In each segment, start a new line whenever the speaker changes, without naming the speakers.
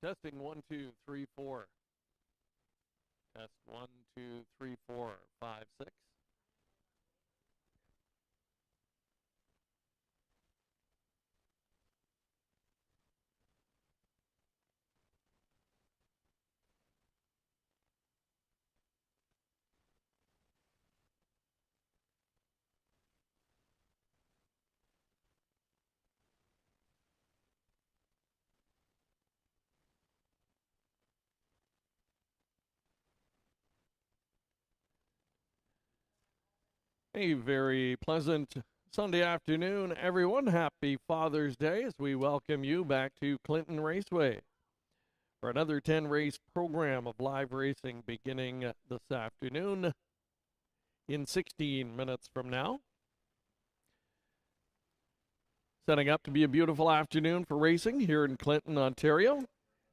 Testing 1, 2, 3, 4. Test 1, 2, 3, 4, 5, 6. A very pleasant Sunday afternoon, everyone. Happy Father's Day as we welcome you back to Clinton Raceway for another 10 race program of live racing beginning this afternoon in 16 minutes from now. Setting up to be a beautiful afternoon for racing here in Clinton, Ontario.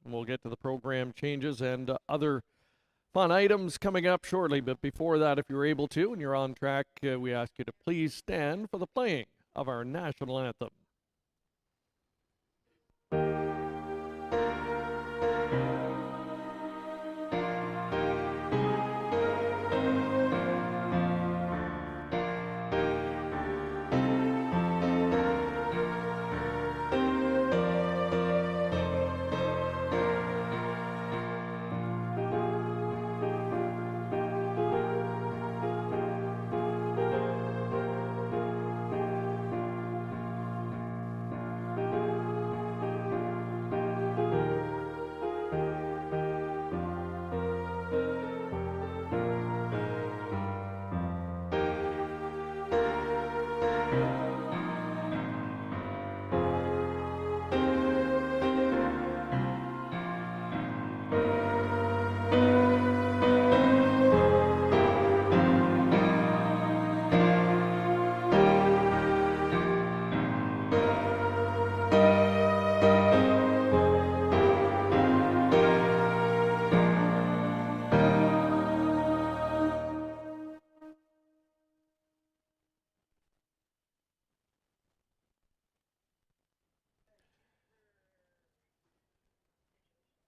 And we'll get to the program changes and other fun items coming up shortly, but before that, if you're able to and you're on track, we ask you to please stand for the playing of our national anthem.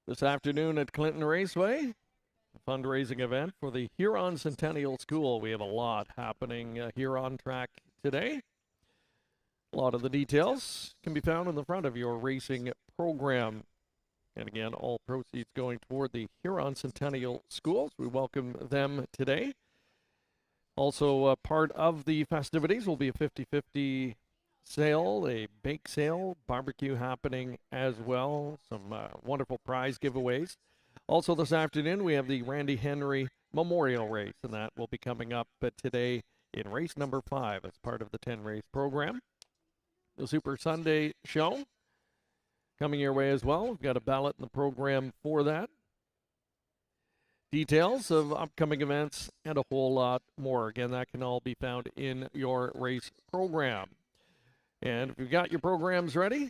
This afternoon at Clinton Raceway, a fundraising event for the Huron Centennial School. We have a lot happening here on track today. A lot of the details can be found in the front of your racing program. And again, all proceeds going toward the Huron Centennial Schools. We welcome them today. Also, part of the festivities will be a 50-50 sale, a bake sale, barbecue happening as well. Some wonderful prize giveaways. Also this afternoon, we have the Randy Henry Memorial Race, and that will be coming up today in race number 5 as part of the 10-race program. The Super Sunday Show coming your way as well. We've got a ballot in the program for that. Details of upcoming events and a whole lot more. Again, that can all be found in your race program. And if you've got your programs ready,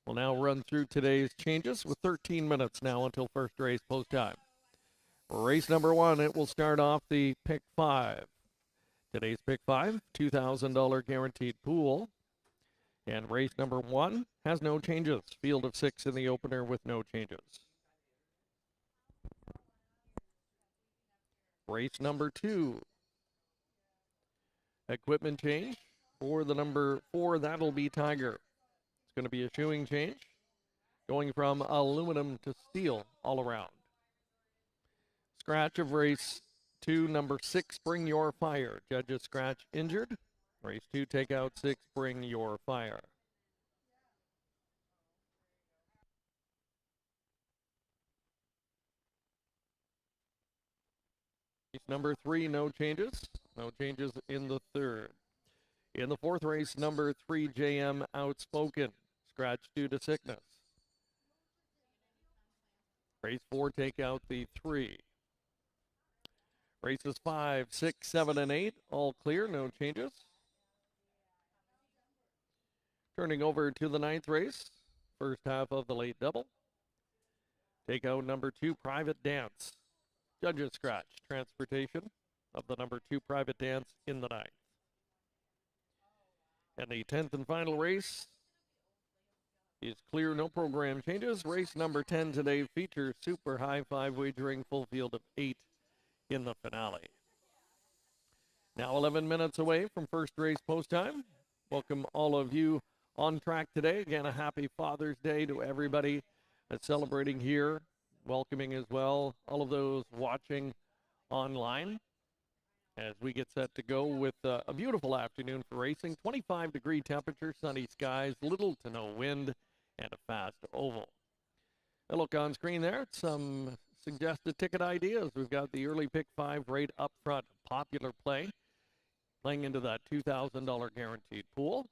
we'll now run through today's changes with 13 minutes now until first race post time. Race number 1, it will start off the Pick 5. Today's Pick 5, $2,000 guaranteed pool. And race number 1 has no changes. Field of 6 in the opener with no changes. Race number 2. Equipment change. For the number 4, that'll be Tiger. It's going to be a shoeing change, going from aluminum to steel all around. Scratch of race 2, number 6, Bring Your Fire. Judges scratch injured. Race 2, take out 6, Bring Your Fire. Race number 3, no changes. No changes in the 3rd. In the 4th race, number 3, JM Outspoken. Scratch due to sickness. Race 4, take out the 3. Races 5, 6, 7, and 8, all clear, no changes. Turning over to the 9th race, first half of the late double. Take out number 2, Private Dance. Judges scratch, transportation of the number 2, Private Dance in the 9th. And the 10th and final race, is clear, no program changes. Race number 10 today features super high five wagering, full field of 8 in the finale. Now 11 minutes away from first race post time. Welcome all of you on track today. Again, a happy Father's Day to everybody that's celebrating here. Welcoming as well all of those watching online as we get set to go with a beautiful afternoon for racing. 25-degree temperature, sunny skies, little to no wind, and a fast oval. A look on screen there, some suggested ticket ideas. We've got the early pick 5 right up front, popular play, playing into that $2,000 guaranteed pool.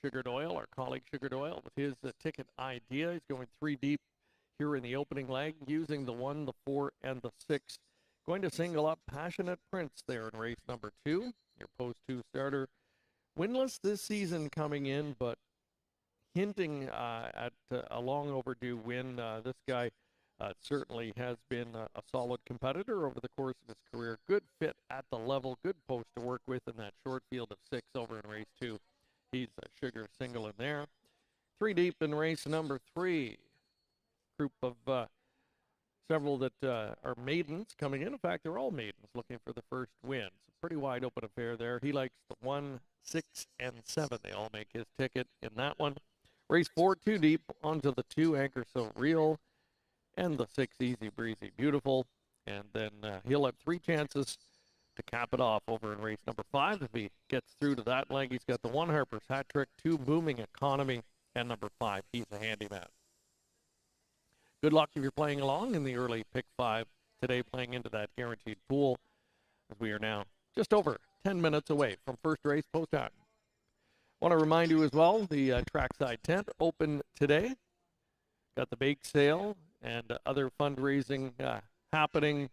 Sugar Doyle, our colleague Sugar Doyle, with his ticket idea. He's going 3 deep here in the opening leg, using the 1, the 4, and the 6. Going to single up Passionate Prince there in race number 2, your post 2 starter. Winless this season coming in, but hinting at a long overdue win. This guy certainly has been a solid competitor over the course of his career. Good fit at the level, good post to work with in that short field of 6 over in race 2. He's a sugar single in there. 3 deep in race number 3. Group of several that are maidens coming in. In fact, they're all maidens looking for the first win. It's a pretty wide open affair there. He likes the 1, 6, and 7. They all make his ticket in that one. Race 4, 2 deep onto the 2, Anchor So Real, and the 6, Easy Breezy Beautiful. And then he'll have 3 chances to cap it off over in race number 5. If he gets through to that leg, he's got the 1, Harper's Hat Trick, 2, Booming Economy, and number 5, He's a Handyman. Good luck if you're playing along in the early pick 5 today, playing into that guaranteed pool, as we are now just over 10 minutes away from first race post time. Want to remind you as well, the trackside tent open today. Got the bake sale and other fundraising happening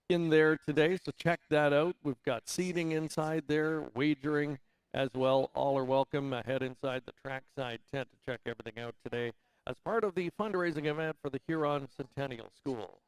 in there today, so check that out. We've got seating inside there, wagering as well. All are welcome. Head inside the trackside tent to check everything out today as part of the fundraising event for the Huron Centennial School.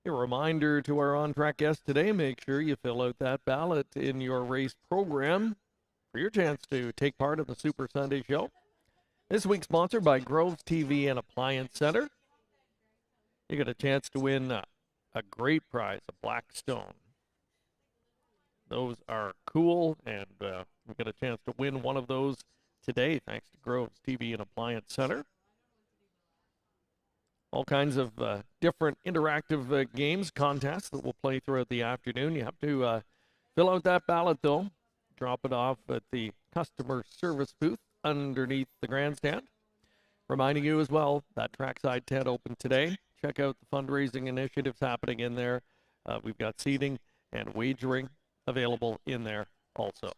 A reminder to our on-track guests today, make sure you fill out that ballot in your race program for your chance to take part in the Super Sunday Show. This week sponsored by Groves TV and Appliance Center. You get a chance to win a great prize, a Blackstone. Those are cool, and you get a chance to win one of those today thanks to Groves TV and Appliance Center. All kinds of different interactive games, contests that we'll play throughout the afternoon. You have to fill out that ballot, though. Drop it off at the customer service booth underneath the grandstand. Reminding you as well, that trackside tent open today. Check out the fundraising initiatives happening in there. We've got seating and wagering available in there also.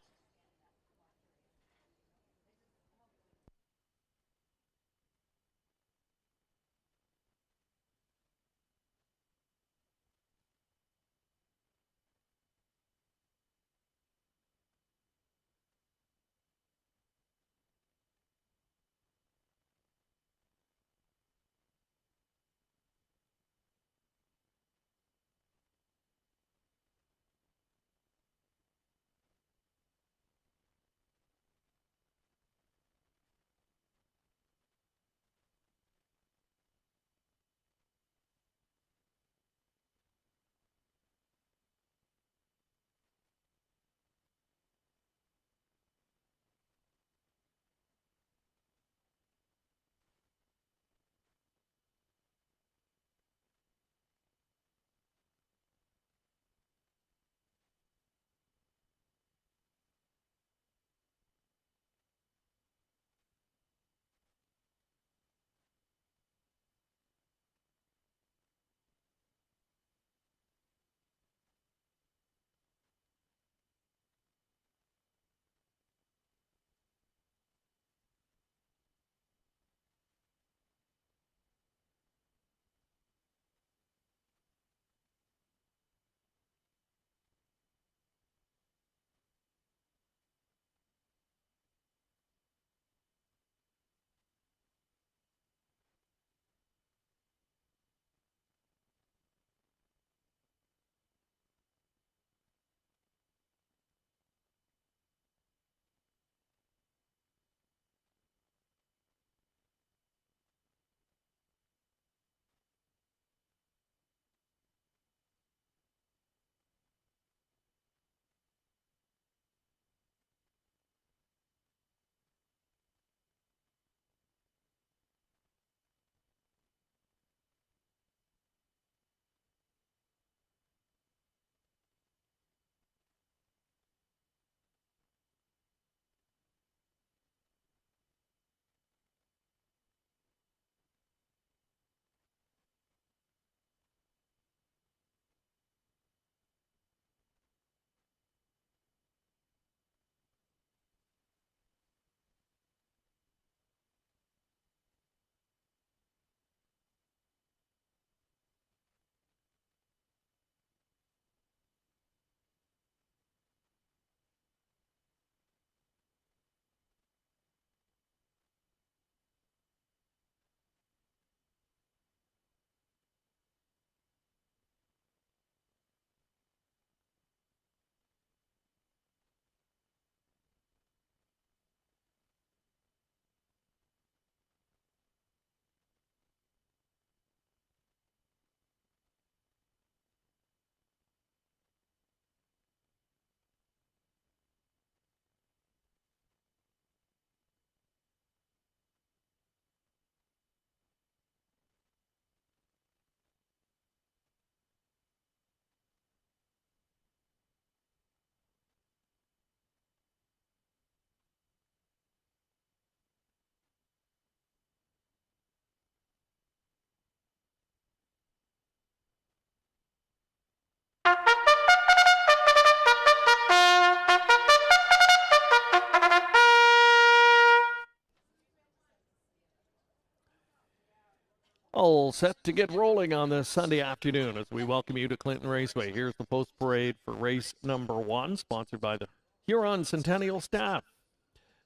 All set to get rolling on this Sunday afternoon as we welcome you to Clinton Raceway. Here's the post parade for race number 1, sponsored by the Huron Centennial staff.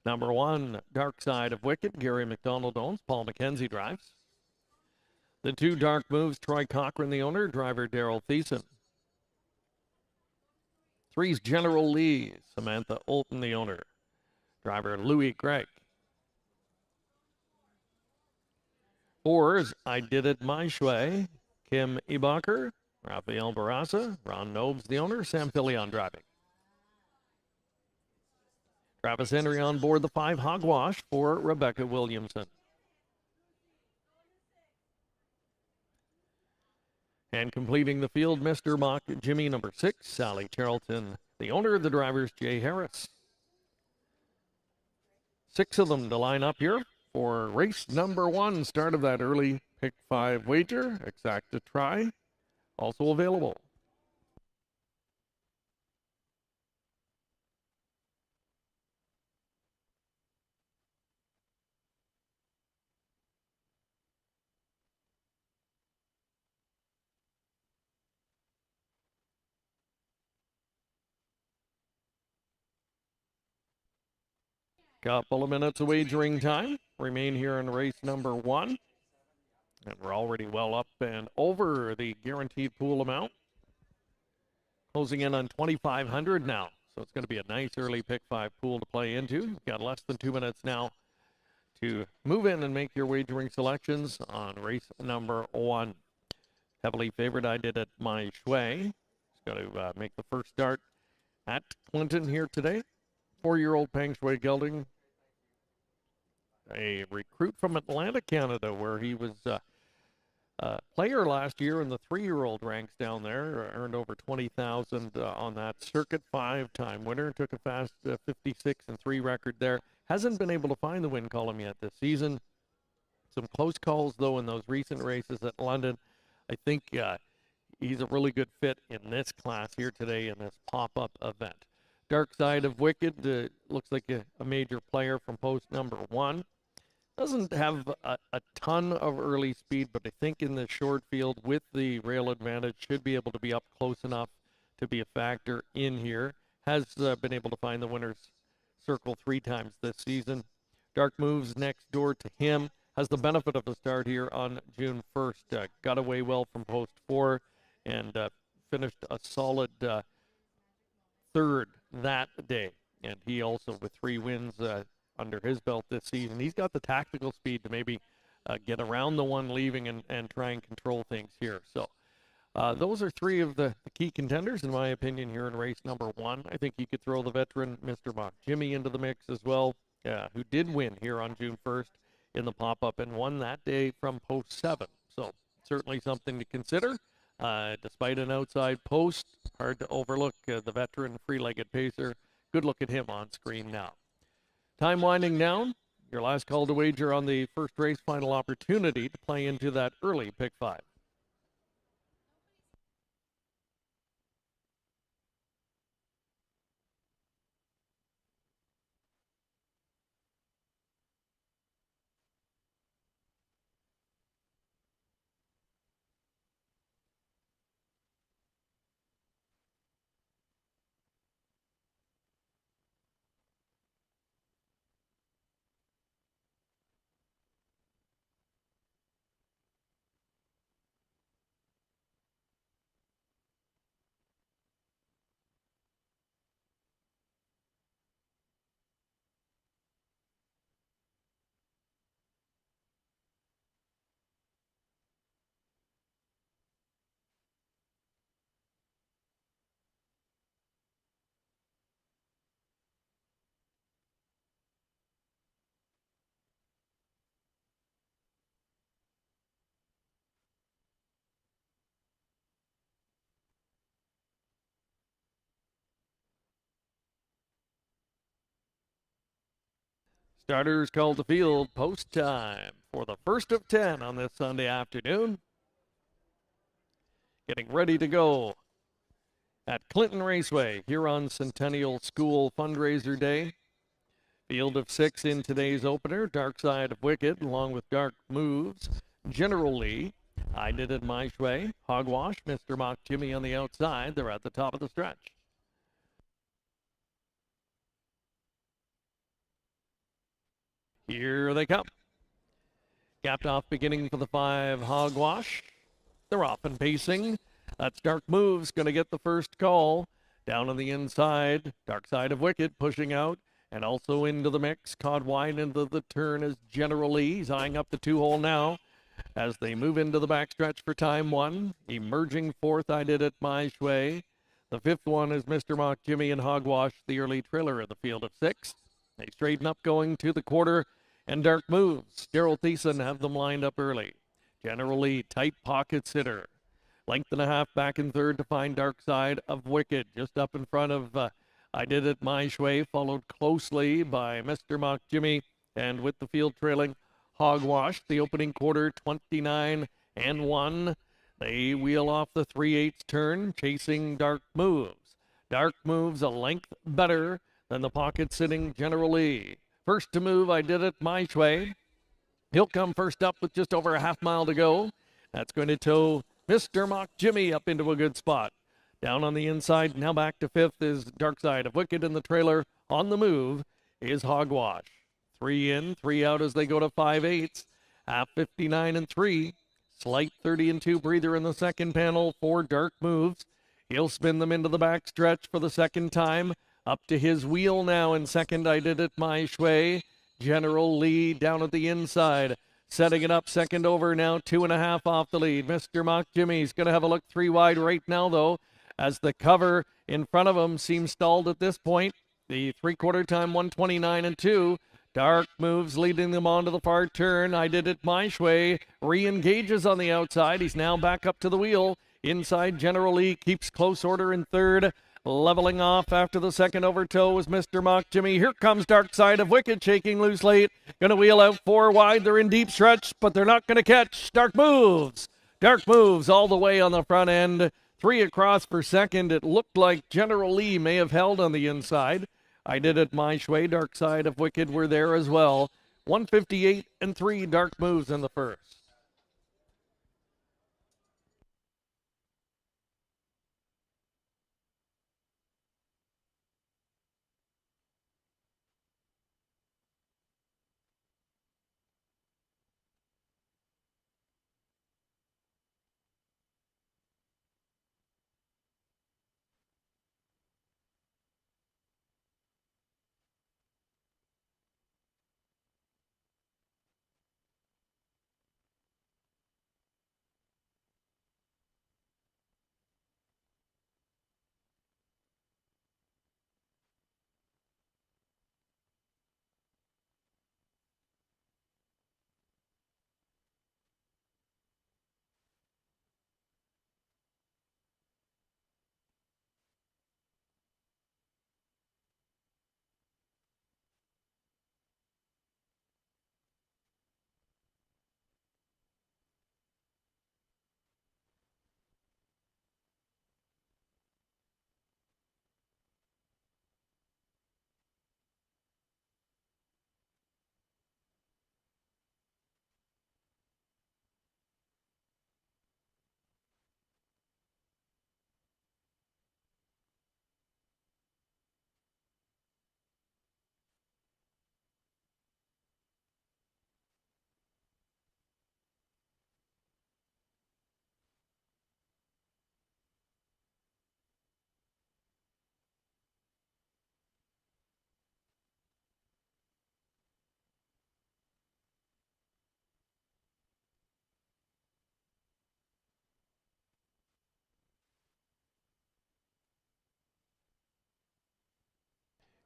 Number 1, Dark Side of Wicked, Gary McDonald owns, Paul McKenzie drives. The 2 dark moves, Troy Cochran, the owner, driver Daryl Thiessen. 3's General Lee, Samantha Olton, the owner, driver Louis Gregg. 4's I Did It My Way, Kim Ebacher, Rafael Barraza, Ron Nobes, the owner, Sam Filion driving. Travis Henry on board the 5 Hogwash for Rebecca Williamson. And completing the field, Mr. Mock Jimmy, number 6, Sally Charlton, the owner, the drivers Jay Harris. 6 of them to line up here for race number 1, start of that early pick 5 wager, exacta try, also available. Couple of minutes of wagering time remain here in race number 1. And we're already well up and over the guaranteed pool amount. Closing in on 2,500 now. So it's going to be a nice early pick 5 pool to play into. You've got less than 2 minutes now to move in and make your wagering selections on race number 1. Heavily favored, I Did It My Way. It's going to make the first start at Clinton here today. 4-year-old Peng Shui Gelding, a recruit from Atlanta, Canada, where he was player last year in the 3-year-old ranks down there. Earned over 20,000 on that circuit. 5-time winner. Took a fast 56-3 record there. Hasn't been able to find the win column yet this season. Some close calls, though, in those recent races at London. I think he's a really good fit in this class here today in this pop-up event. Dark Side of Wicked looks like a major player from post number 1. Doesn't have a ton of early speed, but I think in the short field with the rail advantage should be able to be up close enough to be a factor in here. Has been able to find the winner's circle 3 times this season. Dark moves next door to him. Has the benefit of the start here on June 1st. Got away well from post 4 and finished a solid 3rd that day. And he also, with 3 wins under his belt this season, he's got the tactical speed to maybe get around the one leaving and try and control things here. So those are 3 of the key contenders, in my opinion, here in race number 1. I think you could throw the veteran Mr. Mock Jimmy into the mix as well, who did win here on June 1st in the pop-up and won that day from post 7. So certainly something to consider. Despite an outside post, hard to overlook the veteran free-legged pacer. Good look at him on screen now. Time winding down. Your last call to wager on the first race, final opportunity to play into that early pick 5. Starters called to field, post time for the first of 10 on this Sunday afternoon. Getting ready to go at Clinton Raceway here on Centennial School Fundraiser Day. Field of 6 in today's opener. Dark Side of Wicked, along with Dark Moves. General Lee, I Did It My Way. Hogwash, Mr. Mock Jimmy on the outside. They're at the top of the stretch. Here they come. Gapped off beginning for the 5 Hogwash. They're off and pacing. That's Dark Moves going to get the first call. Down on the inside, Dark Side of Wicked pushing out. And also into the mix, caught wide into the turn is General Lee. He's eyeing up the 2-hole now as they move into the backstretch for time 1. Emerging fourth, I Did It My Way. The 5th one is Mr. Mock Jimmy and Hogwash, the early trailer of the field of 6. They straighten up going to the quarter, and Dark Moves. Daryl Thiessen have them lined up early. General Lee, tight pocket sitter. Length and a half back in third to find Dark Side of Wicked, just up in front of I Did It My Way, followed closely by Mr. Mock Jimmy, and with the field trailing, Hogwash. The opening quarter, 29-1. They wheel off the 3/8 turn, chasing Dark Moves. Dark Moves a length better than the pocket sitting General Lee. First to move, I Did It My Way. He'll come first up with just over a half mile to go. That's going to tow Mr. Mock Jimmy up into a good spot. Down on the inside, now back to 5th is Dark Side of Wicked in the trailer. On the move is Hogwash. 3 in, 3 out as they go to 5/8. Half 59-3. Slight 30-2 breather in the second panel for Dark Moves. He'll spin them into the backstretch for the second time. Up to his wheel now in second, I Did It My Way. General Lee down at the inside. Setting it up second over now, 2.5 off the lead. Mr. Mock Jimmy's going to have a look 3 wide right now, though, as the cover in front of him seems stalled at this point. The 3/4 time, 129-2. Dark Moves leading them onto the far turn. I Did It My Way. Re-engages on the outside. He's now back up to the wheel. Inside, General Lee keeps close order in third. Leveling off after the second overtow is Mr. Mock Jimmy. Here comes Dark Side of Wicked, shaking loose late. Going to wheel out 4 wide. They're in deep stretch, but they're not going to catch Dark Moves. Dark Moves all the way on the front end. 3 across for second. It looked like General Lee may have held on the inside. I Did It My Way. Dark Side of Wicked were there as well. 158-3. Dark Moves in the first.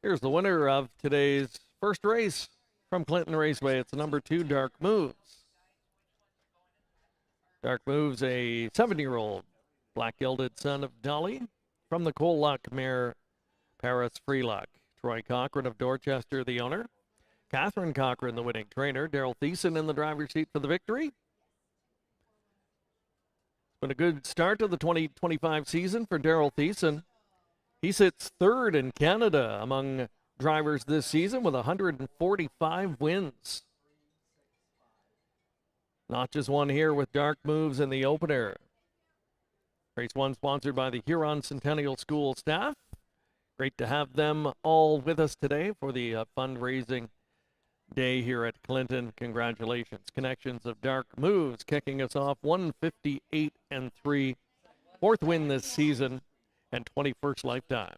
Here's the winner of today's first race from Clinton Raceway. It's number 2, Dark Moves. Dark Moves, a 7-year-old black-gelded son of Dolly from the Cole Luck mare Paris Freeluck. Troy Cochran of Dorchester, the owner. Catherine Cochran, the winning trainer. Daryl Thiessen in the driver's seat for the victory. It's been a good start to the 2025 season for Daryl Thiessen. He sits third in Canada among drivers this season with 145 wins. Not just one here with Dark Moves in the opener. Race 1 sponsored by the Huron Centennial School staff. Great to have them all with us today for the fundraising day here at Clinton. Congratulations. Connections of Dark Moves kicking us off 158-3. Fourth win this season and 21st lifetime.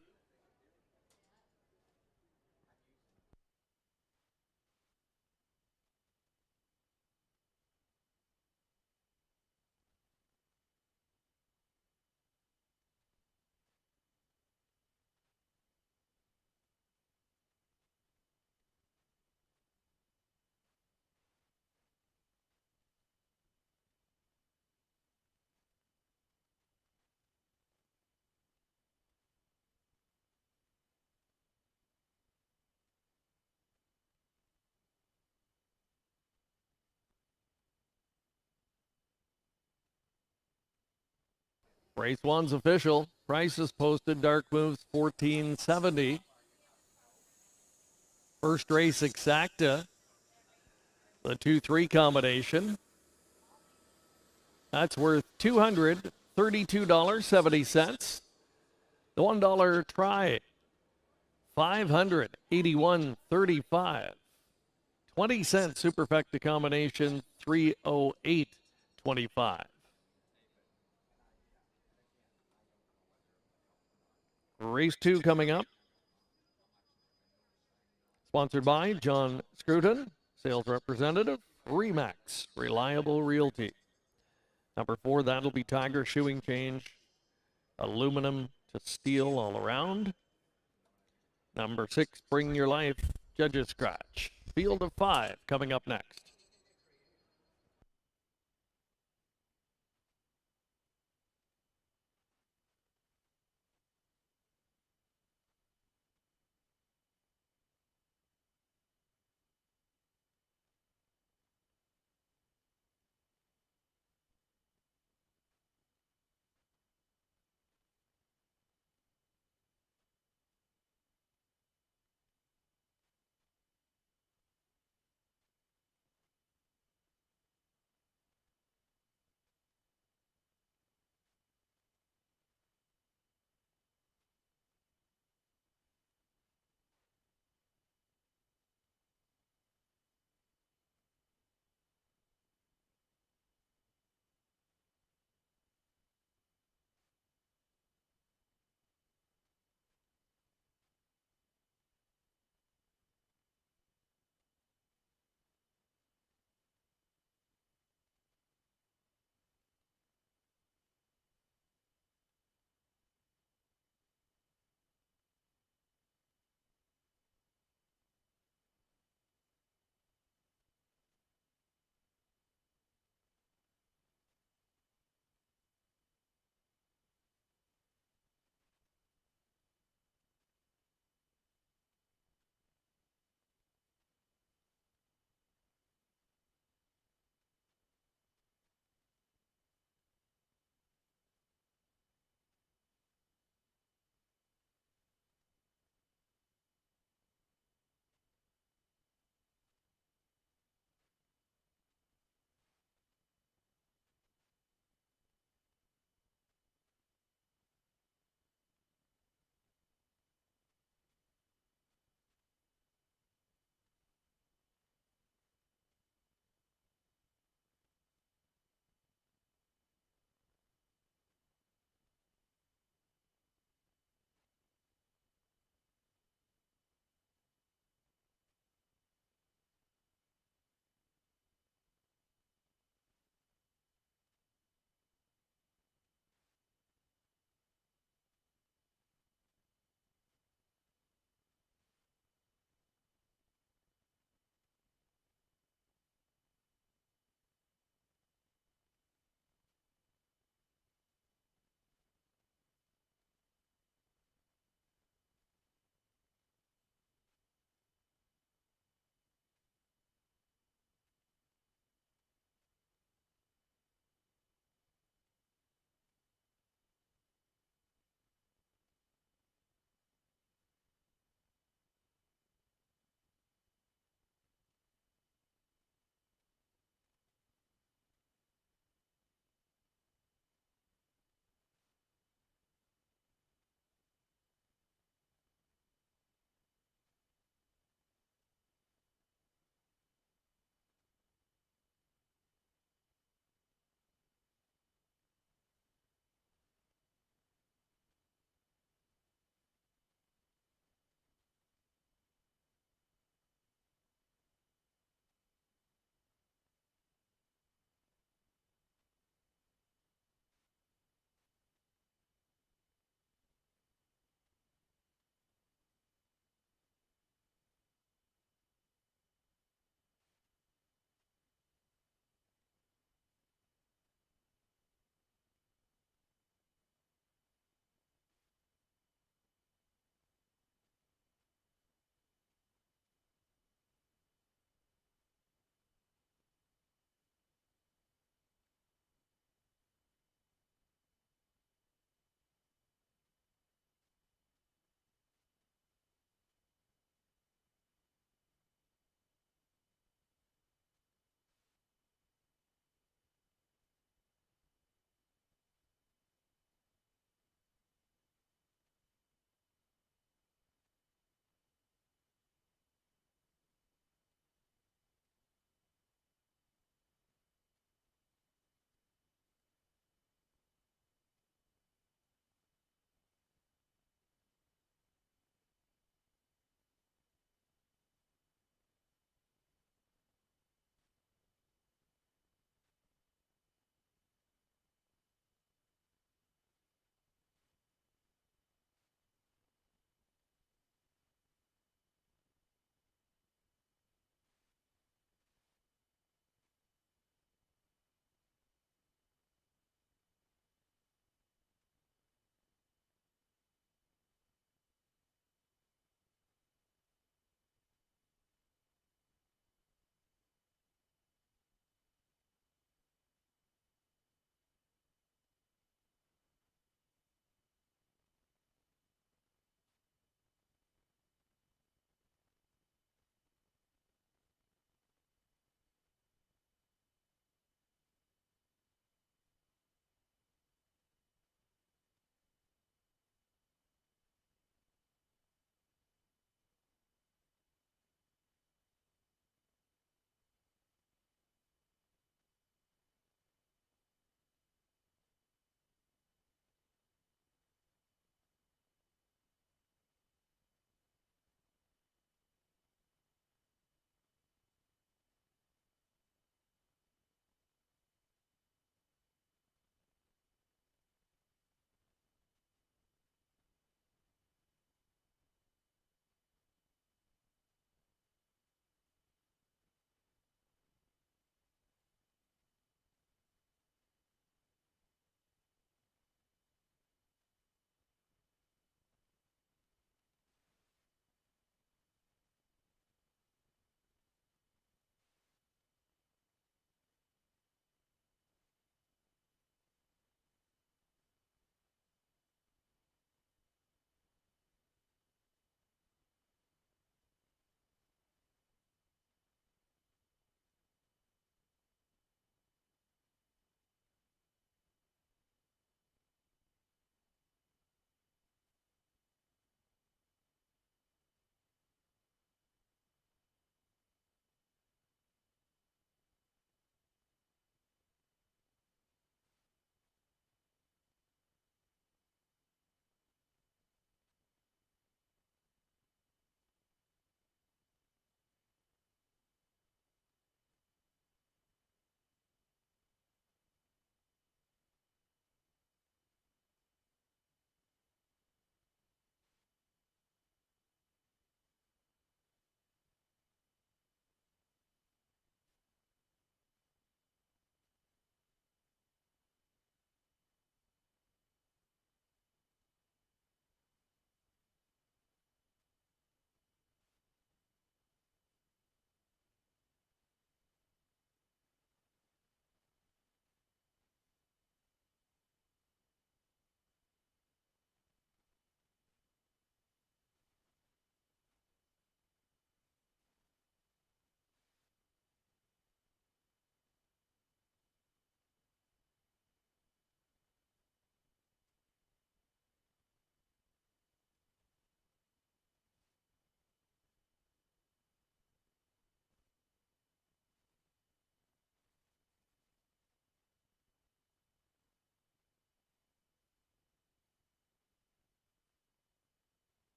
Race one's official. Price is posted. Dark Moves 1470. First race exacta. The 2-3 combination. That's worth $232.70. The $1 try, $581.35. 20-cent superfecta combination, $308.25. Race 2 coming up. Sponsored by John Scruton, sales representative, Remax, Reliable Realty. Number 4, that'll be Tiger Shoeing Change, aluminum to steel all around. Number 6, Bring Your Life, Judges Scratch. Field of 5 coming up next.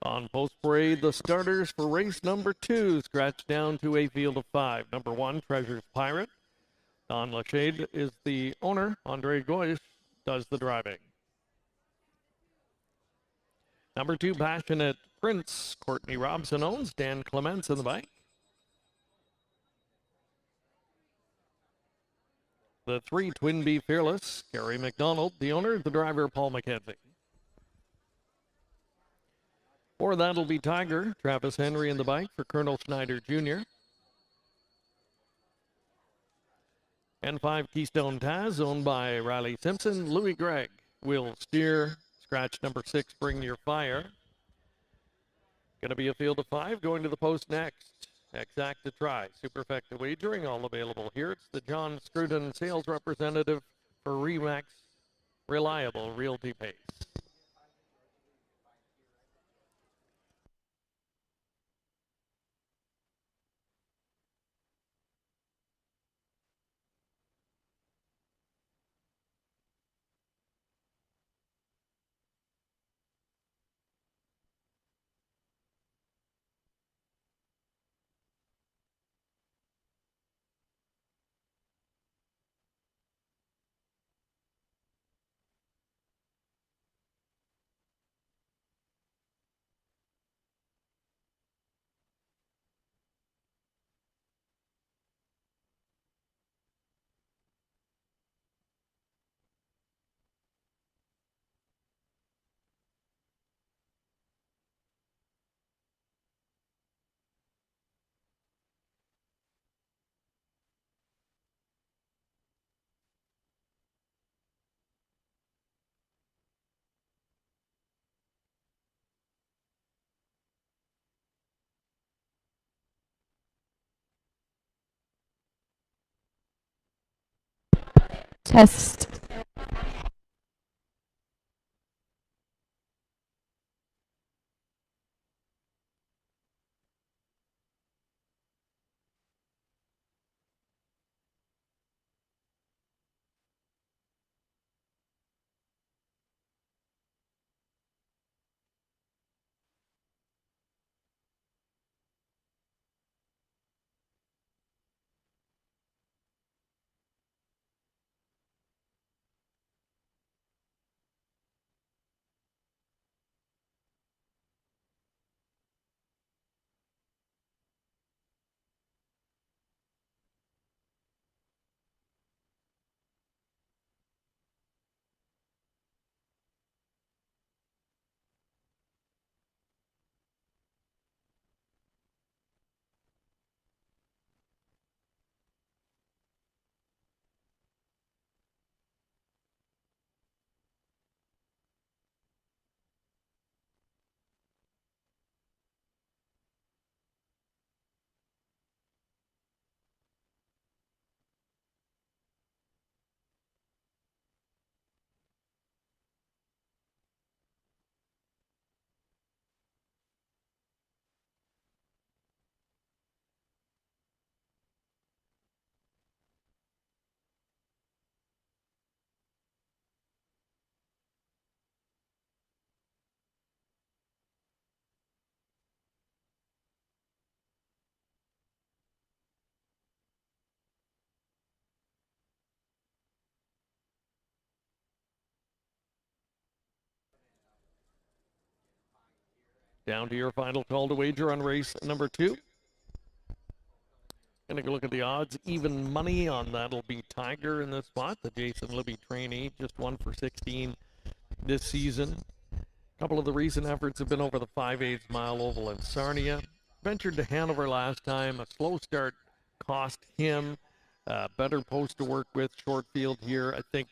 On post parade, the starters for race number 2 scratch down to a field of 5. Number 1, Treasure's Pirate. Don Lachade is the owner. Andre Goyce does the driving. Number 2, Passionate Prince. Courtney Robson owns. Dan Clements in the bike. The 3, Twin Bee Fearless. Gary McDonald, the owner. The driver, Paul McKenzie. 4, That'll Be Tiger. Travis Henry in the bike for Colonel Schneider Jr. And 5, Keystone Taz, owned by Riley Simpson. Louis Gregg will steer. Scratch number 6, Bring Your Fire. Going to be a field of 5 going to the post next. Exacta Try, Superfecta Wagering, all available here. It's the John Scruton sales representative for Remax Reliable Realty Pace.
Test.
Down to your final call to wager on race number 2. Gonna go look at the odds. Even money on that'll be Tiger in this spot. The Jason Libby trainee, just 1 for 16 this season. A couple of the recent efforts have been over the 5/8 mile oval in Sarnia. Ventured to Hanover last time. A slow start cost him. Better post to work with. Short field here. I think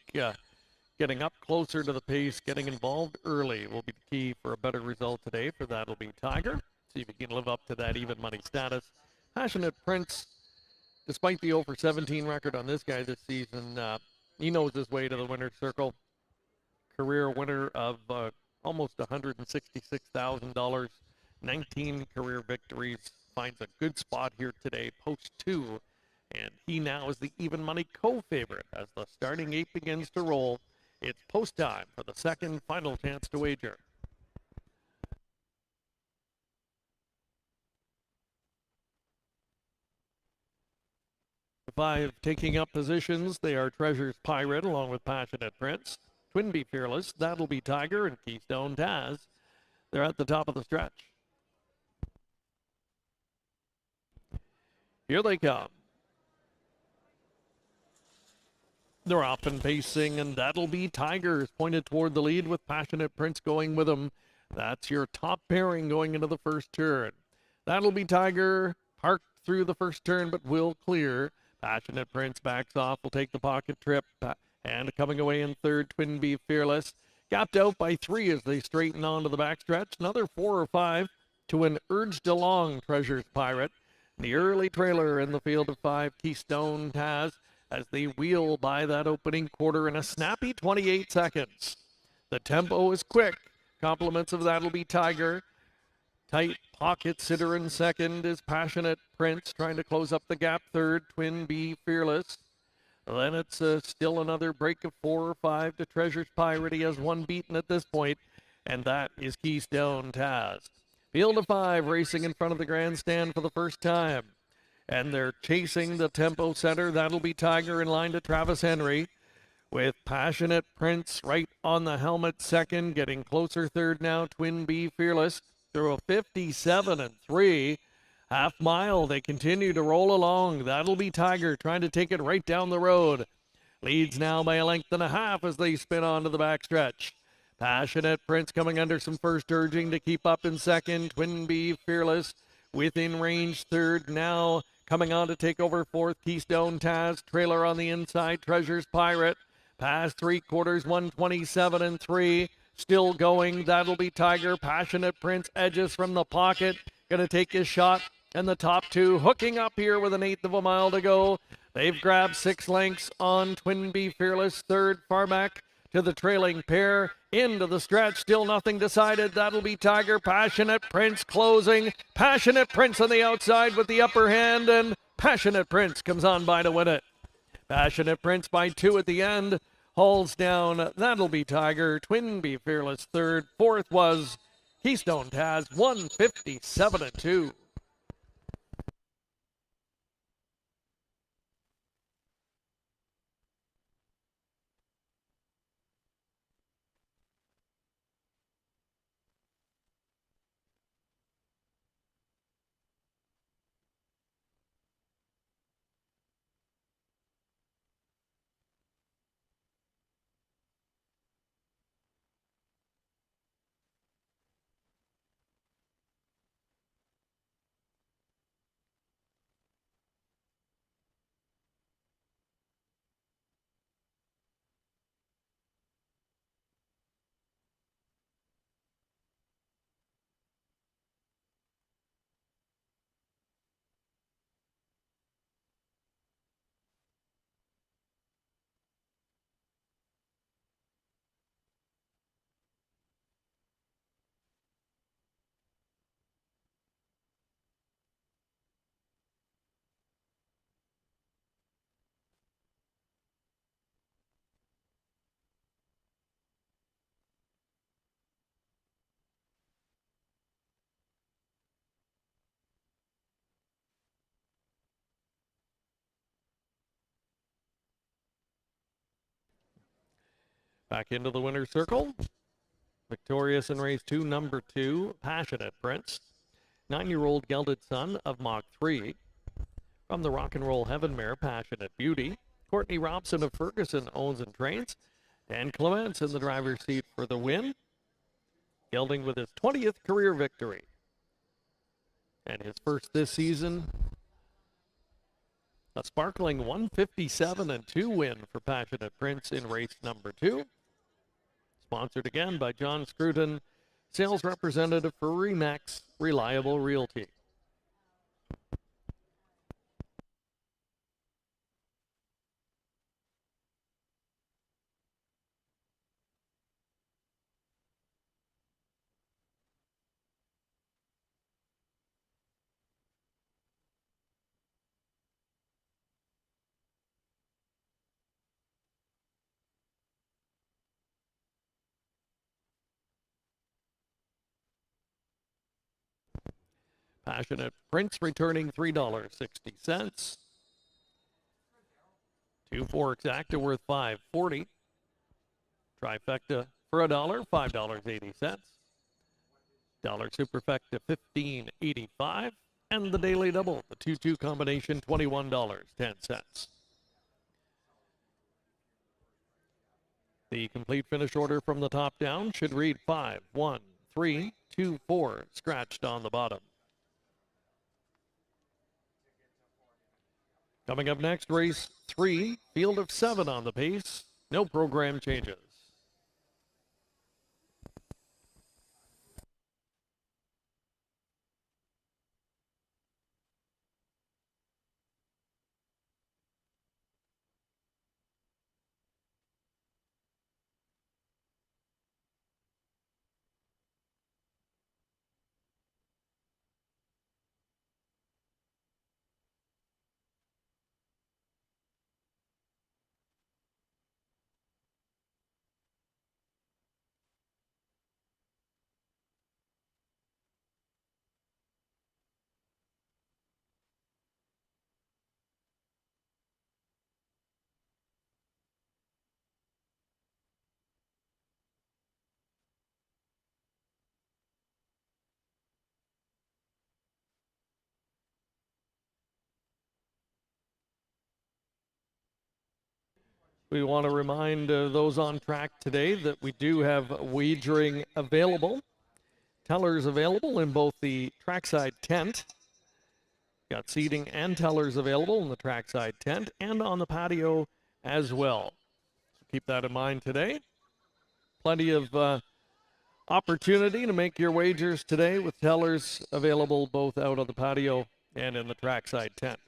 getting up closer to the pace, getting involved early will be the key for a better result today. For that'll be Tiger. See if he can live up to that even money status. Passionate Prince, despite the 0 for 17 record on this guy this season, he knows his way to the winner's circle. Career winner of almost $166,000, 19 career victories, finds a good spot here today, post 2, and he now is the even money co-favorite as the starting 8 begins to roll. It's post time for the second final chance to wager. 5 taking up positions. They are Treasure's Pirate along with Passionate Prince. Twinbee Fearless, That'll Be Tiger, and Keystone Taz. They're at the top of the stretch. Here they come. They're off and pacing, and That'll Be Tigers pointed toward the lead with Passionate Prince going with them. That's your top pairing going into the first turn. That'll Be Tiger parked through the first turn, but will clear. Passionate Prince backs off, will take the pocket trip, and coming away in third, Twinbee Fearless. Gapped out by 3 as they straighten onto the backstretch. Another 4 or 5 to an urged along Treasure's Pirate. The early trailer in the field of 5, Keystone Taz, as they wheel by that opening quarter in a snappy 28 seconds. The tempo is quick. Compliments of That'll Be Tiger. Tight pocket sitter in second is Passionate Prince, trying to close up the gap third, Twinbee Fearless. Then it's still another break of 4 or 5 to Treasure's Pirate. He has 1 beaten at this point, and that is Keystone Taz. Field of 5 racing in front of the grandstand for the first time. And they're chasing the tempo center. That'll Be Tiger in line to Travis Henry, with Passionate Prince right on the helmet second, getting closer third now. Twinbee Fearless through a 57-3. Half mile, they continue to roll along. That'll Be Tiger trying to take it right down the road. Leads now by a length and a half as they spin onto the backstretch. Passionate Prince coming under some first urging to keep up in second. Twinbee Fearless within range third. Now coming on to take over fourth, Keystone Taz. Trailer on the inside, Treasure's Pirate. Past 3/4, 127-3. Still going, That'll Be Tiger. Passionate Prince edges from the pocket. Gonna take his shot. And the top 2 hooking up here with an 1/8 of a mile to go. They've grabbed 6 lengths on Twinbee Fearless. Third, far back to the trailing pair. Into the stretch, still nothing decided. That'll Be Tiger. Passionate Prince closing. Passionate Prince on the outside with the upper hand, and Passionate Prince comes on by to win it. Passionate Prince by 2 at the end. Hauls down That'll Be Tiger. Twinbee Fearless third. Fourth was Keystone Taz, 157-2. Back into the winner's circle. Victorious in race 2, number 2, Passionate Prince. 9-year-old gelded son of Mach 3. From the Rock and Roll Heaven mare, Passionate Beauty. Courtney Robson of Ferguson owns and trains. Dan Clements in the driver's seat for the win. Gelding with his 20th career victory. And his first this season. A sparkling 157-2 win for Passionate Prince in race number 2. Sponsored again by John Scruton, sales representative for Remax Reliable Realty. Passionate Prince returning $3.60. Two forks act are worth $5.40. Trifecta for $1, $5.80. Dollar superfecta $15.85. And the daily double, the 2-2 combination, $21.10. The complete finish order from the top down should read 5, 1, 3, 2, 4, scratched on the bottom. Coming up next, race 3, field of 7 on the pace. No program changes. We want to remind those on track today that we do have wagering available. Tellers available in both the trackside tent. Got seating and tellers available in the trackside tent and on the patio as well. So keep that in mind today. Plenty of opportunity to make your wagers today with tellers available both out on the patio and in the trackside tent.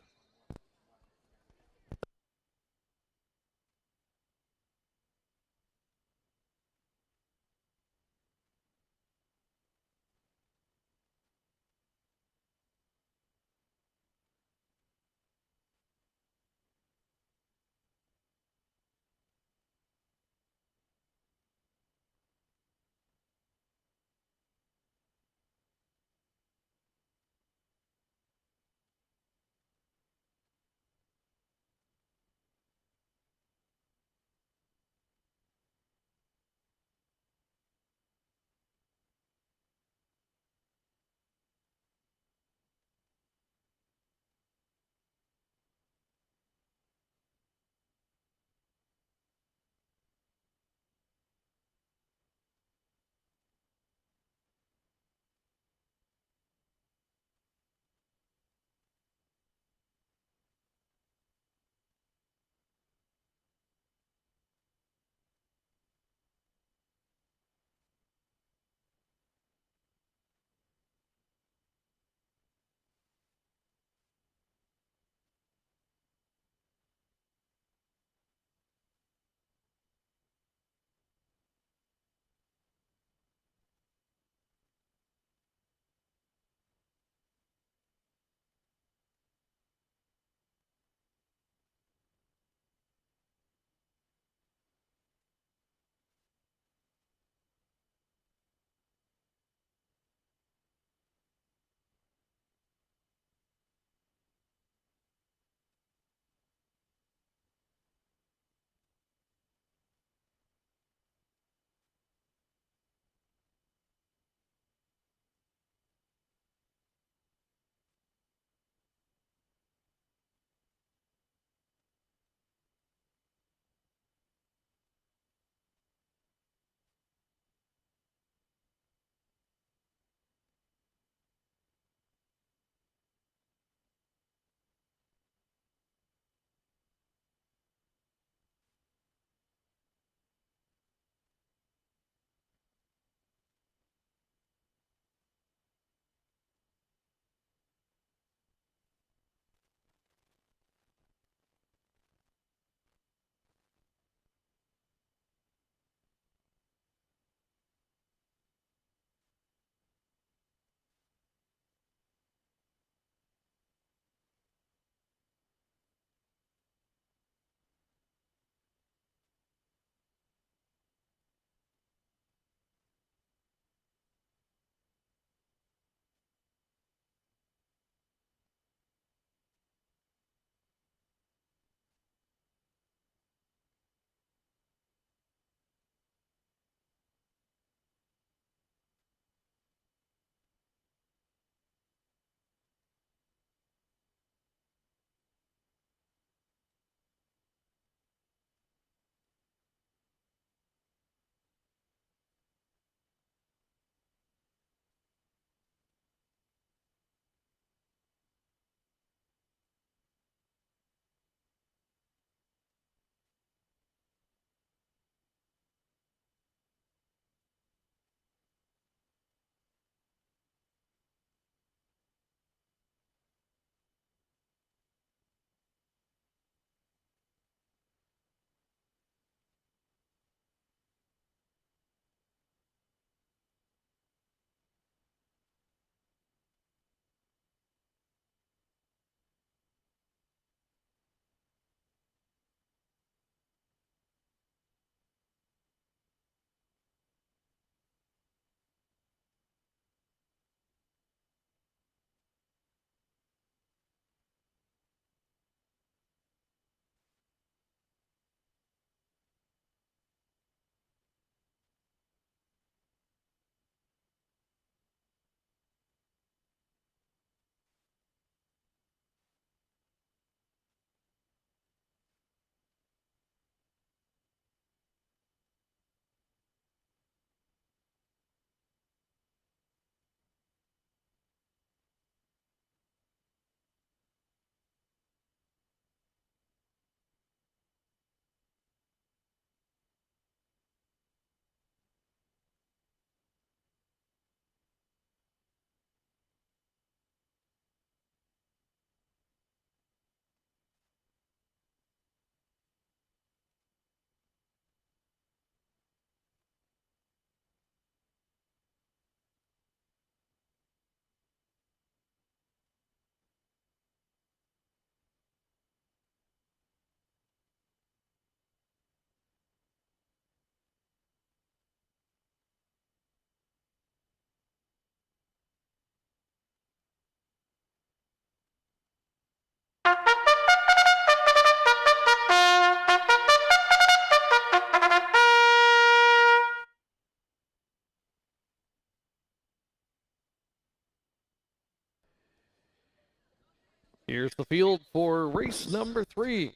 Here's the field for race number 3.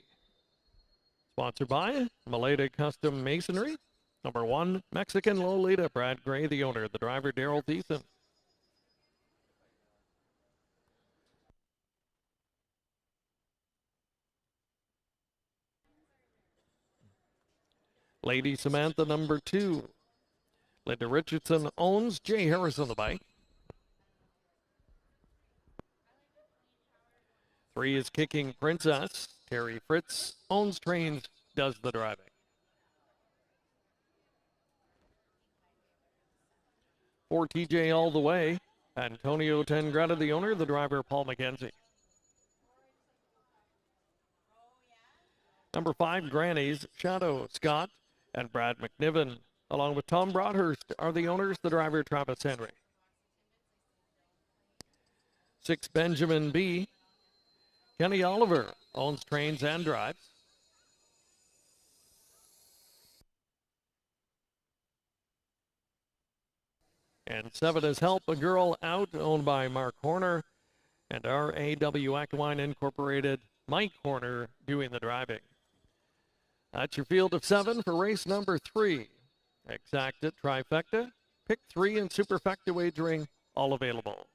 Sponsored by Maleta Custom Masonry. Number 1, Mexican Lolita. Brad Gray, the owner. The driver, Daryl Thiessen. Lady Samantha, number 2. Linda Richardson owns. Jay Harris on the bike. 3 is Kicking Princess. Terry Fritz owns, trains, does the driving. 4, TJ All the Way. Antonio Tengretta, the owner. The driver, Paul McKenzie. Number 5, Granny's Shadow. Scott and Brad McNiven, along with Tom Broadhurst, are the owners. The driver, Travis Henry. 6, Benjamin B. Kenny Oliver owns, trains, and drives. And 7 is Help a Girl Out, owned by Mark Horner and RAW Aquine Incorporated. Mike Horner doing the driving. That's your field of 7 for race number 3. Exacta, Trifecta, Pick 3, and Superfecta wagering, all available.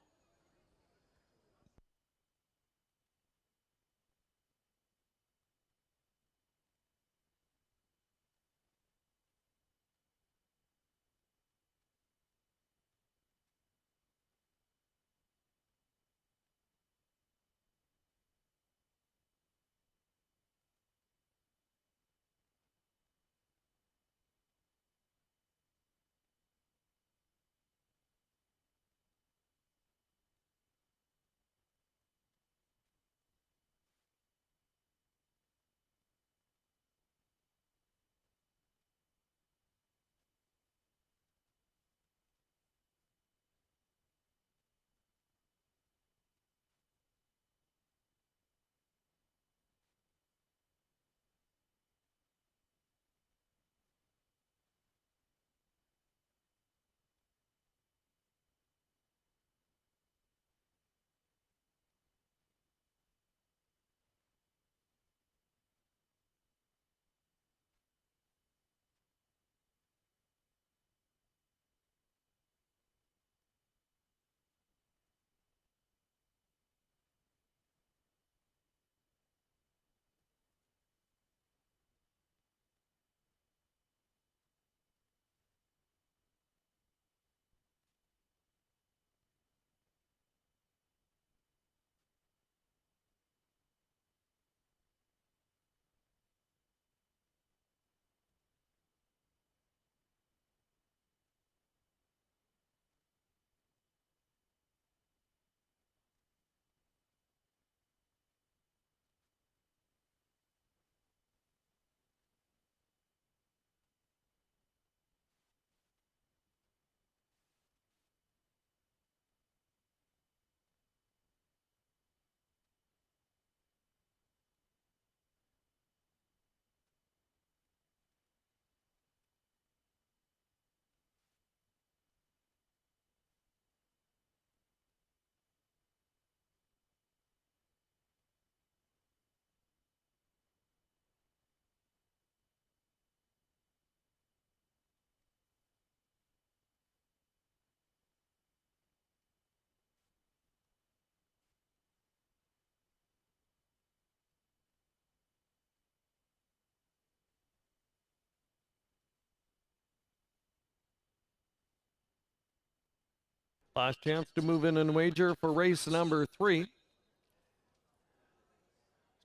Last chance to move in and wager for race number 3.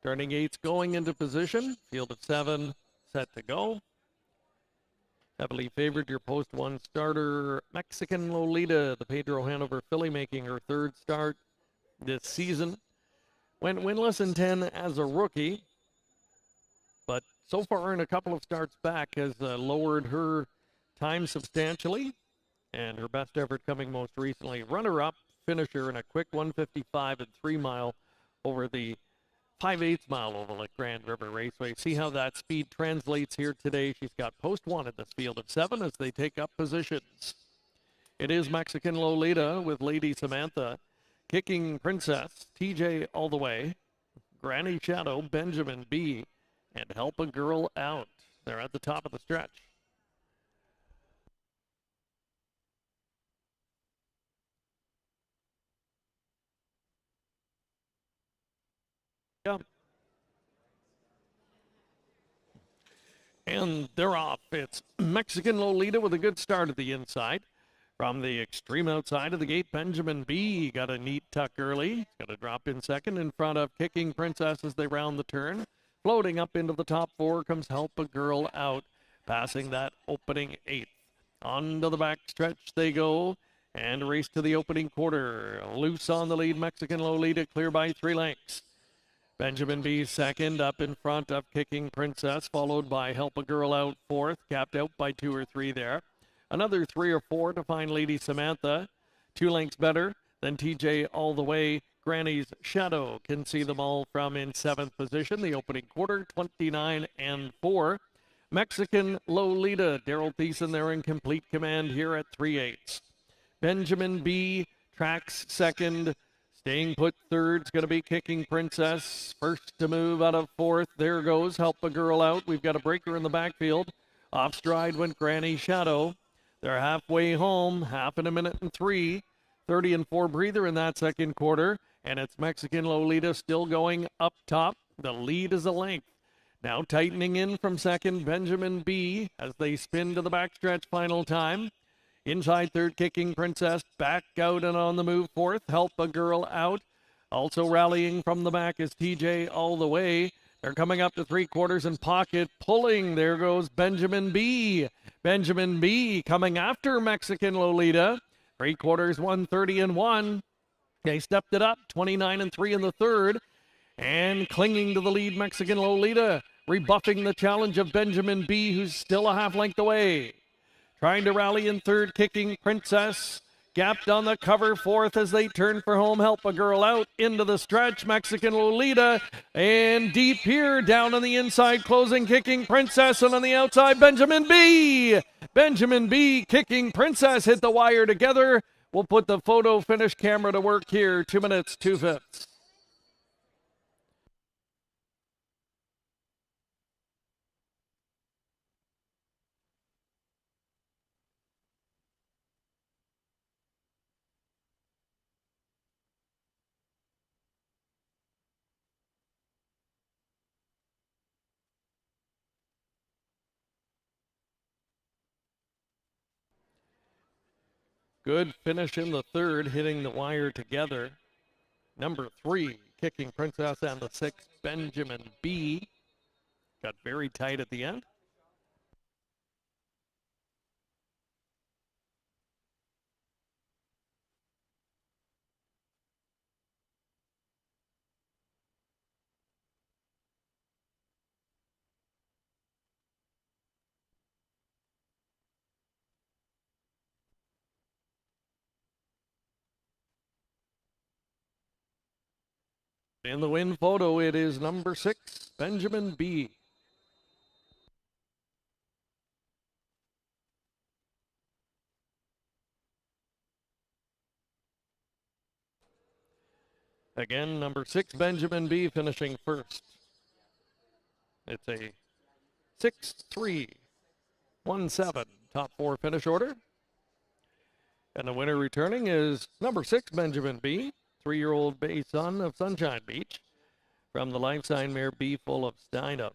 Starting 8's going into position. Field of 7 set to go. Heavily favored, your post 1 starter, Mexican Lolita, the Pedro Hanover filly, making her 3rd start this season. Went winless in 10 as a rookie, but so far in a couple of starts back has lowered her time substantially. And her best effort coming most recently, runner-up finisher in a quick 155 and 3 mile over the 5/8 mile oval at Grand River Raceway. See how that speed translates here today. She's got post 1 in this field of 7 as they take up positions. It is Mexican Lolita with Lady Samantha, Kicking Princess, TJ All the Way, Granny Shadow, Benjamin B, and Help a Girl Out. They're at the top of the stretch. Yep. And they're off. It's Mexican Lolita with a good start at the inside. From the extreme outside of the gate, Benjamin B got a neat tuck early. He's got to drop in second in front of Kicking Princess as they round the turn. Floating up into the top four comes Help a Girl Out, passing that opening eighth. Onto the back stretch they go and race to the opening quarter. Loose on the lead, Mexican Lolita clear by 3 lengths. Benjamin B second, up in front of Kicking Princess, followed by Help a Girl Out fourth, capped out by 2 or 3 there. Another 3 or 4 to find Lady Samantha. 2 lengths better than TJ All the Way. Granny's Shadow can see them all from in 7th position. The opening quarter, 29 and 4. Mexican Lolita, Daryl Thiessen there in complete command here at 3/8. Benjamin B tracks second. Staying put third's going to be Kicking Princess. First to move out of fourth. There goes Help a Girl Out. We've got a breaker in the backfield. Off stride went Granny Shadow. They're halfway home, half in a minute and 3. 30 and 4 breather in that second quarter. And it's Mexican Lolita still going up top. The lead is a length. Now tightening in from second, Benjamin B as they spin to the backstretch final time. Inside third, Kicking Princess, back out and on the move fourth, Help a Girl Out. Also rallying from the back is TJ All the Way. They're coming up to 3/4 and pocket pulling. There goes Benjamin B. Benjamin B coming after Mexican Lolita. 3/4, 130 and 1. They stepped it up, 29 and 3 in the third. And clinging to the lead, Mexican Lolita, rebuffing the challenge of Benjamin B, who's still a half length away. Trying to rally in third, Kicking Princess. Gapped on the cover fourth as they turn for home. Help a Girl Out into the stretch. Mexican Lolita and deep here down on the inside, closing Kicking Princess, and on the outside, Benjamin B. Benjamin B, Kicking Princess hit the wire together. We'll put the photo finish camera to work here. 2 minutes, 2/5. Good finish in the third, hitting the wire together. Number 3, Kicking Princess, and the 6, Benjamin B. Got very tight at the end. In the win photo, it is number 6, Benjamin B. Again, number 6, Benjamin B, finishing first. It's a 6-3-1-7 top 4 finish order. And the winner returning is number 6, Benjamin B, 3-year-old bay son of Sunshine Beach, from the life sign mare B Full of Steinem.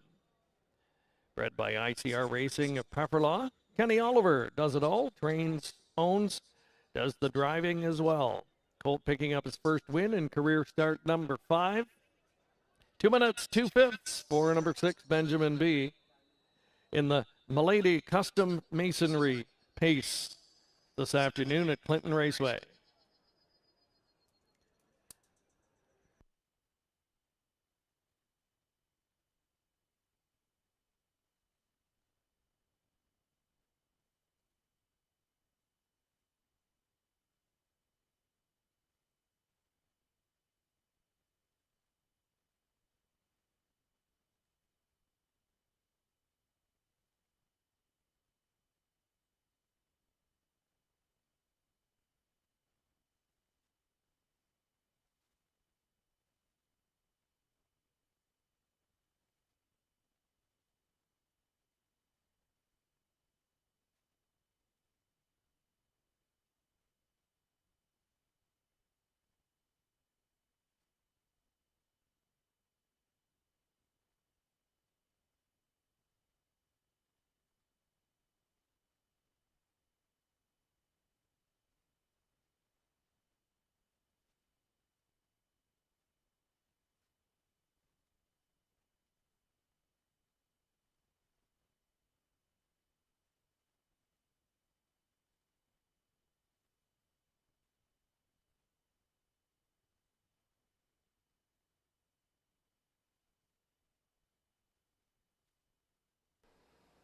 Bred by ICR Racing of Pefferlaw. Kenny Oliver does it all, trains, owns, does the driving as well. Colt picking up his first win in career start number 5. 2 minutes, 2/5 for number 6, Benjamin B. in the Milady Custom Masonry Pace this afternoon at Clinton Raceway.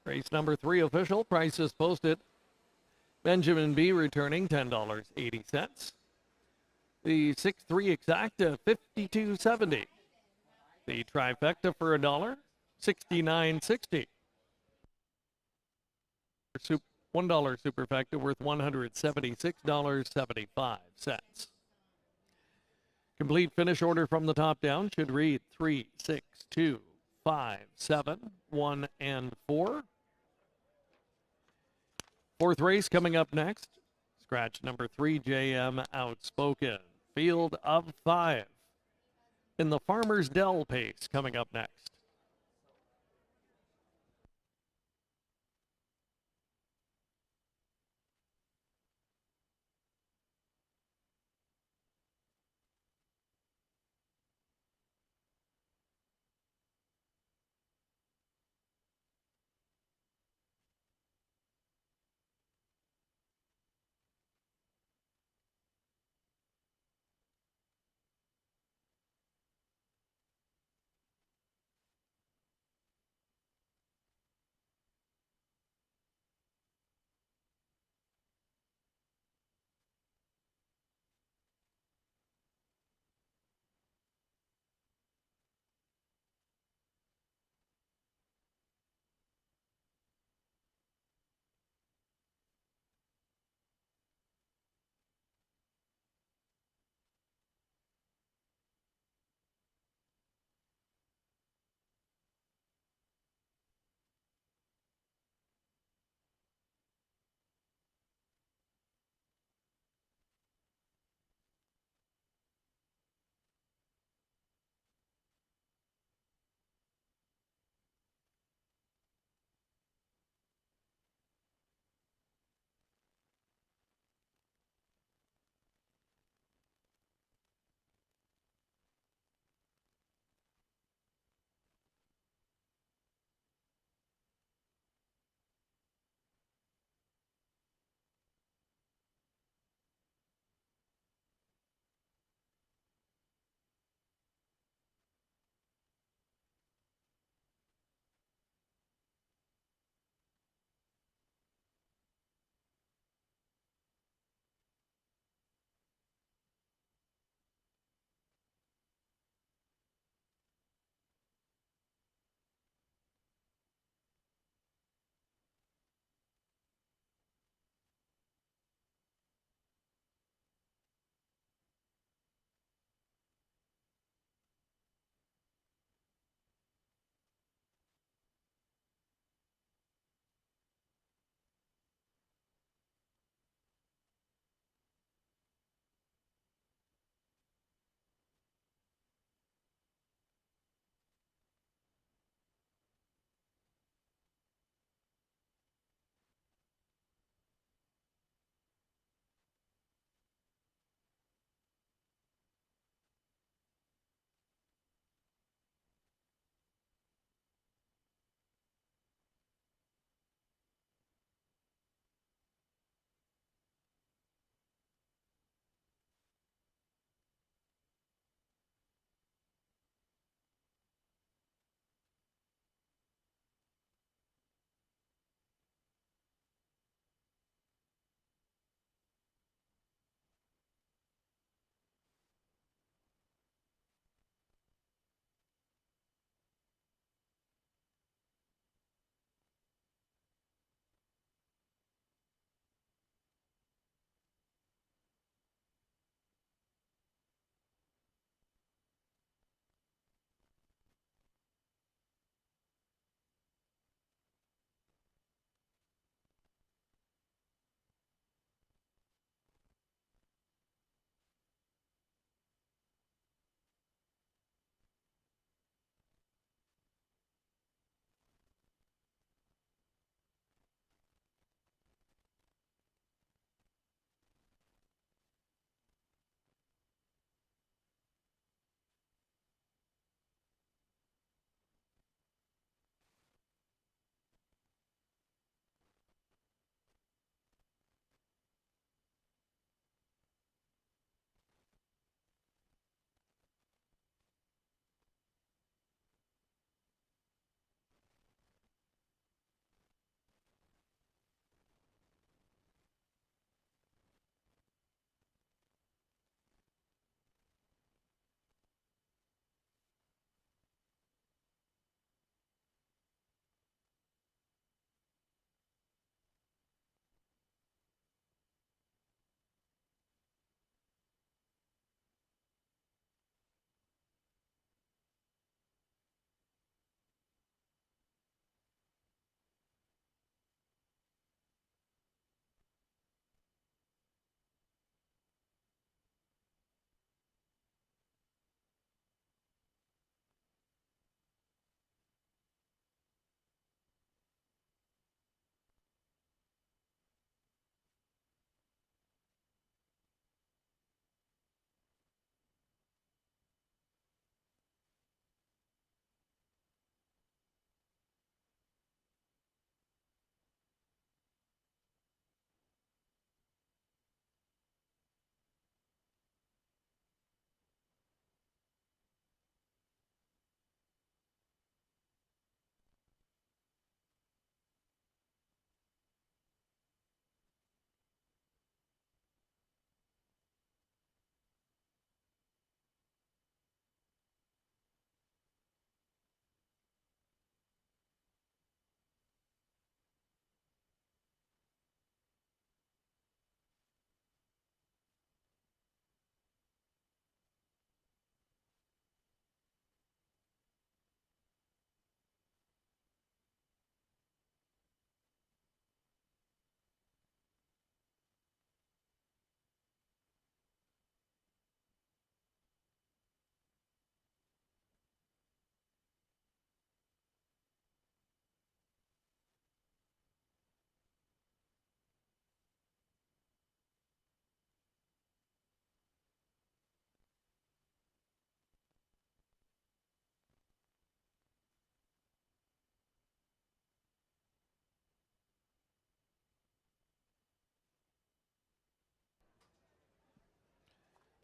Race number 3 official. Prices posted. Benjamin B returning $10.80. The 6-3 exacta $52.70. The trifecta for $1, $69.60. $1 superfecta worth $176.75. Complete finish order from the top down should read 3, 6, 2, 5, 7, 1, and 4. Fourth race coming up next. Scratch number 3, JM Outspoken. Field of 5. In the Farmer's Dell pace coming up next.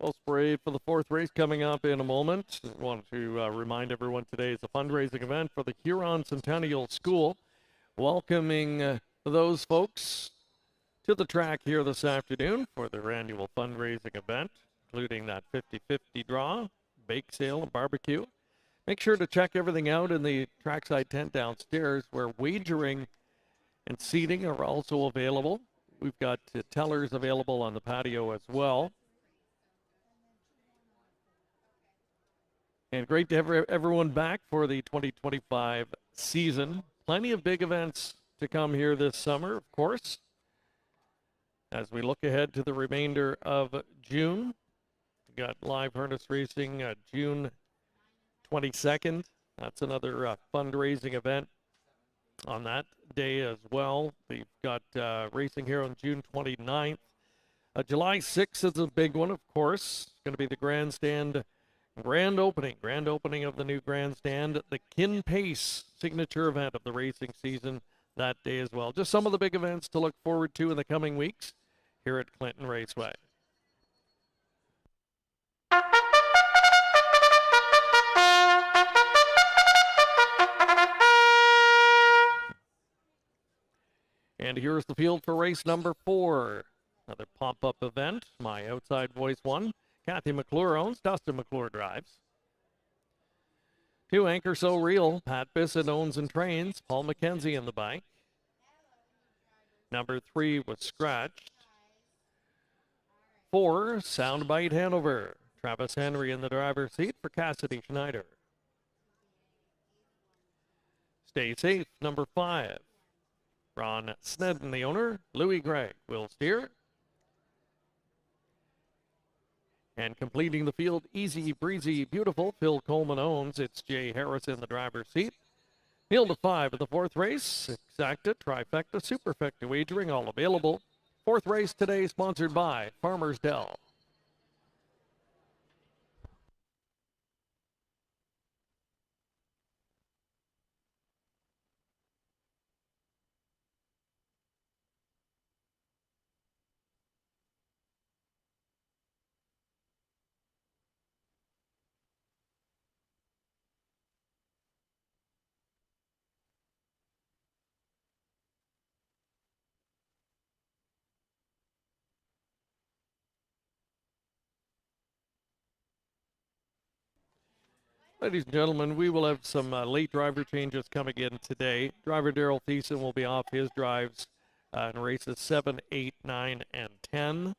Post parade for the fourth race coming up in a moment. I want to remind everyone today is a fundraising event for the Huron Centennial School, welcoming those folks to the track here this afternoon for their annual fundraising event, including that 50-50 draw, bake sale, and barbecue. Make sure to check everything out in the trackside tent downstairs where wagering and seating are also available. We've got tellers available on the patio as well. And great to have everyone back for the 2025 season. Plenty of big events to come here this summer, of course. As we look ahead to the remainder of June, we got live harness racing June 22nd. That's another fundraising event on that day as well. We've got racing here on June 29th. July 6th is a big one, of course. It's going to be the grandstand grand opening of the new grandstand, the Kin Pace signature event of the racing season that day as well. Just some of the big events to look forward to in the coming weeks here at Clinton Raceway. And here's the field for race number 4. Another pop-up event. My outside voice 1. Kathy McClure owns. Dustin McClure drives. 2, Anchor So Real. Pat Bissett owns and trains. Paul McKenzie in the bike. Number 3 was scratched. 4, Soundbite Hanover. Travis Henry in the driver's seat for Cassidy Schneider. Stay Safe, number 5. Ron Snedden, the owner. Louis Gregg will steer. And completing the field, Easy, Breezy, Beautiful. Phil Coleman owns. It's Jay Harris in the driver's seat. Field of 5 of the 4th race. Exacta, Trifecta, Superfecta wagering, all available. 4th race today sponsored by Farmers Dell. Ladies and gentlemen, we will have some late driver changes coming in today. Driver Daryl Thiessen will be off his drives in races 7, 8, 9, and 10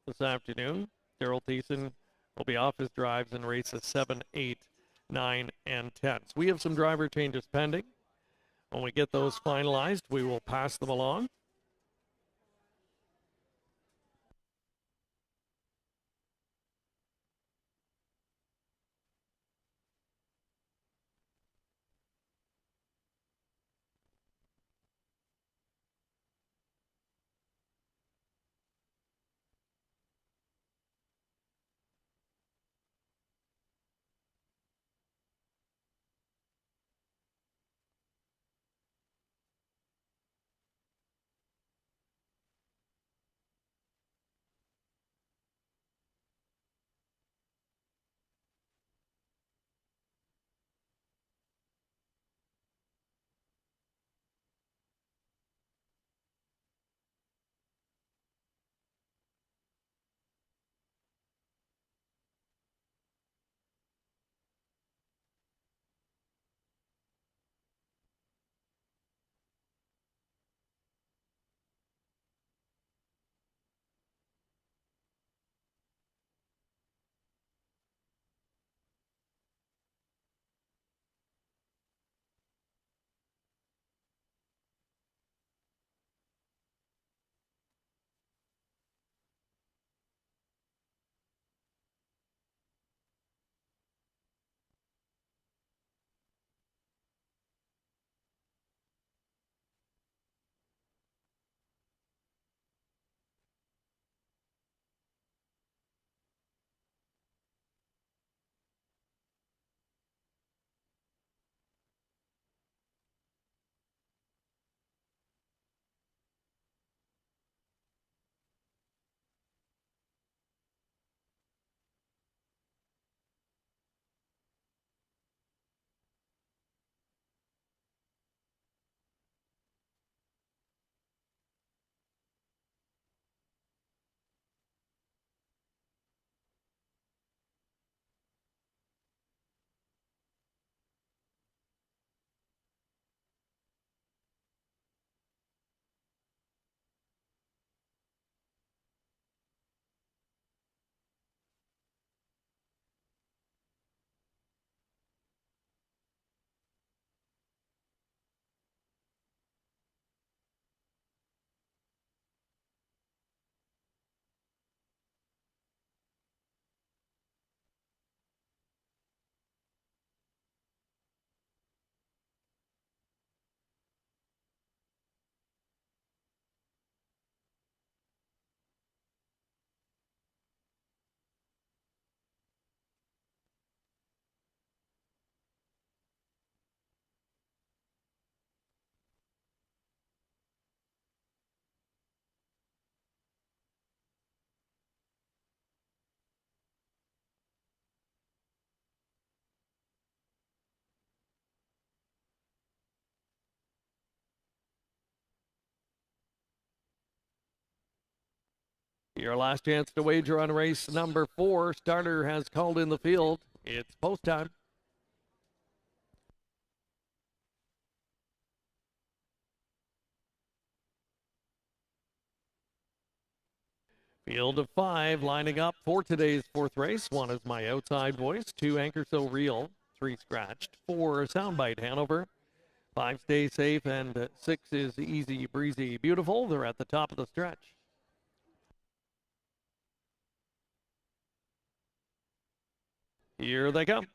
this afternoon. Daryl Thiessen will be off his drives in races 7, 8, 9, and 10. So we have some driver changes pending. When we get those finalized, we will pass them along. Your last chance to wager on race number 4. Starter has called in the field. It's post time. Field of 5 lining up for today's 4th race. 1 is My Outside Voice, 2 Anchor So Real, 3 Scratched, 4 Soundbite Hanover, 5 Stay Safe, and 6 is Easy Breezy Beautiful. They're at the top of the stretch. Here they come.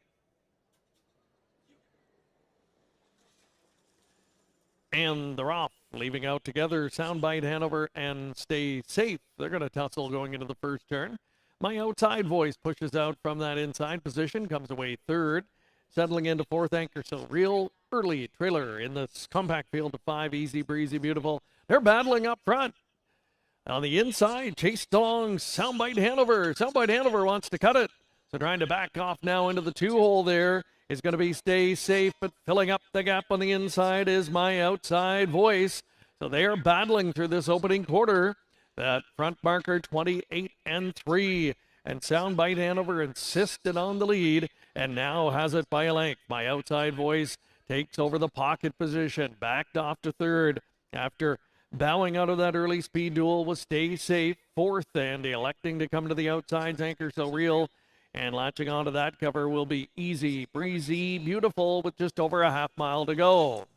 And they're off, leaving out together Soundbite Hanover and Stay Safe. They're going to tussle going into the first turn. My Outside Voice pushes out from that inside position, comes away third. Settling into fourth, Anchor So Real. Early trailer in this compact field of 5, Easy Breezy Beautiful. They're battling up front. On the inside, chased along Soundbite Hanover. Soundbite Hanover wants to cut it. So trying to back off now into the 2-hole there is going to be Stay Safe, but filling up the gap on the inside is My Outside Voice. So they are battling through this opening quarter. That front marker 28-3. And Soundbite Hanover insisted on the lead and now has it by a length. My Outside Voice takes over the pocket position, backed off to third after bowing out of that early speed duel with Stay Safe, fourth, and electing to come to the outside's Anchor So Real. And latching onto that cover will be Easy Breezy Beautiful with just over a half mile to go.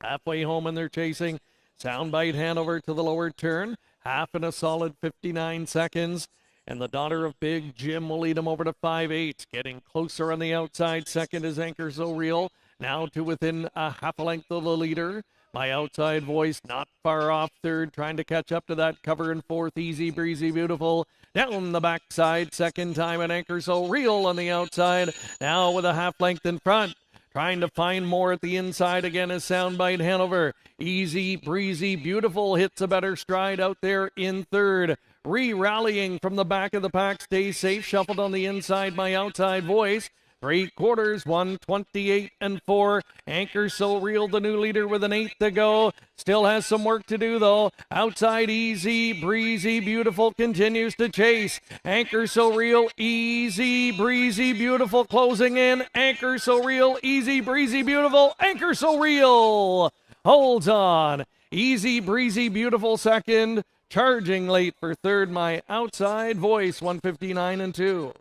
Halfway home and they're chasing Soundbite Hanover to the lower turn. Half in a solid 59 seconds. And the daughter of Big Jim will lead him over to 5-8. Getting closer on the outside. Second is Anchor So Real. Now to within a half a length of the leader. My Outside Voice not far off third, trying to catch up to that cover in fourth. Easy Breezy Beautiful down the backside. Second time an Anchor So Real on the outside. Now with a half length in front. Trying to find more at the inside again is Soundbite Hanover. Easy Breezy Beautiful hits a better stride out there in third. Rallying from the back of the pack. Stay Safe shuffled on the inside. My Outside Voice. 3/4, 128-4. Anchor So Real, the new leader with an 8 to go. Still has some work to do though. Outside Easy Breezy Beautiful continues to chase. Anchor So Real, Easy Breezy Beautiful closing in. Anchor So Real, Easy Breezy Beautiful. Anchor So Real holds on. Easy Breezy Beautiful second. Charging late for third, My Outside Voice, 159-2.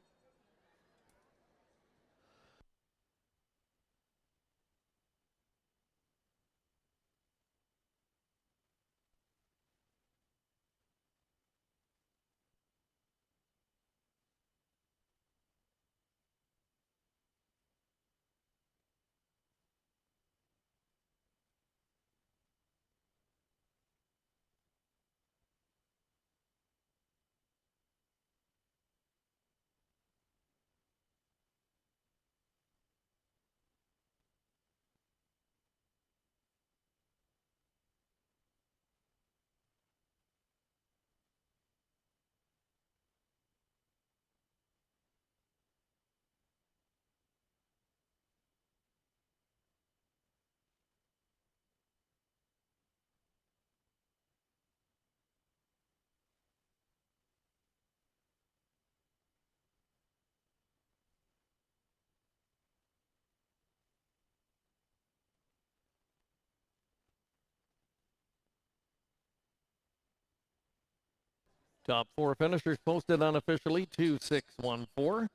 Top 4 finishers posted unofficially, 2, 6, 1, 4.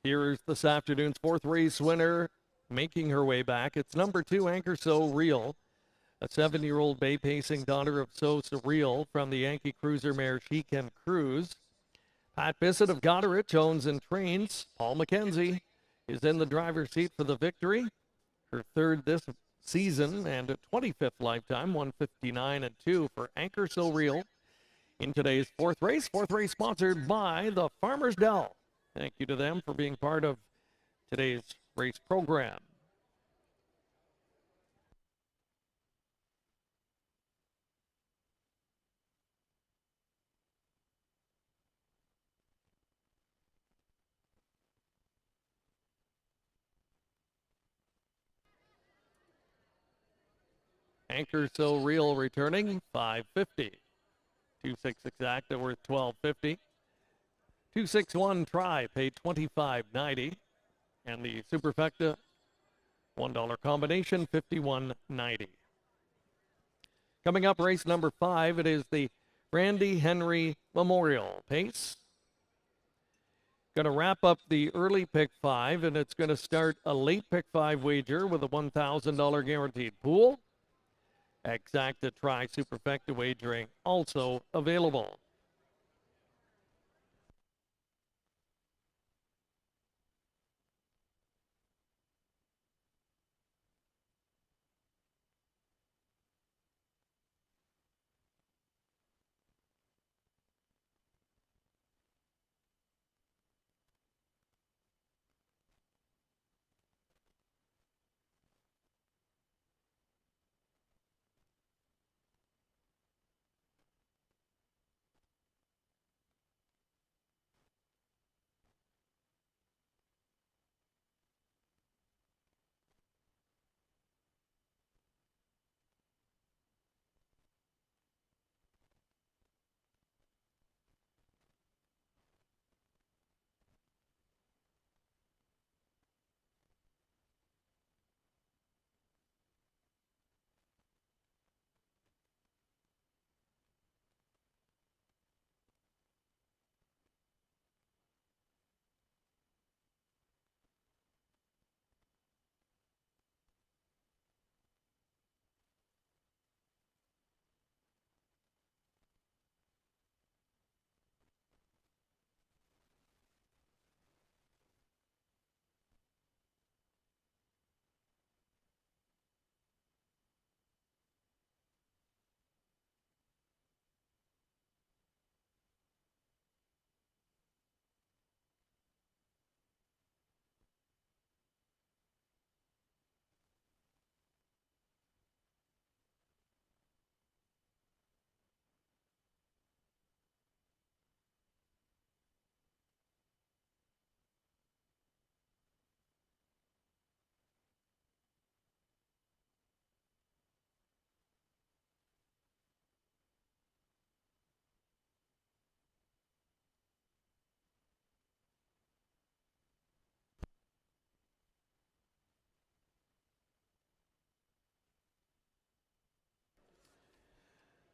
Here is this afternoon's 4th race winner, making her way back. It's number 2, Anchor So Real, a 7-year-old bay-pacing daughter of So Surreal from the Yankee Cruiser mare She Can Cruise. Pat Bissett of Goderich owns and trains. Paul McKenzie is in the driver's seat for the victory. Her 3rd this season and a 25th lifetime, 159-2 for Anchor So Real in today's 4th race. 4th race sponsored by the Farmers Dell. Thank you to them for being part of today's race program. Anchor So Real returning, $5.50. 2.6 exacta worth $12.50. 261 try paid $25.90. And the Superfecta $1 combination, $51.90. Coming up, race number 5, it is the Randy Henry Memorial Pace. Going to wrap up the early pick 5, and it's going to start a late pick 5 wager with a $1,000 guaranteed pool. Exacta try Superfecta wagering also available.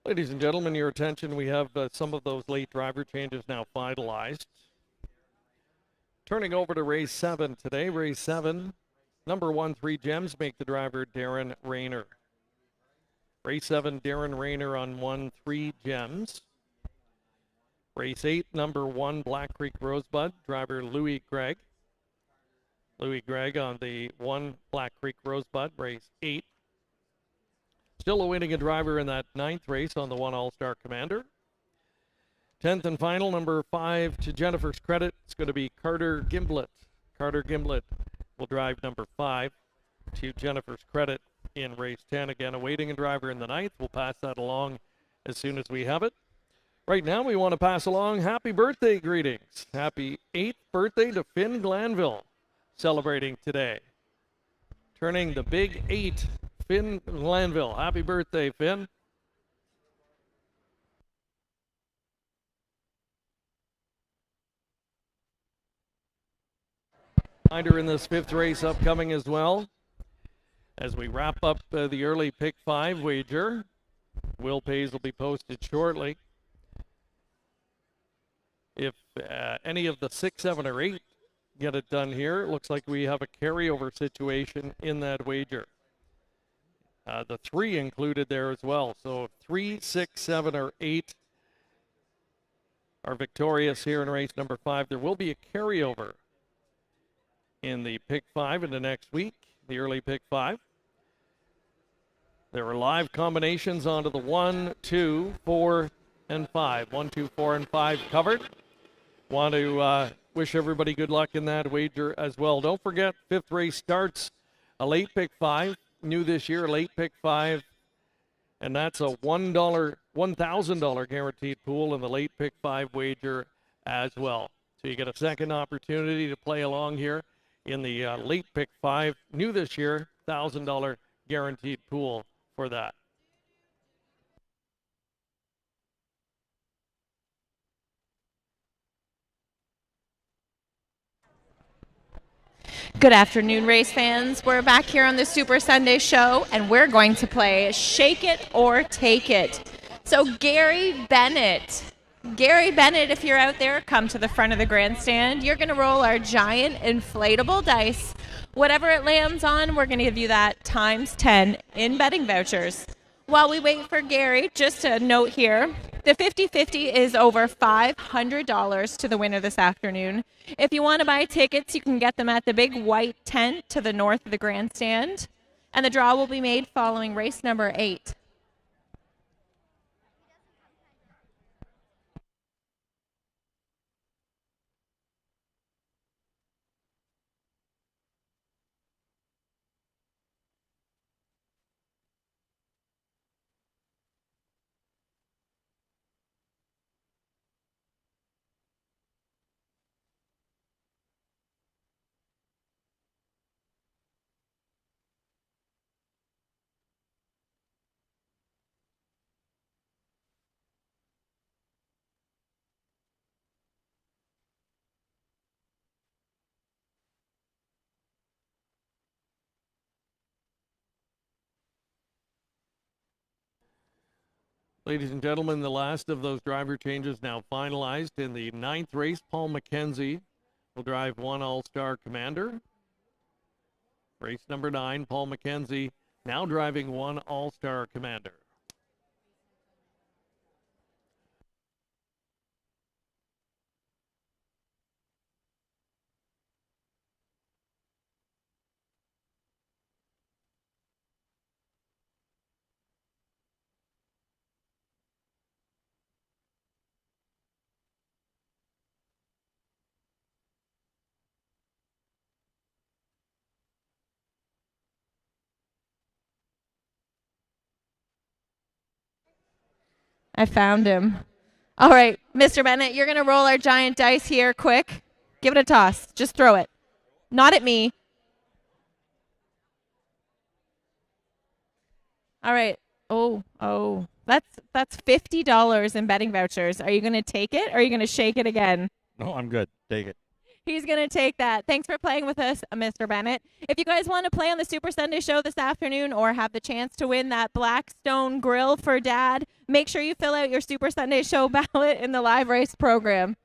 Ladies and gentlemen, your attention, we have some of those late driver changes now finalized. Turning over to race 7 today. Race 7, number 1, 3 Gems, make the driver Darren Rayner. Race 7, Darren Rayner on 1, 3 Gems. Race 8, number 1, Black Creek Rosebud, driver Louis Gregg. Louis Gregg on the 1 Black Creek Rosebud, race 8. Still awaiting a driver in that 9th race on the 1 All-Star Commander. 10th and final, number 5 to Jennifer's credit. It's going to be Carter Gimblett. Carter Gimblett will drive number 5 to Jennifer's credit in race 10. Again, awaiting a driver in the 9th. We'll pass that along as soon as we have it. Right now, we want to pass along happy birthday greetings. Happy 8th birthday to Finn Glanville, celebrating today. Turning the big 8, Finn Glanville. Happy birthday, Finn. Reminder in this 5th race upcoming as well. As we wrap up the early pick 5 wager, Will Pays will be posted shortly. If any of the 6, 7, or 8 get it done here. It looks like we have a carryover situation in that wager. The 3 included there as well. So 3, 6, 7, or 8 are victorious here in race number 5. There will be a carryover in the pick 5 in the next week, the early pick 5. There are live combinations onto the 1, 2, 4, and 5. 1, 2, 4, and 5 covered. Want to wish everybody good luck in that wager as well. Don't forget, 5th race starts a late pick 5. New this year, late pick 5. And that's a $1,000 guaranteed pool in the late pick 5 wager as well. So you get a second opportunity to play along here in the late pick 5. New this year, $1,000 guaranteed pool for that.
Good afternoon, race fans. We're back here on the Super Sunday Show, and we're going to play Shake It or Take It. So Gary Bennett, if you're out there, come to the front of the grandstand. You're going to roll our giant inflatable dice. Whatever it lands on, we're going to give you that times 10 in betting vouchers. While we wait for Gary, just a note here, the 50-50 is over $500 to the winner this afternoon. If you want to buy tickets, you can get them at the big white tent to the north of the grandstand. And the draw will be made following race number 8.
Ladies and gentlemen, the last of those driver changes now finalized. In the 9th race, Paul McKenzie will drive 1 All-Star Commander. Race number 9, Paul McKenzie now driving 1 All-Star Commander.
I found him. All right, Mr. Bennett, you're going to roll our giant dice here quick. Give it a toss. Just throw it. Not at me. All right. Oh. That's $50 in betting vouchers. Are you going to take it or are you going to shake it again?
No, I'm good. Take it.
He's going to take that. Thanks for playing with us, Mr. Bennett. If you guys want to play on the Super Sunday Show this afternoon or have the chance to win that Blackstone Grill for Dad, make sure you fill out your Super Sunday Show ballot in the live race program.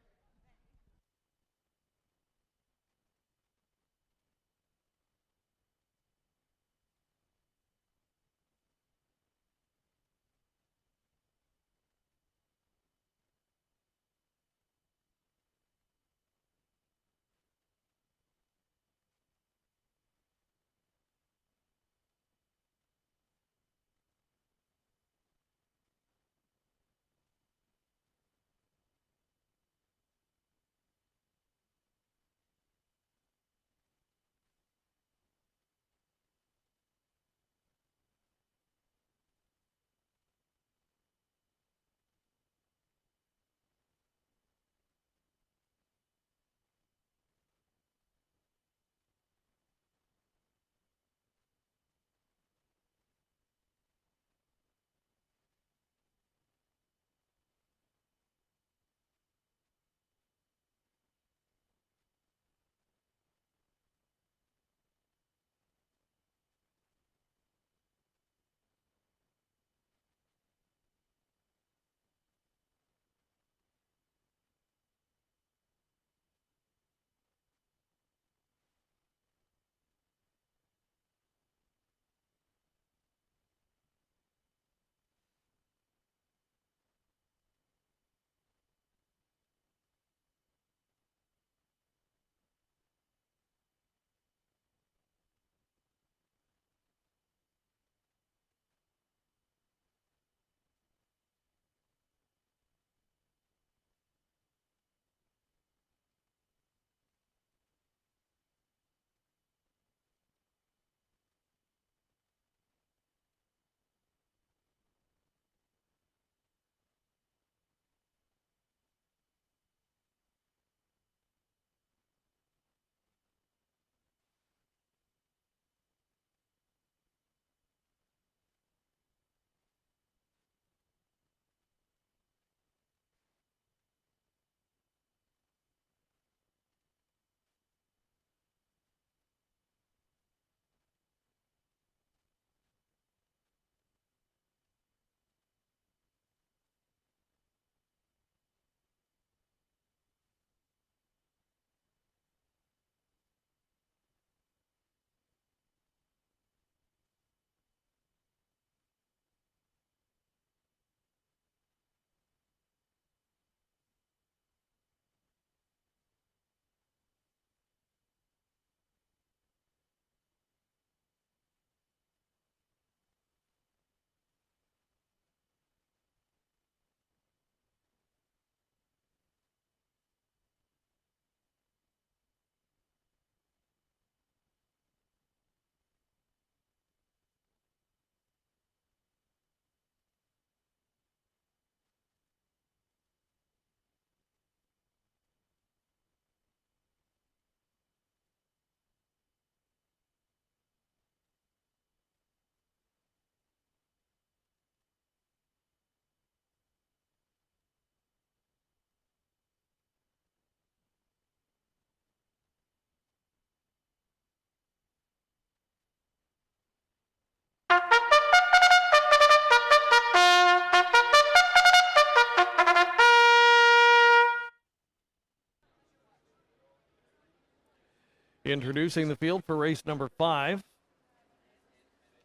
Introducing the field for race number 5.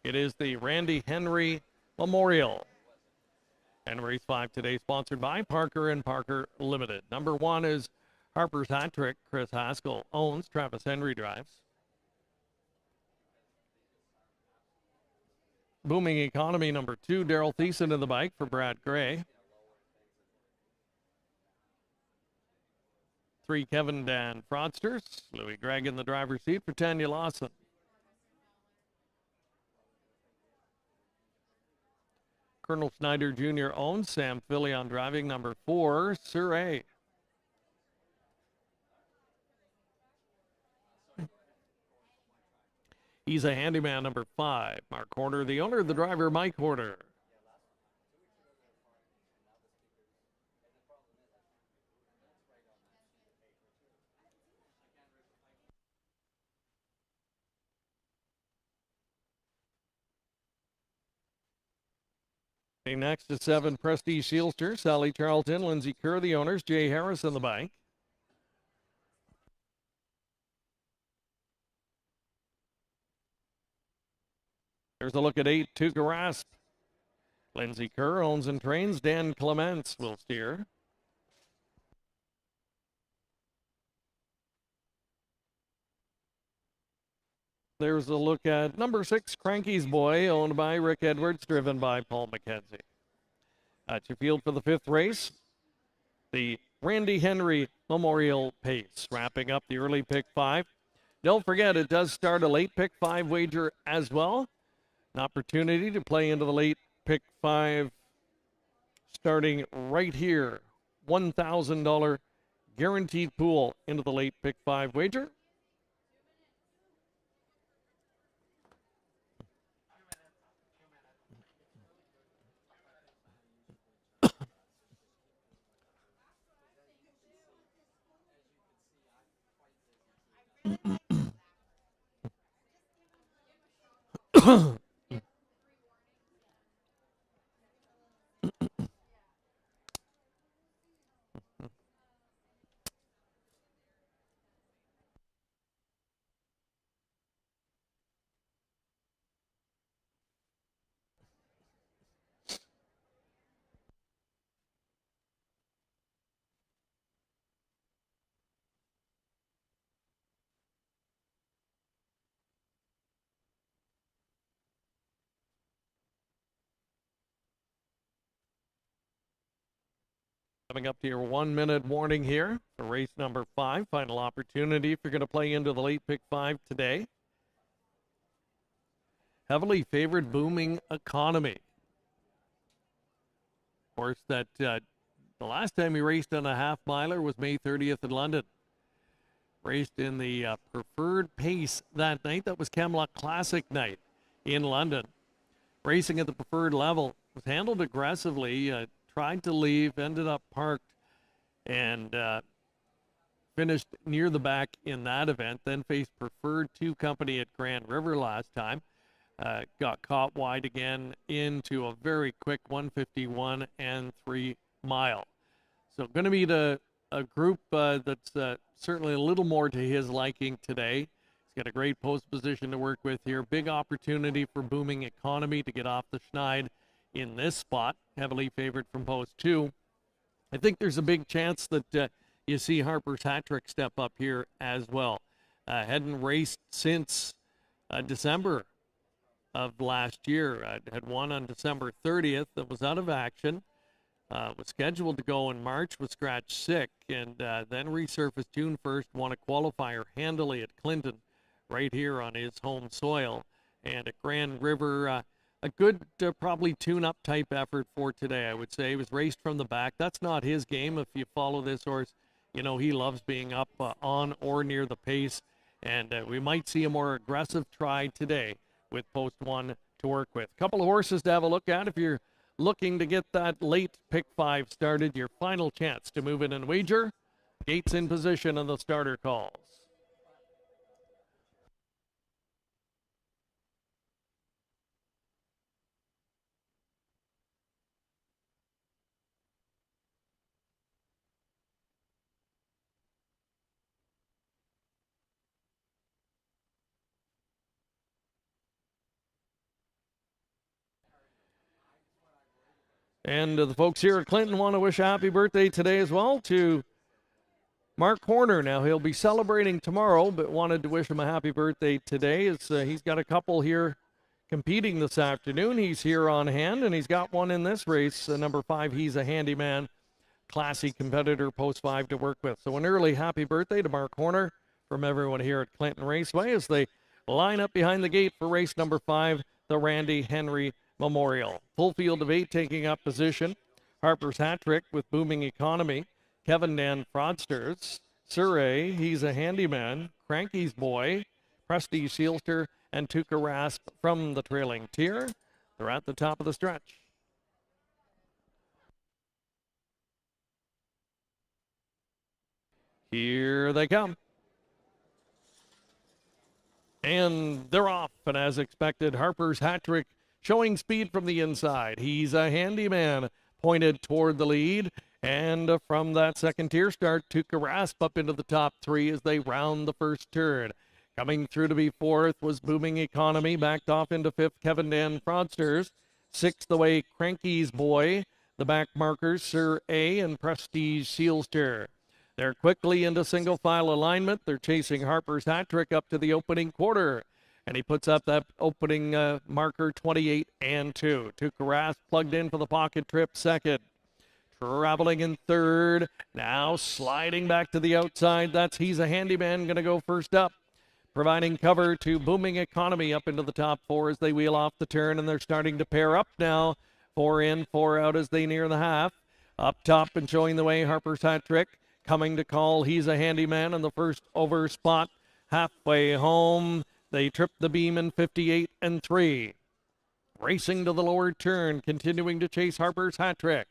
It is the Randy Henry Memorial. And race 5 today sponsored by Parker & Parker Limited. Number 1 is Harper's Hat Trick. Chris Haskell owns. Travis Henry drives. Booming Economy, number 2, Daryl Thiessen in the bike for Brad Gray. 3, Kevin Dan Fraudsters. Louis Gregg in the driver's seat for Tanya Lawson. Colonel Snyder Jr. owns. Sam Fillion driving, number 4, Surrey. He's a handyman, number 5. Mark Horner, the owner, the driver, Mike Horner. Next is 7, Prestige Shieldster, Sally Charlton, Lindsay Kerr, the owners, Jay Harris in the bike. There's a look at 8, Tuca Rasp. Lindsay Kerr owns and trains. Dan Clements will steer. There's a look at number 6, Cranky's Boy, owned by Rick Edwards, driven by Paul McKenzie. At your field for the 5th race, the Randy Henry Memorial Pace, wrapping up the early pick 5. Don't forget, it does start a late pick 5 wager as well. An opportunity to play into the late pick 5 starting right here. $1,000 guaranteed pool into the late pick 5 wager. Coming up to your 1-minute warning here for race number 5. Final opportunity if you're going to play into the late pick 5 today. Heavily favored Booming Economy. Of course, that the last time he raced on a half-miler was May 30th in London. Raced in the preferred pace that night. That was Camelot Classic night in London. Racing at the preferred level. Was handled aggressively. Tried to leave, ended up parked, and finished near the back in that event. Then faced Preferred 2 Company at Grand River last time. Got caught wide again into a very quick 151 and 3 mile. So going to meet a group that's certainly a little more to his liking today. He's got a great post position to work with here. Big opportunity for Booming Economy to get off the schneid in this spot, heavily favored from post 2. I think there's a big chance that you see Harper's Hat Trick step up here as well. Hadn't raced since December of last year. Had won on December 30th. That was out of action. Was scheduled to go in March, was scratched sick, and then resurfaced June 1st, won a qualifier handily at Clinton right here on his home soil. And at Grand River, a good probably tune-up type effort for today, I would say. He was raced from the back. That's not his game. If you follow this horse, you know he loves being up on or near the pace. And we might see a more aggressive try today with post 1 to work with. A couple of horses to have a look at if you're looking to get that late pick 5 started. Your final chance to move in and wager. Gates in position on the starter calls. And the folks here at Clinton want to wish a happy birthday today as well to Mark Horner. Now, he'll be celebrating tomorrow, but wanted to wish him a happy birthday today. As he's got a couple here competing this afternoon. He's here on hand, and he's got one in this race. Number 5, He's a Handyman. Classy competitor, post 5 to work with. So an early happy birthday to Mark Horner from everyone here at Clinton Raceway as they line up behind the gate for race number 5, the Randy Henry Memorial. Full field of 8 taking up position. Harper's Hat Trick with Booming Economy. Kevin Dan Fraudsters. Surrey, He's a Handyman. Cranky's Boy. Prestige Sealster and Tuca Rasp from the trailing tier. They're at the top of the stretch. Here they come. And they're off. And as expected, Harper's Hat Trick showing speed from the inside. He's a Handyman pointed toward the lead. And from that second tier start, Tuca Rasp up into the top 3 as they round the first turn. Coming through to be 4th was Booming Economy. Backed off into 5th, Kevin Dan Fraudsters. 6th away, Cranky's Boy. The back markers, Sir A and Prestige Sealster. They're quickly into single file alignment. They're chasing Harper's Hat Trick up to the opening quarter. And he puts up that opening marker 28 and 2. Tuca Rasp plugged in for the pocket trip second. Traveling in third. Now sliding back to the outside. That's He's a Handyman going to go first up. Providing cover to Booming Economy up into the top 4 as they wheel off the turn. And they're starting to pair up now. 4 in, 4 out as they near the half. Up top and showing the way, Harper's Hat Trick. Coming to call, He's a Handyman in the first over spot. Halfway home, they trip the beam in 58 and 3. Racing to the lower turn, continuing to chase Harper's Hat Trick.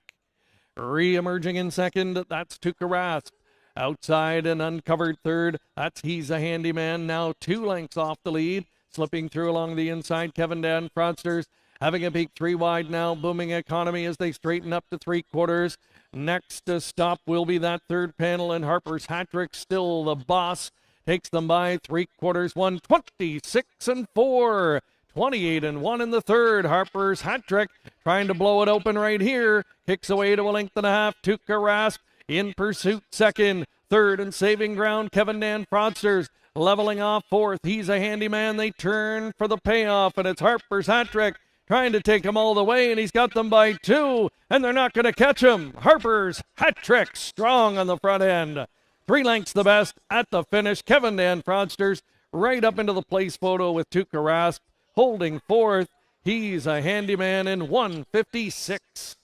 Re-emerging in second, that's Tuca Rasp. Outside and uncovered third, that's He's a Handyman. Now 2 lengths off the lead. Slipping through along the inside, Kevin Dan Fraudsters. Having a peak 3 wide now, Booming Economy as they straighten up to 3/4. Next to stop will be that third panel, and Harper's Hat Trick still the boss. Takes them by 3/4, 126 and 4. 28 and 1 in the third. Harper's Hat Trick trying to blow it open right here. Kicks away to a length and a half. Tuca Rasp in pursuit second. Third and saving ground, Kevin Dan Fraudsters. Leveling off 4th. He's a Handyman. They turn for the payoff, and it's Harper's Hat Trick trying to take them all the way, and he's got them by 2, and they're not going to catch him. Harper's Hat Trick strong on the front end. 3 lengths the best at the finish. Kevin Dan Fraudsters right up into the place photo with Tuca Rasp holding 4th. He's a Handyman in 156.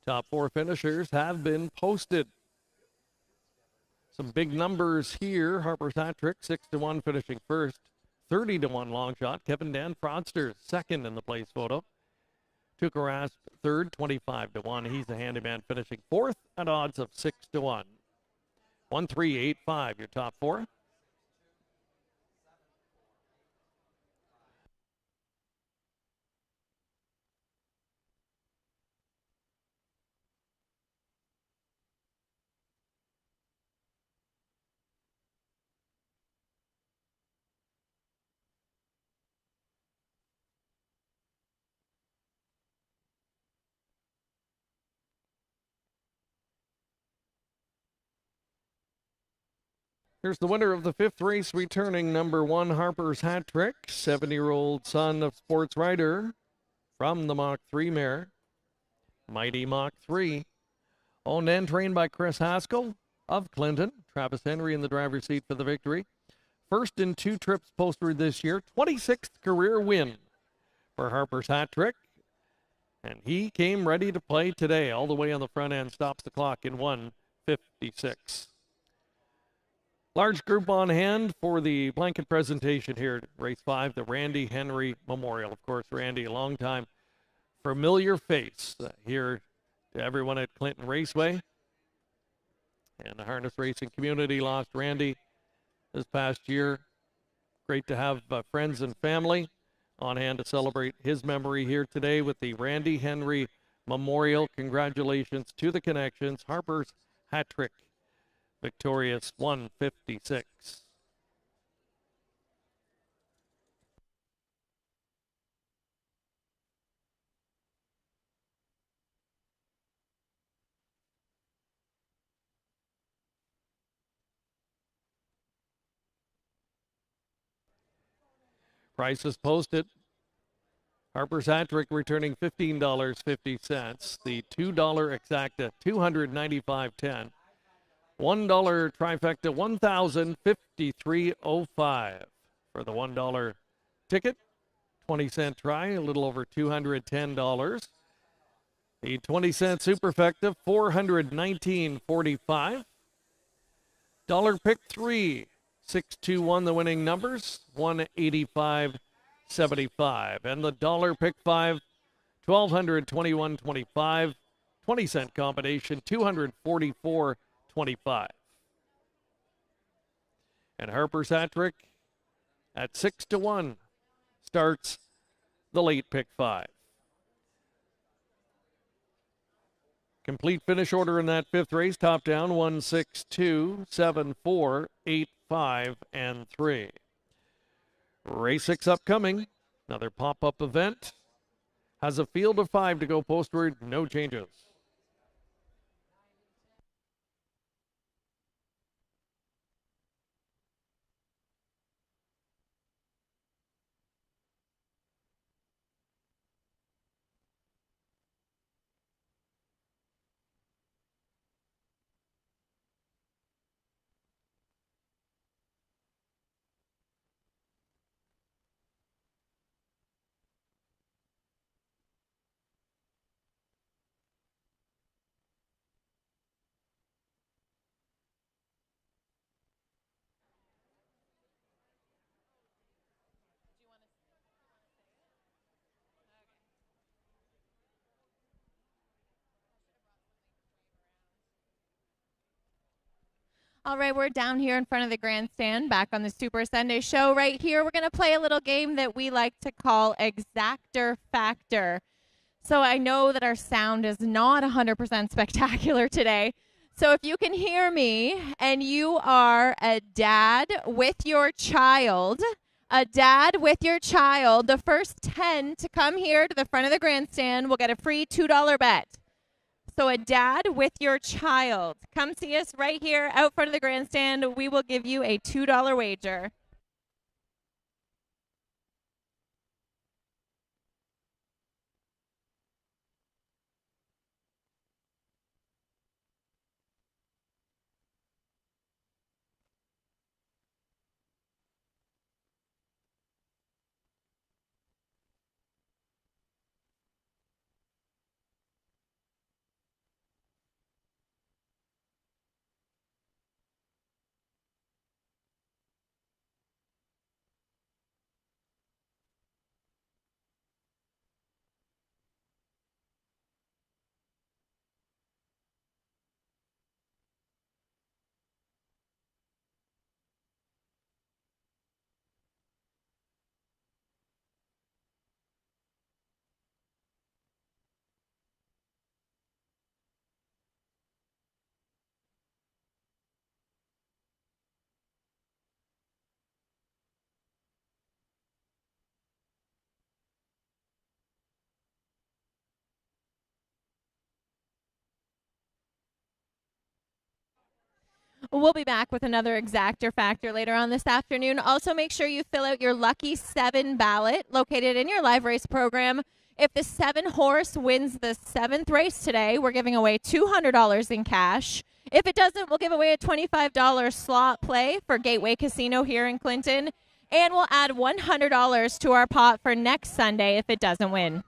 Top 4 finishers have been posted. Some big numbers here. Harper's Hat Trick, 6-1 finishing first. 30-1 long shot. Kevin Dan Fraudsters, second in the place photo. Tuca Rasp, third, 25-1. He's a Handyman finishing 4th at odds of 6-1. 1, 3, 8, 5, your top 4. Here's the winner of the 5th race, returning number 1, Harper's Hat Trick, 7-year-old son of sports writer from the Mach 3 mare, Mighty Mach 3. Owned and trained by Chris Haskell of Clinton. Travis Henry in the driver's seat for the victory. First in 2 trips posted this year, 26th career win for Harper's Hat Trick. And he came ready to play today, all the way on the front end, stops the clock in 1:56. Large group on hand for the blanket presentation here, race 5, the Randy Henry Memorial. Of course, Randy, a long-time familiar face here to everyone at Clinton Raceway. And the harness racing community lost Randy this past year. Great to have friends and family on hand to celebrate his memory here today with the Randy Henry Memorial. Congratulations to the Connections. Harper's Hat Trick victorious 1:56. Prices posted. Harper's Hat Trick returning $15.50. The $2 exacta, $295.10. $1 trifecta, $1,053.05 for the $1 ticket. 20-cent try, a little over $210. The 20-cent superfecta, $419.45. Dollar pick 3, 621 the winning numbers, $185.75. And the dollar pick 5, $1,221.25. 20-cent combination, $244.25. And Harper's Hat Trick at 6-1 starts the late pick 5. Complete finish order in that 5th race. Top down 1, 6, 2, 7, 4, 8, 5, and 3. Race 6 upcoming. Another pop-up event. Has a field of 5 to go postward. No changes.
All right, we're down here in front of the grandstand, back on the Super Sunday show. Right here, we're going to play a little game that we like to call Exactor Factor. So I know that our sound is not 100% spectacular today. So if you can hear me and you are a dad with your child, the first 10 to come here to the front of the grandstand will get a free $2 bet. So a dad with your child, come see us right here out front of the grandstand. We will give you a $2 wager. We'll be back with another exactor factor later on this afternoon. Also, make sure you fill out your Lucky 7 ballot located in your live race program. If the 7 horse wins the 7th race today, we're giving away $200 in cash. If it doesn't, we'll give away a $25 slot play for Gateway Casino here in Clinton. And we'll add $100 to our pot for next Sunday if it doesn't win.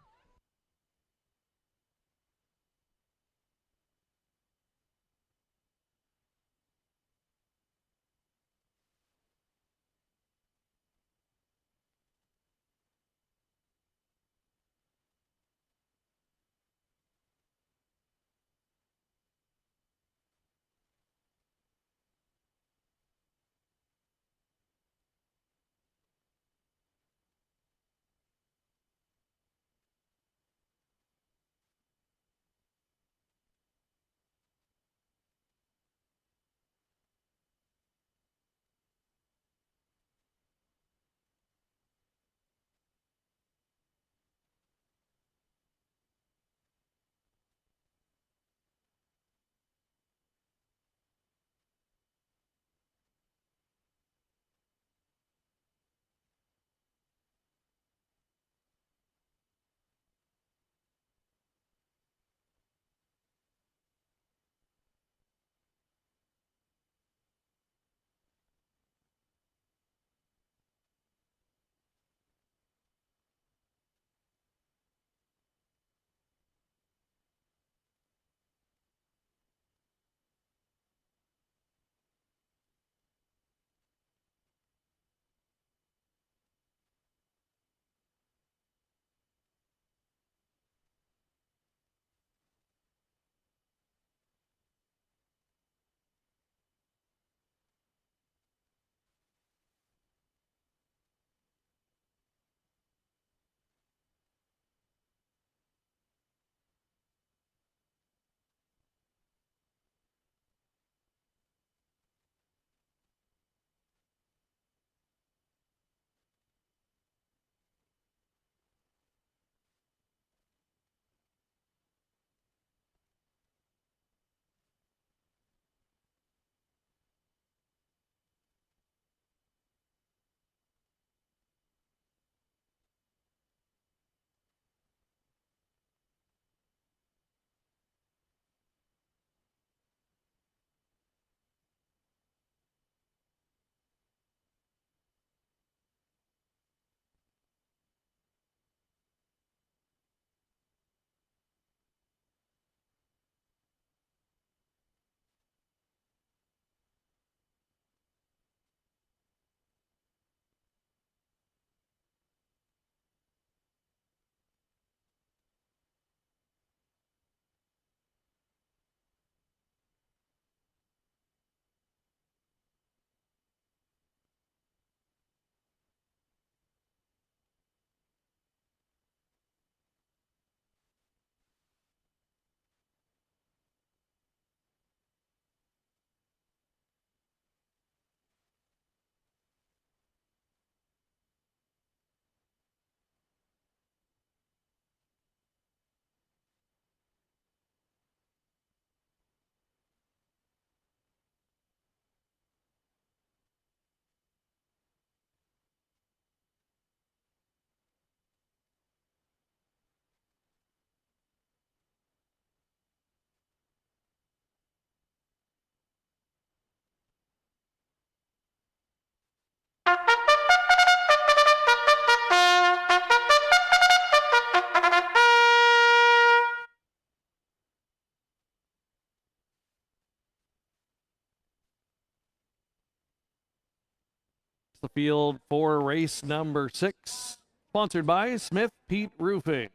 The field for race number 6, sponsored by Smith Pete Roofing.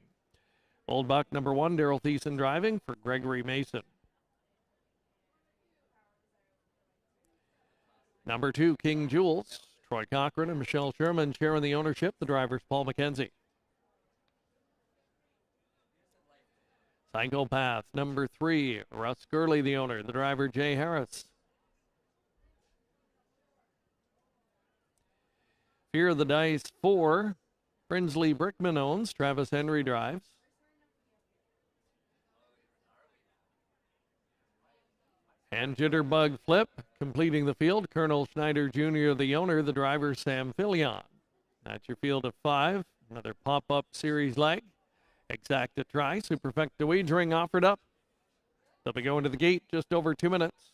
Old Buck number 1, Daryl Thiessen driving for Gregory Mason. Number 2, King Jules, Troy Cochran and Michelle Sherman sharing the ownership. The driver's Paul McKenzie. Psychopath number 3, Russ Gurley the owner. The driver Jay Harris. Fear of the Dice 4, Brinsley Brickman owns. Travis Henry drives. And Jitterbug Flip completing the field. Colonel Schneider Jr., the owner, the driver, Sam Fillion. That's your field of 5. Another pop-up series leg. Exacta try. Superfecta wagering offered up. They'll be going to the gate just over 2 minutes.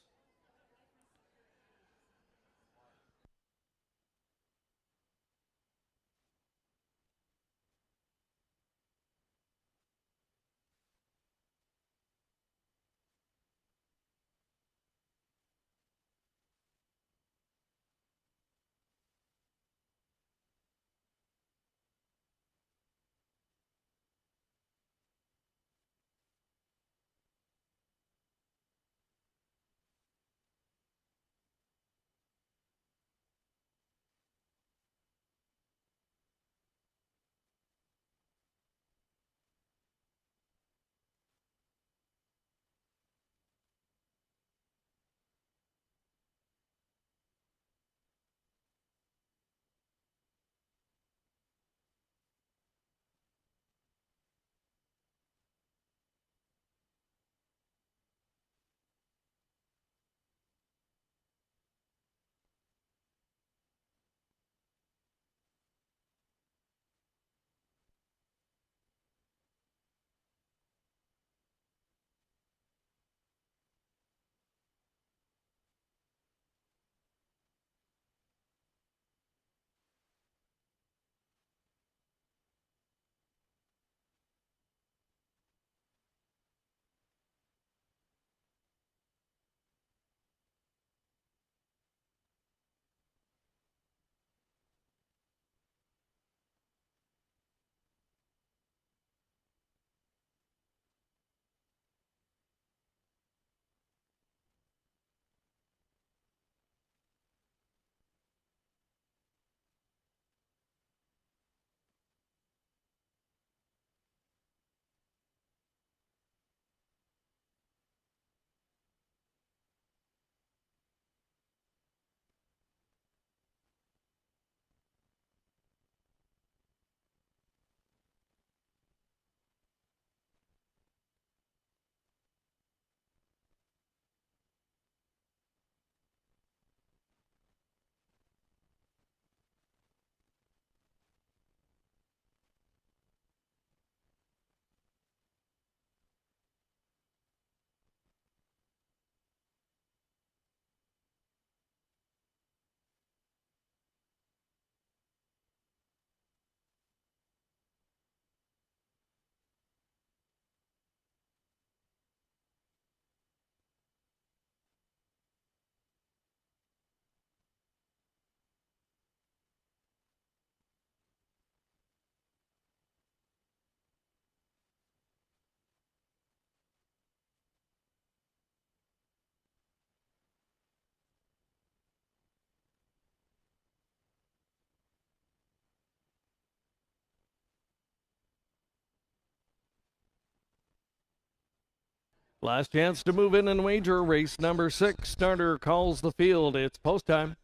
Last chance to move in and wager. Race number 6. Starter calls the field. It's post time.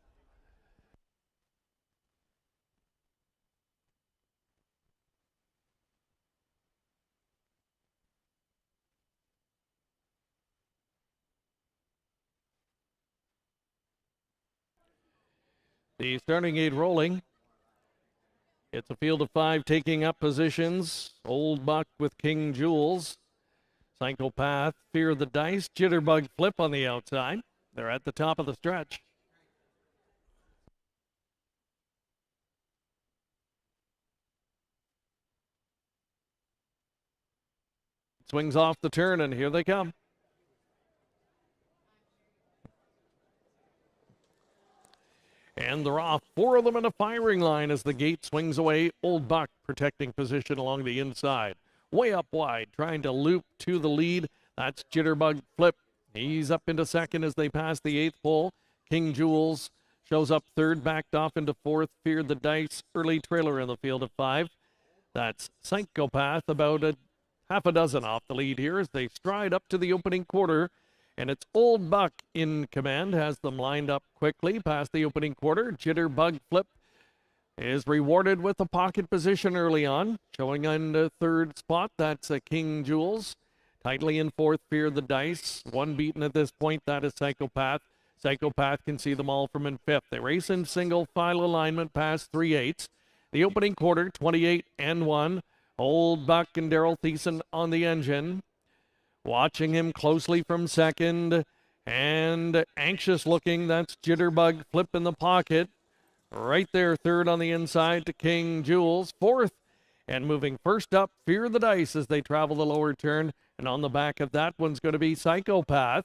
The starting gate rolling. It's a field of 5 taking up positions. Old Buck with King Jules. Psychopath, Fear the Dice, Jitterbug Flip on the outside. They're at the top of the stretch. Swings off the turn, and here they come. And they're off. 4 of them in a firing line as the gate swings away. Old Buck protecting position along the inside. Way up wide, trying to loop to the lead. That's Jitterbug Flip. He's up into second as they pass the 8th pole. King Jules shows up third, backed off into 4th. Fear the Dice, early trailer in the field of 5. That's Psychopath, about a half a dozen off the lead here as they stride up to the opening quarter. And it's Old Buck in command, has them lined up quickly past the opening quarter. Jitterbug Flip is rewarded with a pocket position early on, showing on the 3rd spot. That's King Jules. Tightly in fourth, Fear the Dice. One beaten at this point, that is Psychopath. Psychopath can see them all from in fifth. They race in single file alignment past 3/8. The opening quarter, 28-1. Old Buck and Daryl Thiessen on the engine. Watching him closely from second and anxious looking. That's Jitterbug Flip in the pocket. Right there, third on the inside to King Jules. Fourth, and moving first up, Fear the Dice as they travel the lower turn. And on the back of that one's going to be Psychopath.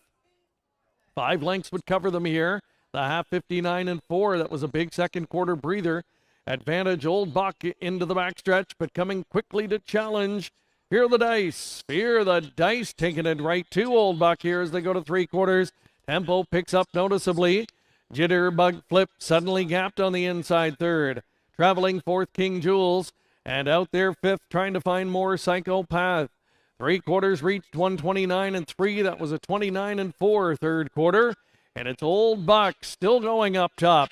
5 lengths would cover them here. The half 59-4. That was a big second quarter breather. Advantage Old Buck into the backstretch, but coming quickly to challenge. Fear the Dice. Fear the Dice taking it right to Old Buck here as they go to 3/4. Tempo picks up noticeably. Jitterbug Flip suddenly gapped on the inside third. Traveling fourth, King Jules. And out there fifth, trying to find more Psychopath. 3/4 reached 129-3. That was a 29-4 third quarter. And it's Old Buck still going up top.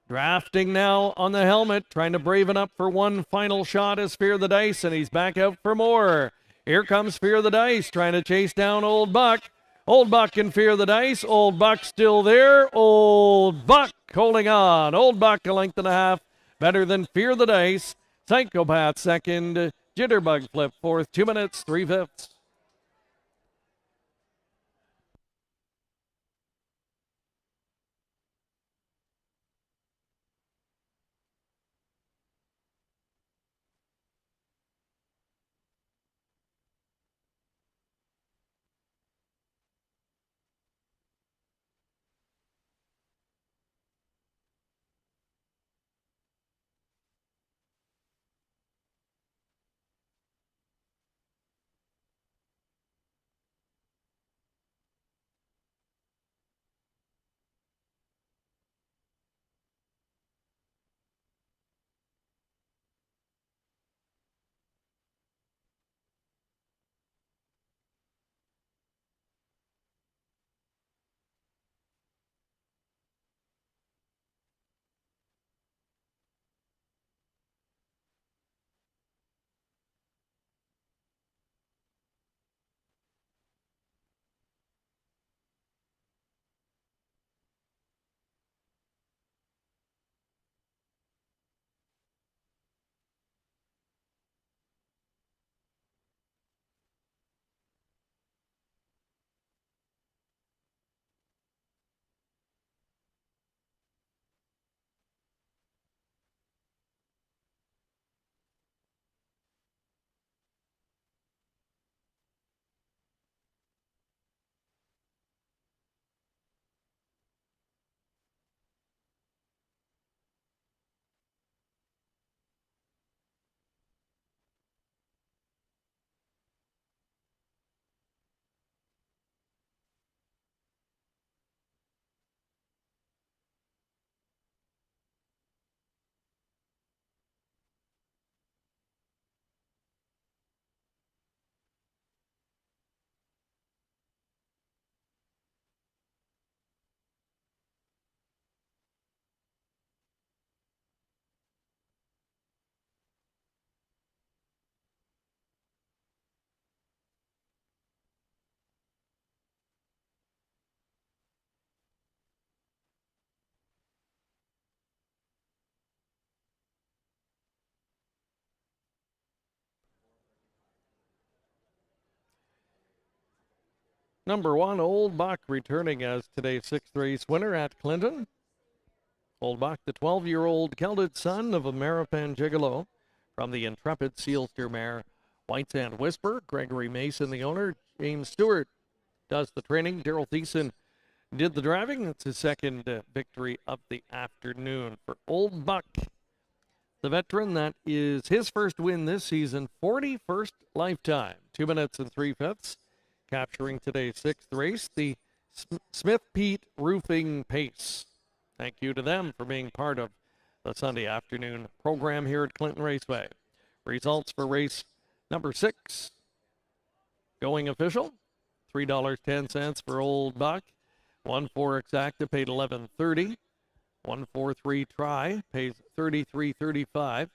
Drafting now on the helmet, trying to braven up for one final shot is Fear the Dice, and he's back out for more. Here comes Fear the Dice, trying to chase down Old Buck. Old Buck and Fear the Dice. Old Buck still there. Old Buck holding on. Old Buck a length and a half better than Fear the Dice. Psychopath second. Jitterbug Flip fourth. 2 minutes, 3/5. Number 1, Old Buck, returning as today's 6th race winner at Clinton. Old Buck, the 12-year-old gelded son of a Maripan Gigolo from the intrepid Sealster mare White Sand Whisper. Gregory Mason, the owner. James Stewart does the training. Daryl Thiessen did the driving. That's his second victory of the afternoon for Old Buck. The veteran, that is his first win this season, 41st lifetime. 2 minutes and 3/5. Capturing today's 6th race, the Smith Pete Roofing Pace. Thank you to them for being part of the Sunday afternoon program here at Clinton Raceway. Results for race number 6. Going official, $3.10 for Old Buck. 1-4 Exacta paid $11.30. 1-4-3 Try pays $33.35.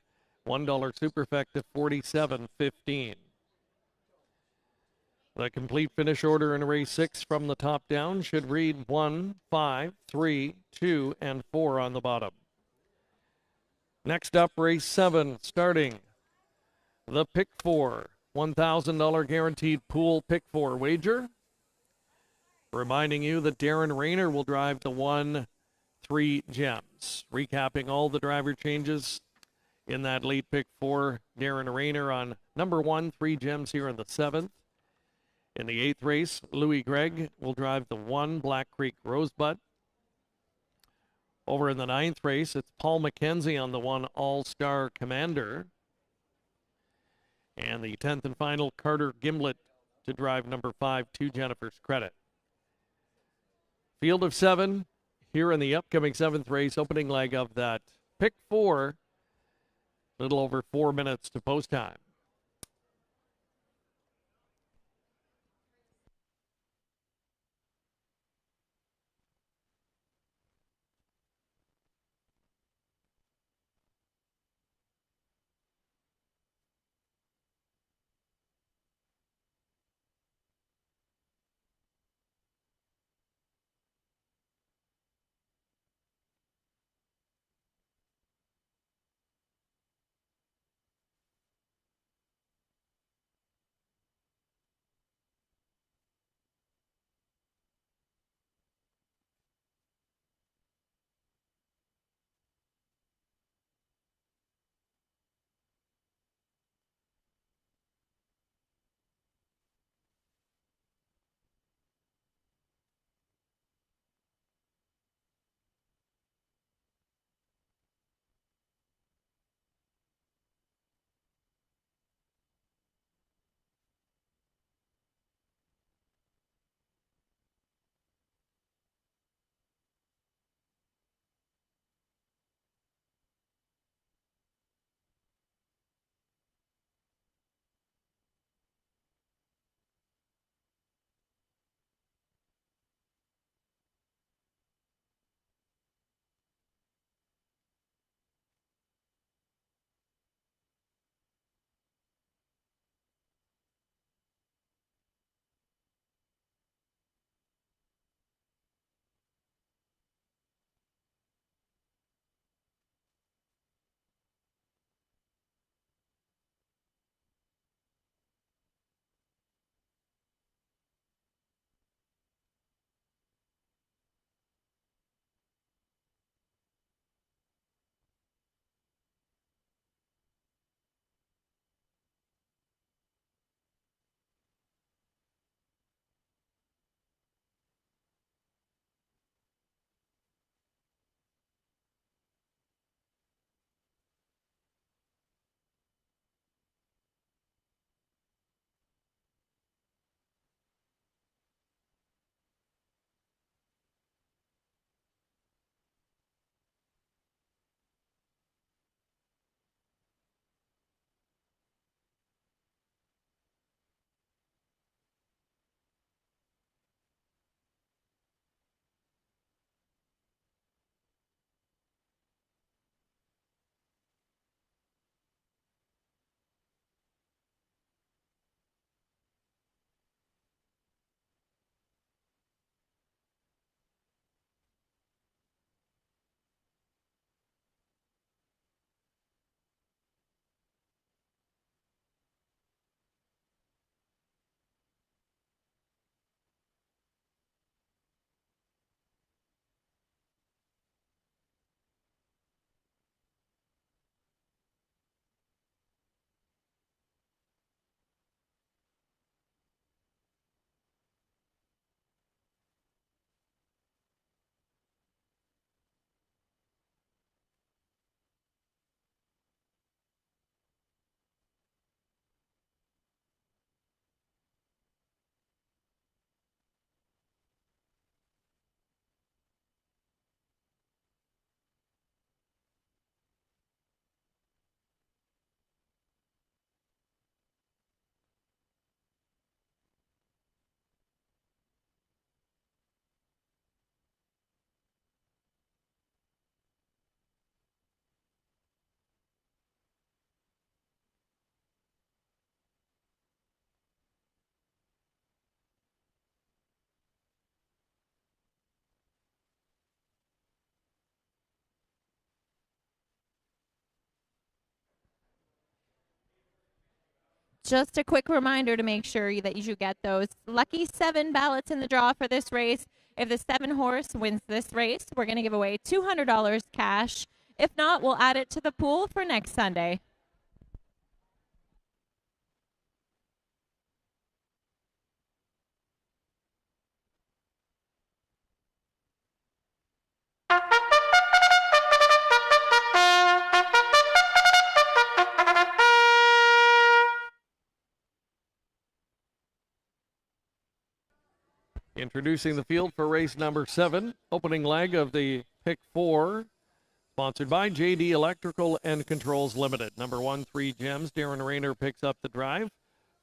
$1 Superfecta $47.15. The complete finish order in race 6 from the top down should read 1, 5, 3, 2, and 4 on the bottom. Next up, race 7, starting the pick 4, $1,000 guaranteed pool pick 4 wager. Reminding you that Darren Rayner will drive the 1, 3 gems. Recapping all the driver changes in that late pick 4, Darren Rayner on number 1, 3 gems here in the 7th. In the 8th race, Louis Gregg will drive the 1, Black Creek Rosebud. Over in the 9th race, it's Paul McKenzie on the 1, All-Star Commander. And the 10th and final, Carter Gimlet to drive number 5, 2 Jennifer's Credit. Field of 7 here in the upcoming 7th race, opening leg of that pick 4. Little over 4 minutes to post time.
just a quick reminder to make sure that you get those lucky 7 ballots in the draw for this race. If the 7 horse wins this race, we're going to give away $200 cash. If not, we'll add it to the pool for next Sunday.
Introducing the field for race number 7, opening leg of the pick 4, sponsored by JD Electrical and Controls Limited. Number 1, 3 Gems. Darren Rayner picks up the drive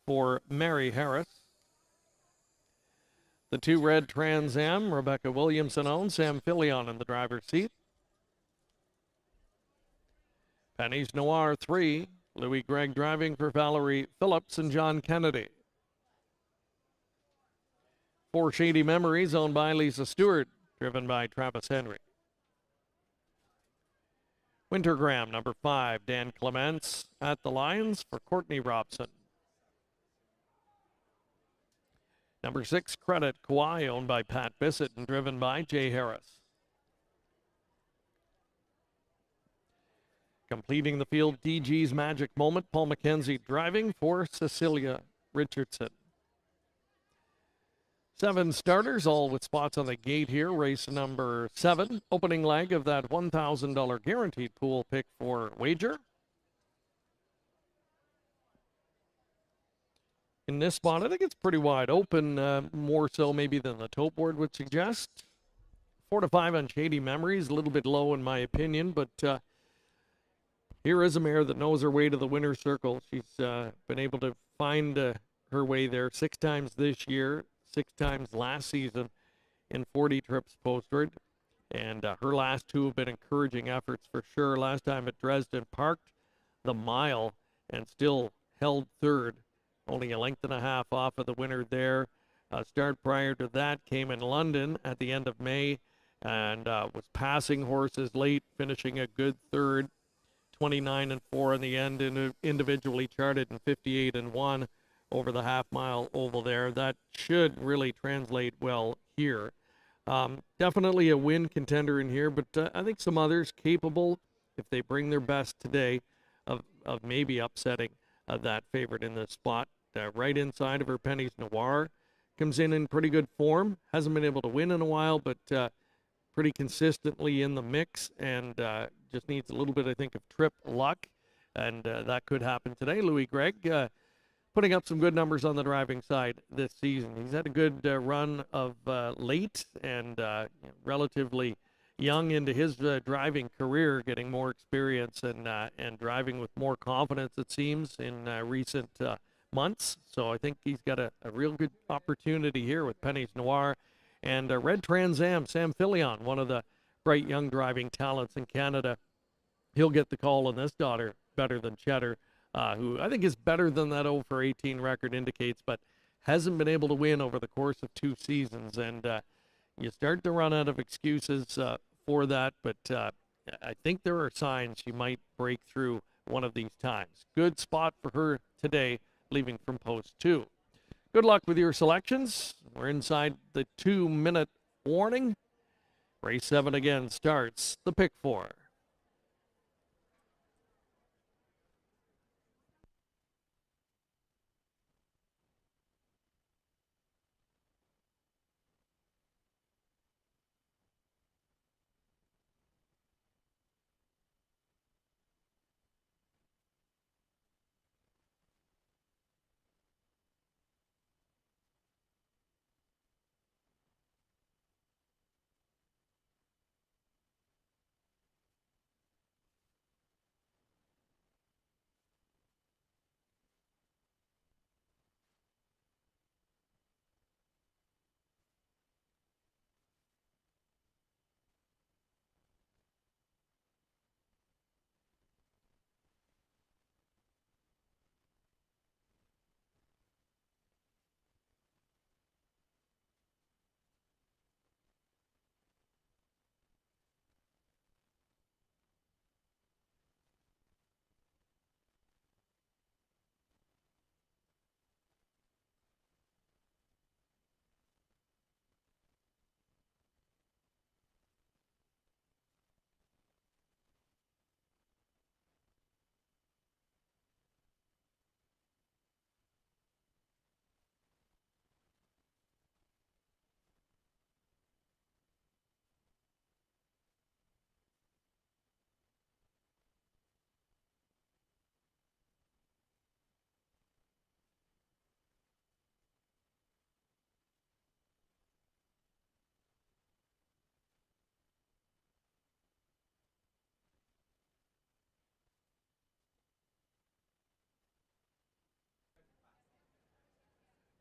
for Mary Harris. The 2 red Trans Am, Rebecca Williamson owns, Sam Filion in the driver's seat. Penny's Noir 3, Louis Gregg driving for Valerie Phillips and John Kennedy. 4 Shady Memories owned by Lisa Stewart, driven by Travis Henry. Wintergram, number 5, Dan Clements at the lines for Courtney Robson. Number 6, Credit Kawhi, owned by Pat Bissett and driven by Jay Harris. Completing the field, DG's Magic Moment, Paul McKenzie driving for Cecilia Richardson. 7 starters, all with spots on the gate here. Race number 7, opening leg of that $1,000 guaranteed pool pick for wager. In this spot, I think it's pretty wide open, more so maybe than the tote board would suggest. 4 to 5 on Shady Memories, a little bit low in my opinion, but here is a mare that knows her way to the winner's circle. She's been able to find her way there 6 times this year, 6 times last season in 40 trips posted. And her last 2 have been encouraging efforts for sure. Last time at Dresden, parked the mile and still held 3rd, only a length and a half off of the winner there. Start prior to that came in London at the end of May and was passing horses late, finishing a good 3rd, 29 and 4 in the end, individually charted, and 58 and 1 over the half-mile oval there. That should really translate well here. Definitely a win contender in here, but I think some others capable, if they bring their best today, of maybe upsetting that favorite in this spot. Right inside of her, Penny's Noir comes in pretty good form. Hasn't been able to win in a while, but pretty consistently in the mix, and just needs a little bit, I think, of trip luck, and that could happen today. Louis Gregg putting up some good numbers on the driving side this season. He's had a good run of late and relatively young into his driving career, getting more experience and driving with more confidence, it seems, in recent months. So I think he's got a real good opportunity here with Penny's Noir and Red Trans Am, Sam Filion, one of the bright young driving talents in Canada. He'll get the call on this daughter, Better Than Cheddar, who I think is better than that 0-for-18 record indicates, but hasn't been able to win over the course of 2 seasons. And you start to run out of excuses for that, but I think there are signs she might break through one of these times. Good spot for her today, leaving from post 2. Good luck with your selections. We're inside the 2-minute warning. Race 7 again starts the pick 4.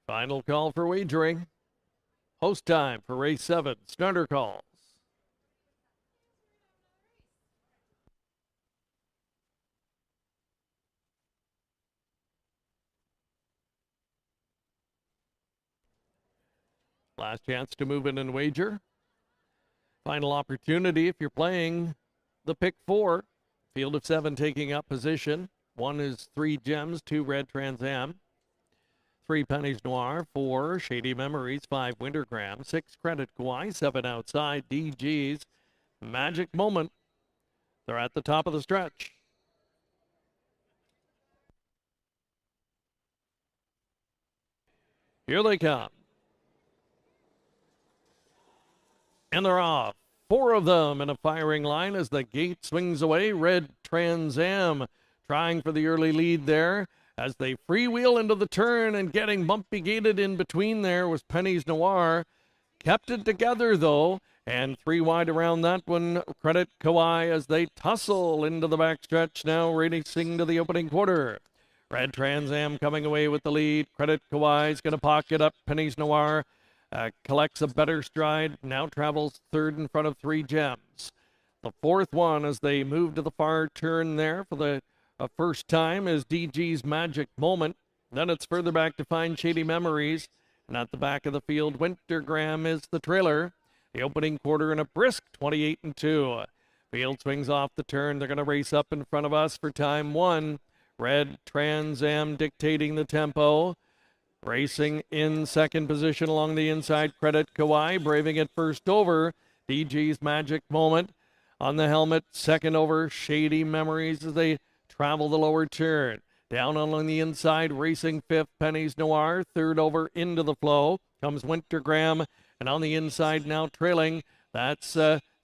Final call for wagering. Host time for race 7. Starter calls. Last chance to move in and wager. Final opportunity if you're playing the pick 4. Field of 7 taking up position. 1 is 3 Gems, 2 Red Trans Am. 3 Pennies Noir, 4 Shady Memories, 5 Wintergram, 6 Credit Kauai, 7 Outside, DG's Magic Moment. They're at the top of the stretch. Here they come. And they're off. 4 of them in a firing line as the gate swings away. Red Trans Am trying for the early lead there as they freewheel into the turn, and getting bumpy gated in between there was Pennies Noir. Kept it together though, and 3 wide around that one. Credit Kauai as they tussle into the backstretch now, racing to the opening quarter. Red Trans Am coming away with the lead. Credit Kauai is going to pocket up. Pennies Noir collects a better stride, now travels third in front of 3 Gems. The 4th one as they move to the far turn there for the first time is DG's Magic Moment. Then it's further back to find Shady Memories. And at the back of the field, Wintergram is the trailer. The opening quarter in a brisk 28-2. Field swings off the turn. They're going to race up in front of us for time 1. Red Trans Am dictating the tempo. Racing in second position along the inside, Credit Kauai braving it first over. DG's Magic Moment on the helmet. Second over, Shady Memories as they travel the lower turn. Down along the inside, racing 5th, Pennies Noir. Third over into the flow comes Wintergram. And on the inside now trailing, that's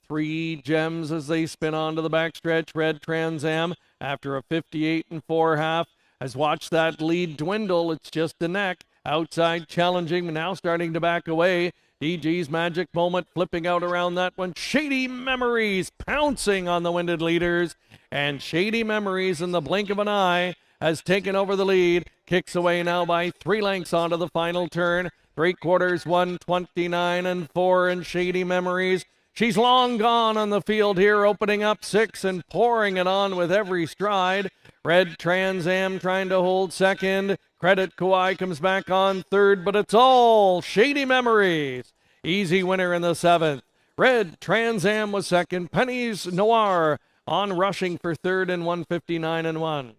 3 Gems as they spin onto the backstretch. Red Trans Am after a 58 4.5 has watched that lead dwindle. It's just a neck. Outside challenging, now starting to back away. DG's Magic Moment flipping out around that one. Shady Memories pouncing on the winded leaders. And Shady Memories in the blink of an eye has taken over the lead. Kicks away now by 3 lengths onto the final turn. 3/4, 129 4, and Shady Memories. She's long gone on the field here, opening up 6 and pouring it on with every stride. Red Trans Am trying to hold second. Credit Kauai comes back on third, but it's all Shady Memories. Easy winner in the 7th. Red Trans Am was second. Pennies Noir on rushing for third in 159 1.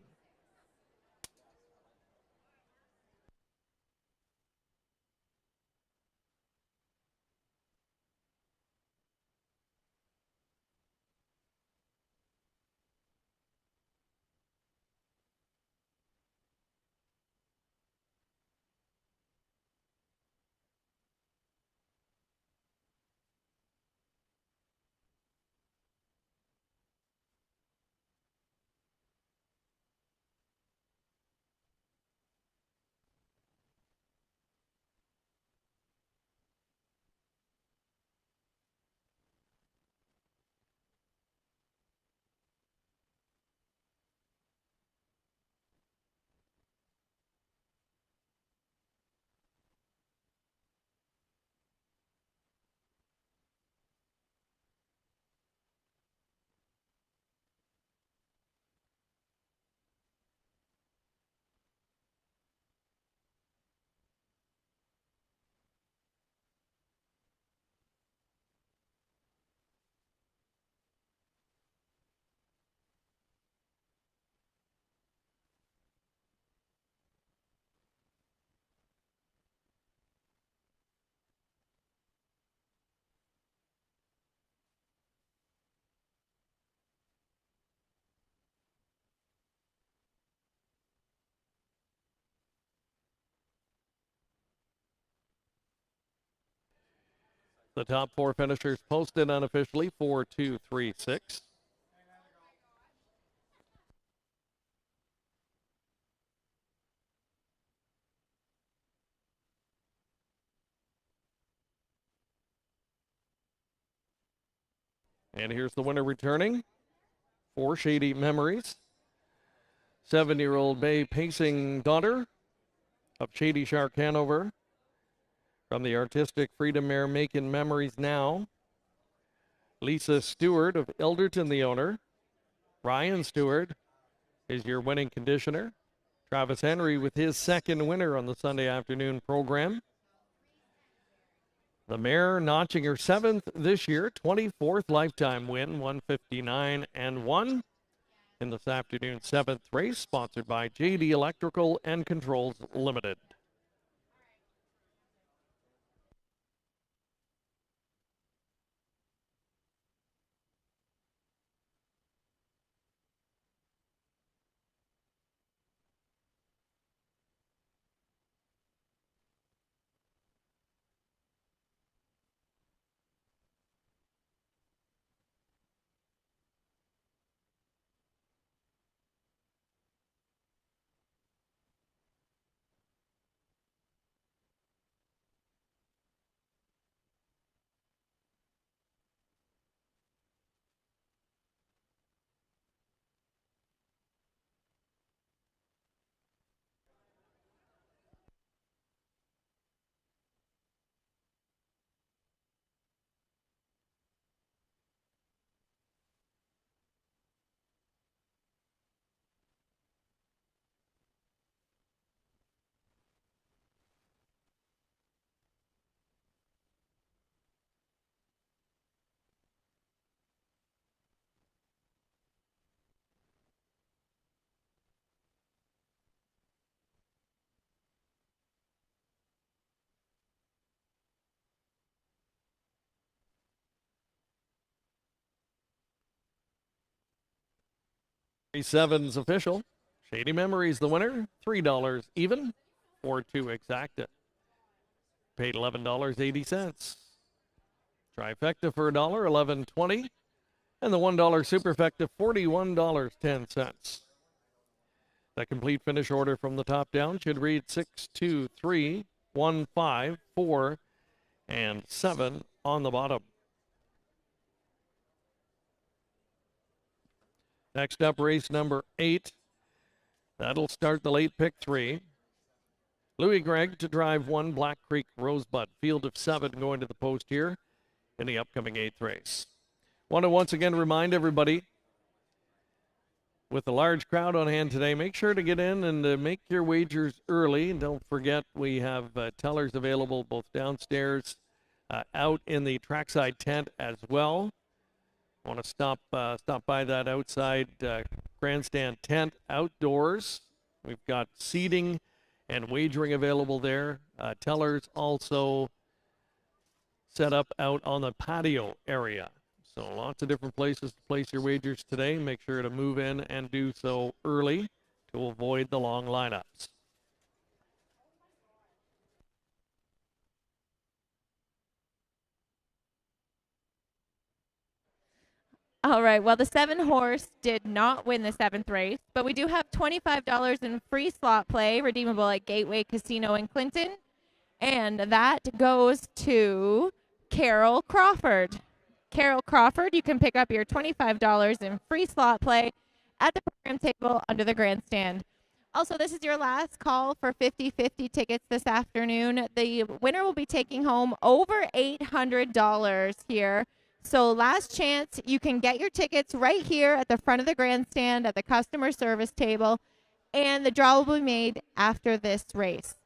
The top 4 finishers posted unofficially, 4, 2, 3, 6. And here's the winner returning for Shady Memories. 7-year-old Bay Pacing daughter. of Shady Shark Hanover. From the Artistic Freedom Mare Making Memories Now, Lisa Stewart of Elderton, the owner. Ryan Stewart is your winning conditioner. Travis Henry with his second winner on the Sunday afternoon program. The mare notching her 7th this year, 24th lifetime win, 159-1 in this afternoon's 7th race, sponsored by JD Electrical and Controls Limited. Race 7's official. Shady Memories the winner, $3 even, 4-2 exacta. Paid $11.80. Trifecta for $1, $11.20. And the $1 superfecta, $41.10. The complete finish order from the top down should read 6, 2, 3, 1, 5, 4, and 7 on the bottom. Next up, race number 8. That'll start the late pick 3. Louis Gregg to drive 1, Black Creek Rosebud. Field of 7 going to the post here in the upcoming 8th race. Want to once again remind everybody, with a large crowd on hand today, make sure to get in and make your wagers early. And don't forget, we have tellers available both downstairs, out in the trackside tent as well. Want to stop by that outside grandstand tent outdoors. We've got seating and wagering available there. Tellers also set up out on the patio area. So lots of different places to place your wagers today. Make sure to move in and do so early to avoid the long lineups.
All right. Well, the 7-horse did not win the 7th race, but we do have $25 in free slot play redeemable at Gateway Casino in Clinton. And that goes to Carol Crawford. Carol Crawford, you can pick up your $25 in free slot play at the program table under the grandstand. Also, this is your last call for 50/50 tickets this afternoon. The winner will be taking home over $800 here. So last chance, you can get your tickets right here at the front of the grandstand at the customer service table, and the draw will be made after this race.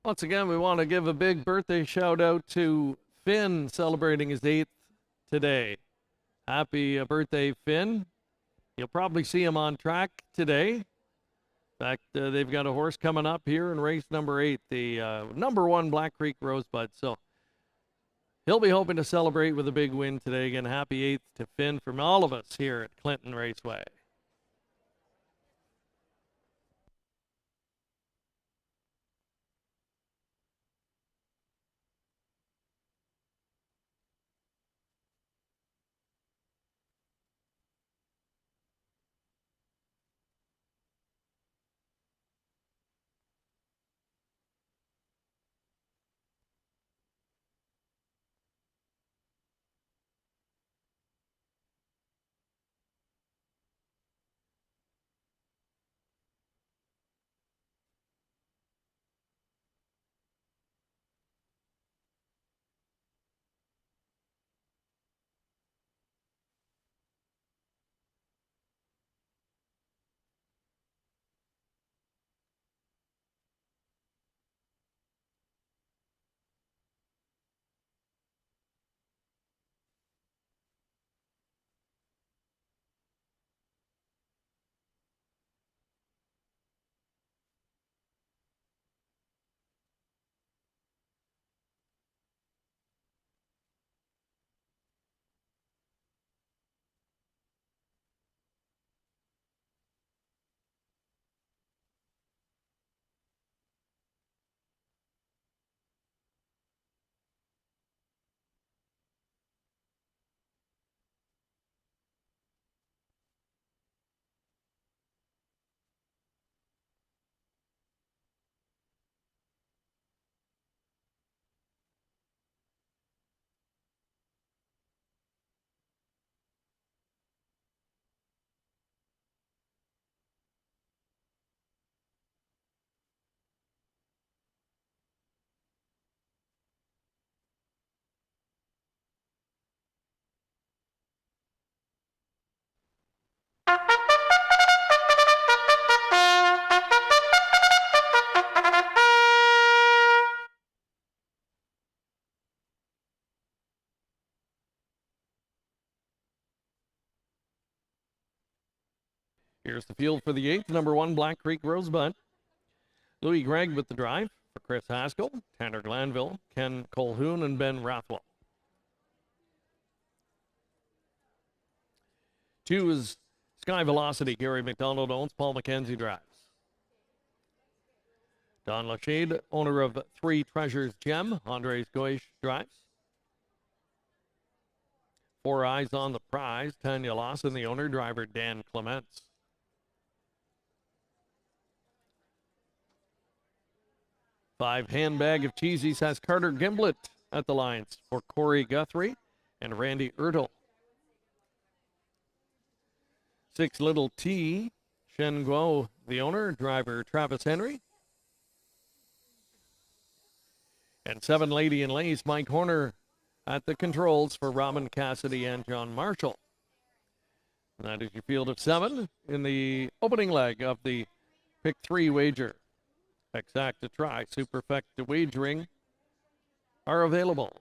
Once again, we want to give a big birthday shout out to Finn, celebrating his 8th today. Happy birthday, Finn. You'll probably see him on track today. In fact, they've got a horse coming up here in race number 8, the number 1 Black Creek Rosebud. So he'll be hoping to celebrate with a big win today. Again, happy 8th to Finn from all of us here at Clinton Raceway. Here's the field for the 8th, number 1 Black Creek Rosebud. Louis Gregg with the drive for Chris Haskell, Tanner Glanville, Ken Colhoun, and Ben Rathwell. 2 is Sky Velocity. Gary McDonald owns, Paul McKenzie drives. Don Lachade, owner of 3 Treasures Gem, Andres Goish drives. 4 Eyes on the Prize, Tanya Lawson, the owner, driver Dan Clements. 5 Handbag of Cheesies has Carter Gimblett at the lines for Corey Guthrie and Randy Ertel. 6 Little T, Shen Guo, the owner, driver Travis Henry. And 7 Lady and Lace, Mike Horner at the controls for Robin Cassidy and John Marshall. And that is your field of 7 in the opening leg of the Pick 3 wager. Exact to try, Superfecta wagering are available.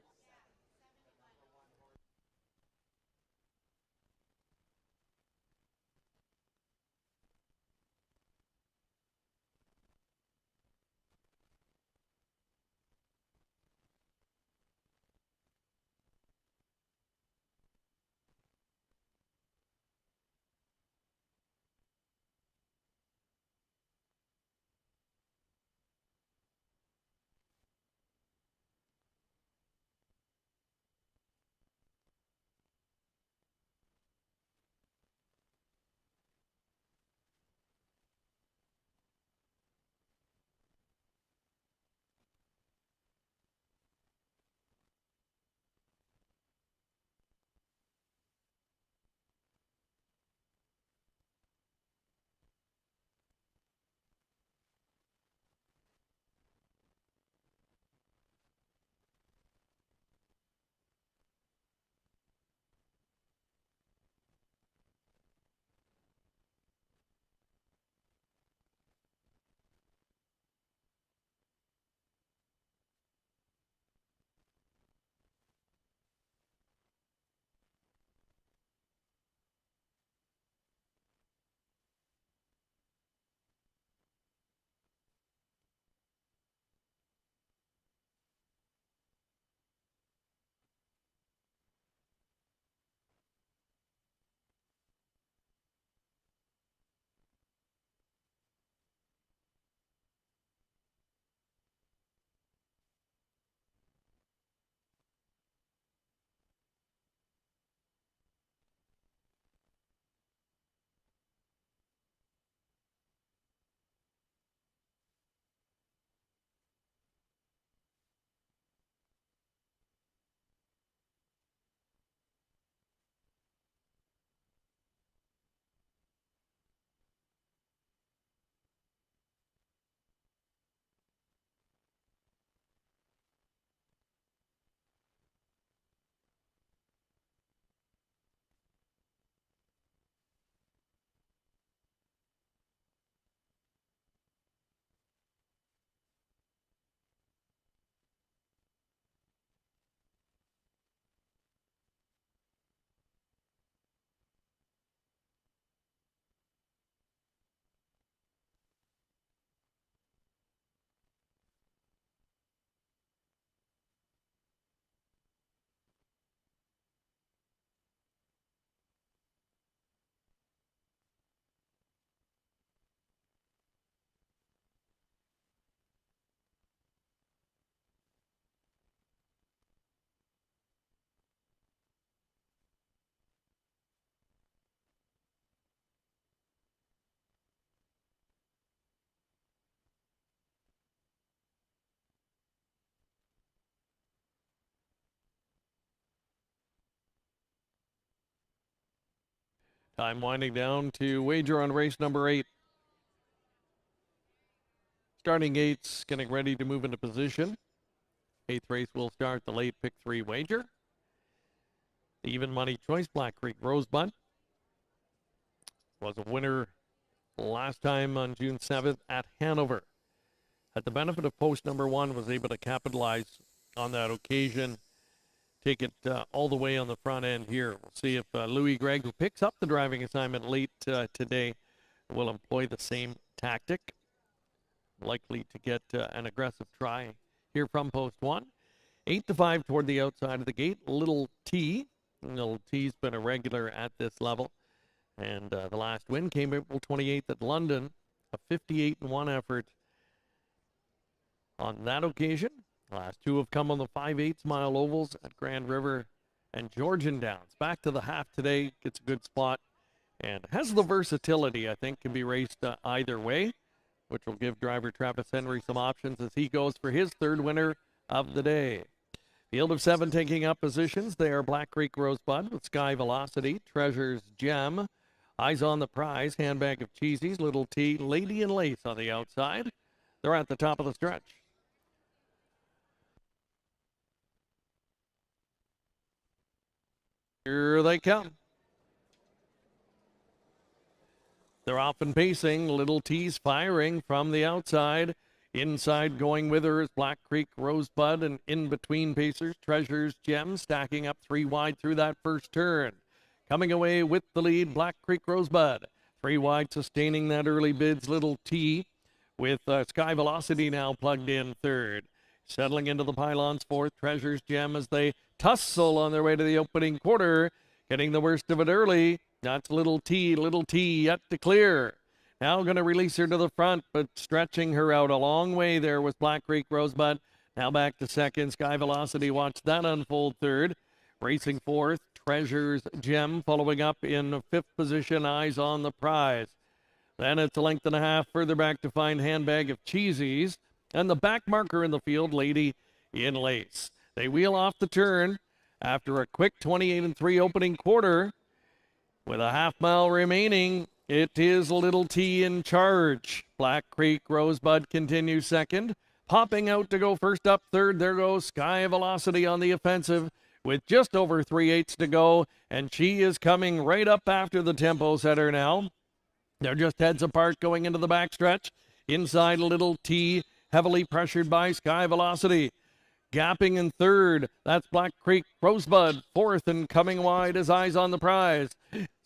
Time winding down to wager on race number 8. Starting gates getting ready to move into position. 8th race will start the late pick 3 wager. The even money choice, Black Creek Rosebud, was a winner last time on June 7th at Hanover. Had the benefit of post number 1, was able to capitalize on that occasion. Take it all the way on the front end here. We'll see if Louis Gregg, who picks up the driving assignment late today, will employ the same tactic. Likely to get an aggressive try here from post 1. 8-5 toward the outside of the gate. Little T. Little T's been a regular at this level. And the last win came April 28th at London. A 58-1 effort on that occasion. Last two have come on the 5/8 mile ovals at Grand River and Georgian Downs. Back to the half today. Gets a good spot and has the versatility, I think, can be raced either way, which will give driver Travis Henry some options as he goes for his third winner of the day. Field of 7 taking up positions. They are Black Creek Rosebud with Sky Velocity, Treasure's Gem, Eyes on the Prize, Handbag of Cheesies, Little T, Lady and Lace on the outside. They're at the top of the stretch. Here they come. They're off and pacing. Little T's firing from the outside. Inside going with her is Black Creek Rosebud, and in between pacers, Treasure's Gem, stacking up 3 wide through that first turn. Coming away with the lead, Black Creek Rosebud. 3 wide, sustaining that early bid's Little T, with Sky Velocity now plugged in third. Settling into the pylons fourth, Treasure's Gem as they tussle on their way to the opening quarter. Getting the worst of it early. That's Little T yet to clear. Now going to release her to the front, but stretching her out a long way there was Black Creek Rosebud. Now back to second. Sky Velocity, watch that unfold third. Racing fourth, Treasure's Gem following up in 5th position, Eyes on the Prize. Then it's a length and a half further back to find Handbag of Cheesies. And the back marker in the field, Lady in Lace. They wheel off the turn after a quick 28-3 opening quarter. With a half mile remaining, it is Little T in charge. Black Creek Rosebud continues second. Popping out to go first up third, there goes Sky Velocity on the offensive with just over 3/8 to go. And she is coming right up after the tempo setter now. They're just heads apart going into the backstretch. Inside Little T, heavily pressured by Sky Velocity. Gapping in third, that's Black Creek Rosebud. Fourth and coming wide is Eyes on the Prize.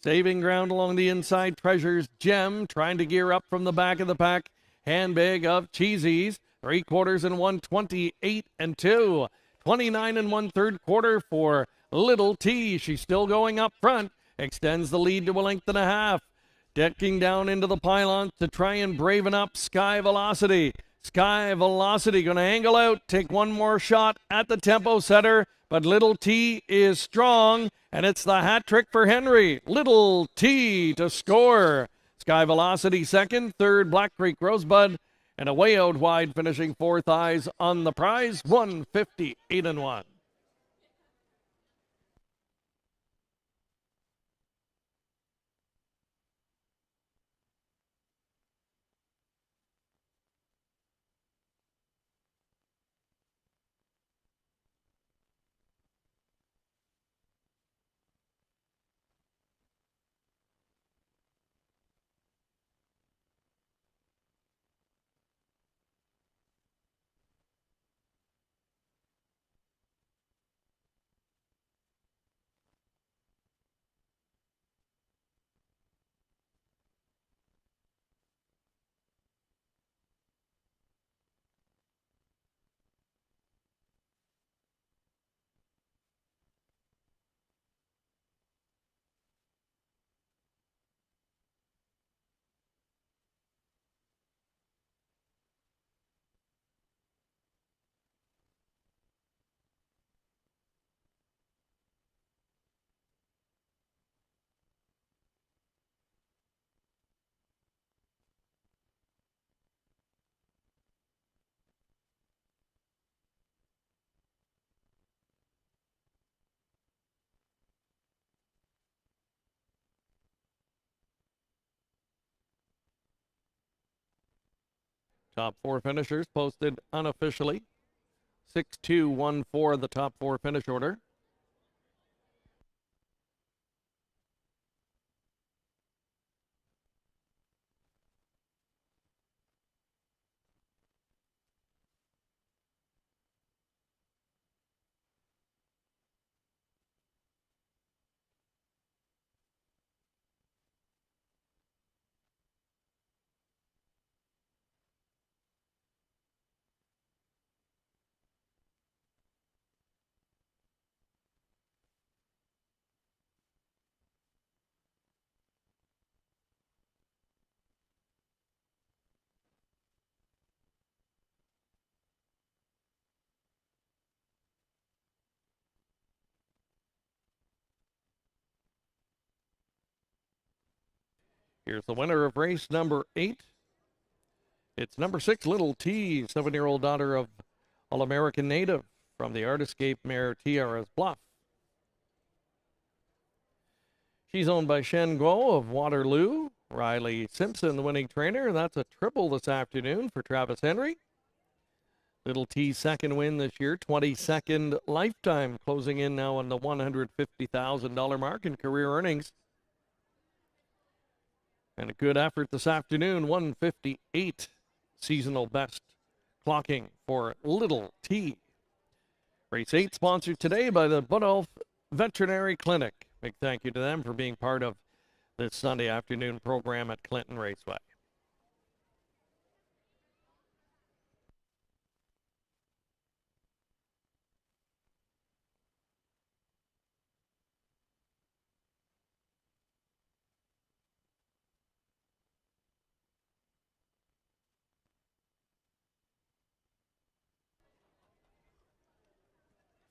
Saving ground along the inside, Treasure's Gem, trying to gear up from the back of the pack. Handbag of Cheesies, 3/4 and 1, 28-2. 29 1/3 quarter for Little T. She's still going up front. Extends the lead to a length and a half. Decking down into the pylons to try and braven up Sky Velocity. Sky Velocity going to angle out, take one more shot at the tempo setter, but Little T is strong, and it's the hat trick for Henry. Little T to score. Sky Velocity second, third Black Creek Rosebud, and a way out wide finishing fourth, Eyes on the Prize, 158-1. Top four finishers posted unofficially. 6-2-1-4, the top four finish order. Here's the winner of race number 8. It's number 6, Little T, 7-year-old daughter of All-American native from the Artiscape mare Tiara's Bluff. She's owned by Shen Guo of Waterloo. Riley Simpson, the winning trainer. That's a triple this afternoon for Travis Henry. Little T's second win this year, 22nd lifetime, closing in now on the $150,000 mark in career earnings. And a good effort this afternoon, 158 seasonal best clocking for Little T. Race 8 sponsored today by the Budolph Veterinary Clinic. Big thank you to them for being part of this Sunday afternoon program at Clinton Raceway.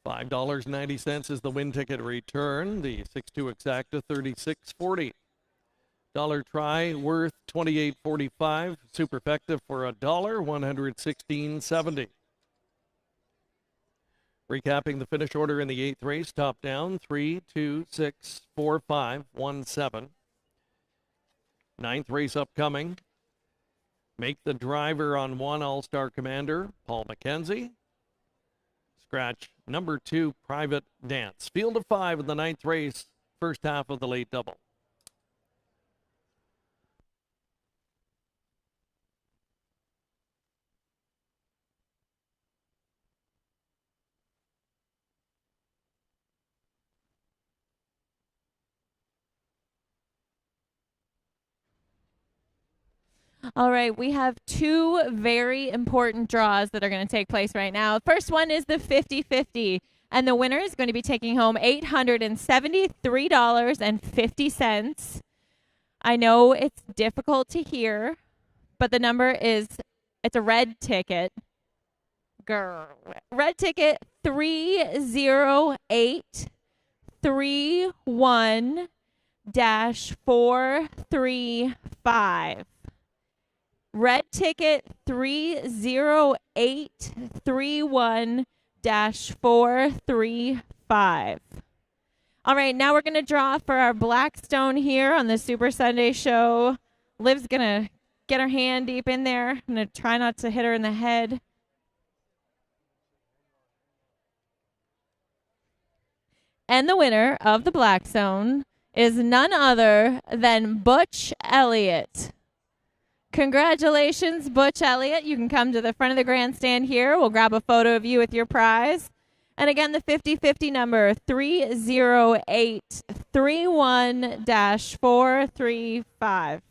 $5.90 is the win ticket return. The 6-2 exacta, $36.40. Dollar try worth $28.45. Superfecta for $1, $116.70. Recapping the finish order in the 8th race, top down, 3, 2, 6, 4, 5, 1, 7. 9th race upcoming. Make the driver on 1, All-Star Commander, Paul McKenzie. Scratch number 2, Private Dance. Field of 5 in the 9th race, first half of the late double.
All right, we have two very important draws that are going to take place right now. First one is the 50-50, and the winner is going to be taking home $873.50. I know it's difficult to hear, but the number is, it's a red ticket. Red ticket 30831-435. Red ticket 30831-435. All right, now we're going to draw for our Blackstone here on the Super Sunday show. Liv's going to get her hand deep in there. I'm going to try not to hit her in the head. And the winner of the Blackstone is none other than Butch Elliott. Congratulations, Butch Elliott. You can come to the front of the grandstand here. We'll grab a photo of you with your prize. And again, the 50-50 number, 30831-435.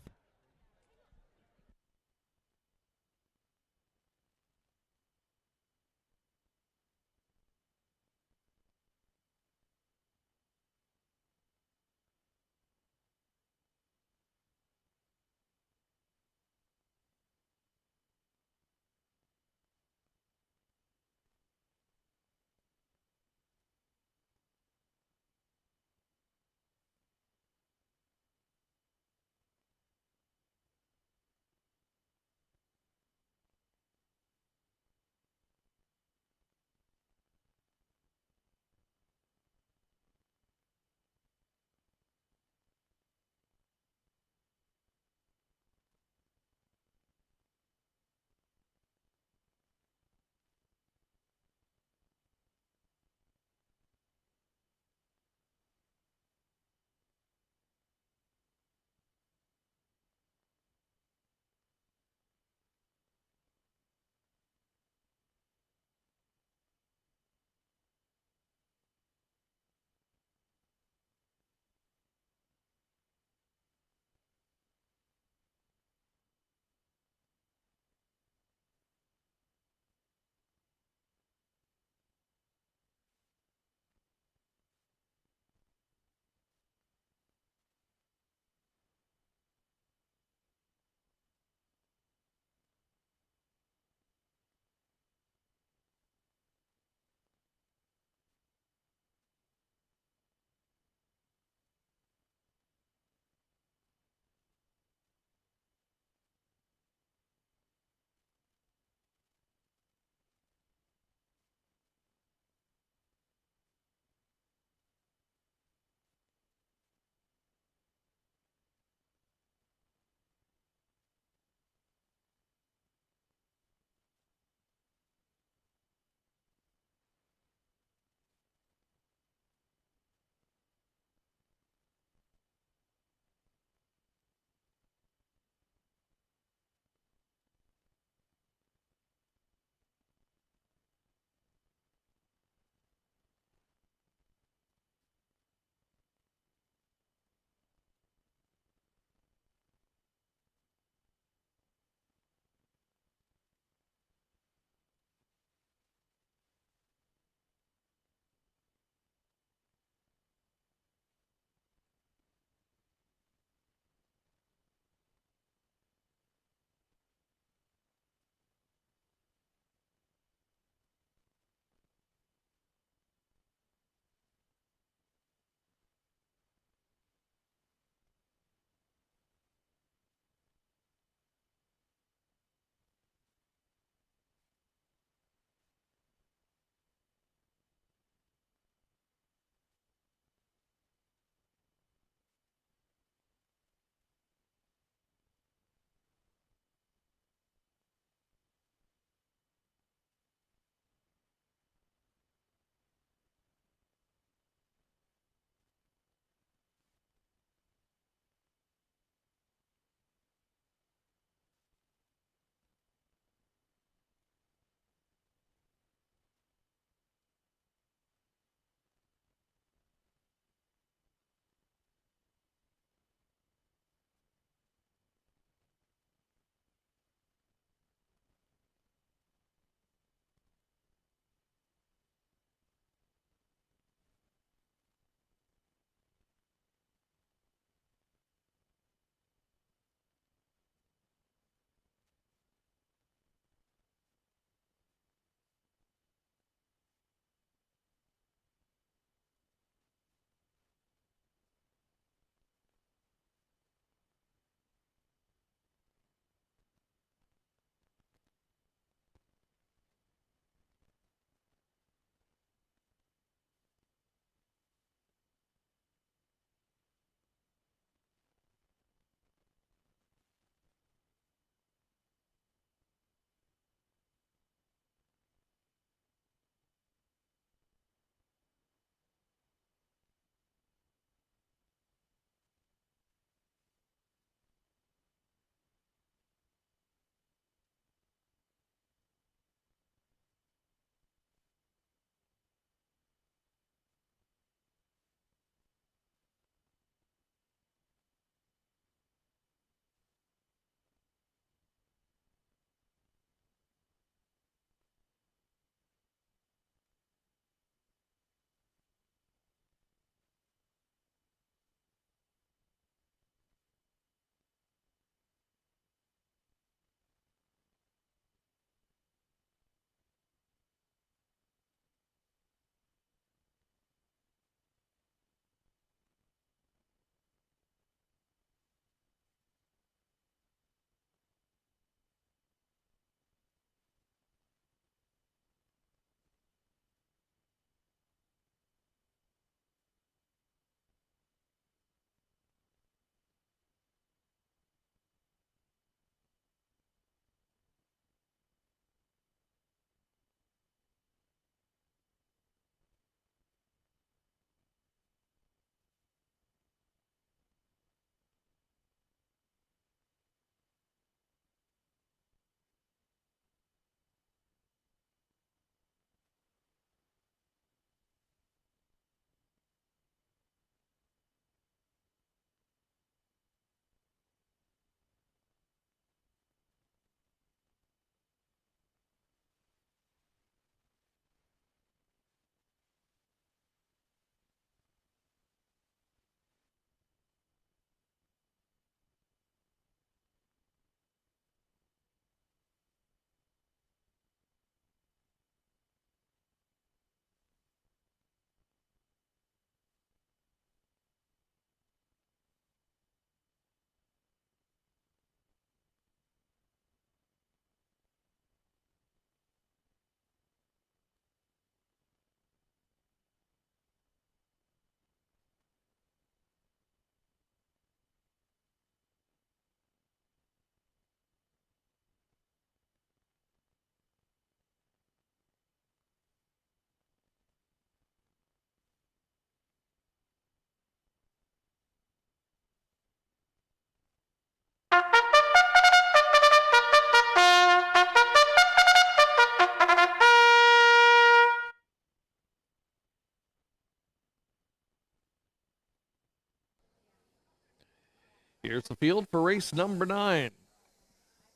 Here's the field for race number 9.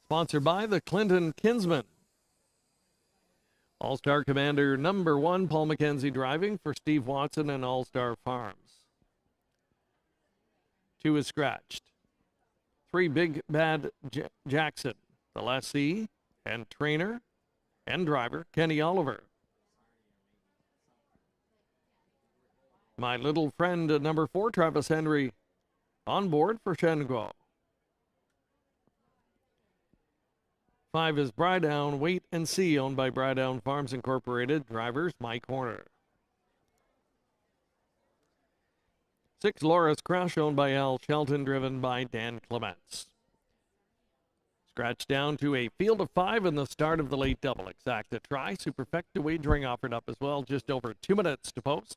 Sponsored by the Clinton Kinsman. All-Star Commander number 1, Paul McKenzie driving for Steve Watson and All-Star Farms. 2 is scratched. 3, Big Bad Jackson, the lessee and trainer and driver, Kenny Oliver. My Little Friend, number 4, Travis Henry, on board for Shengo. 5 is Brydown Wait and See, owned by Brydown Farms Incorporated. Drivers, Mike Horner. 6, Laura's Crush, owned by Al Shelton, driven by Dan Clements. Scratch down to a field of 5 in the start of the late double. Exacta try. Superfecta wagering offered up as well. Just over 2 minutes to post.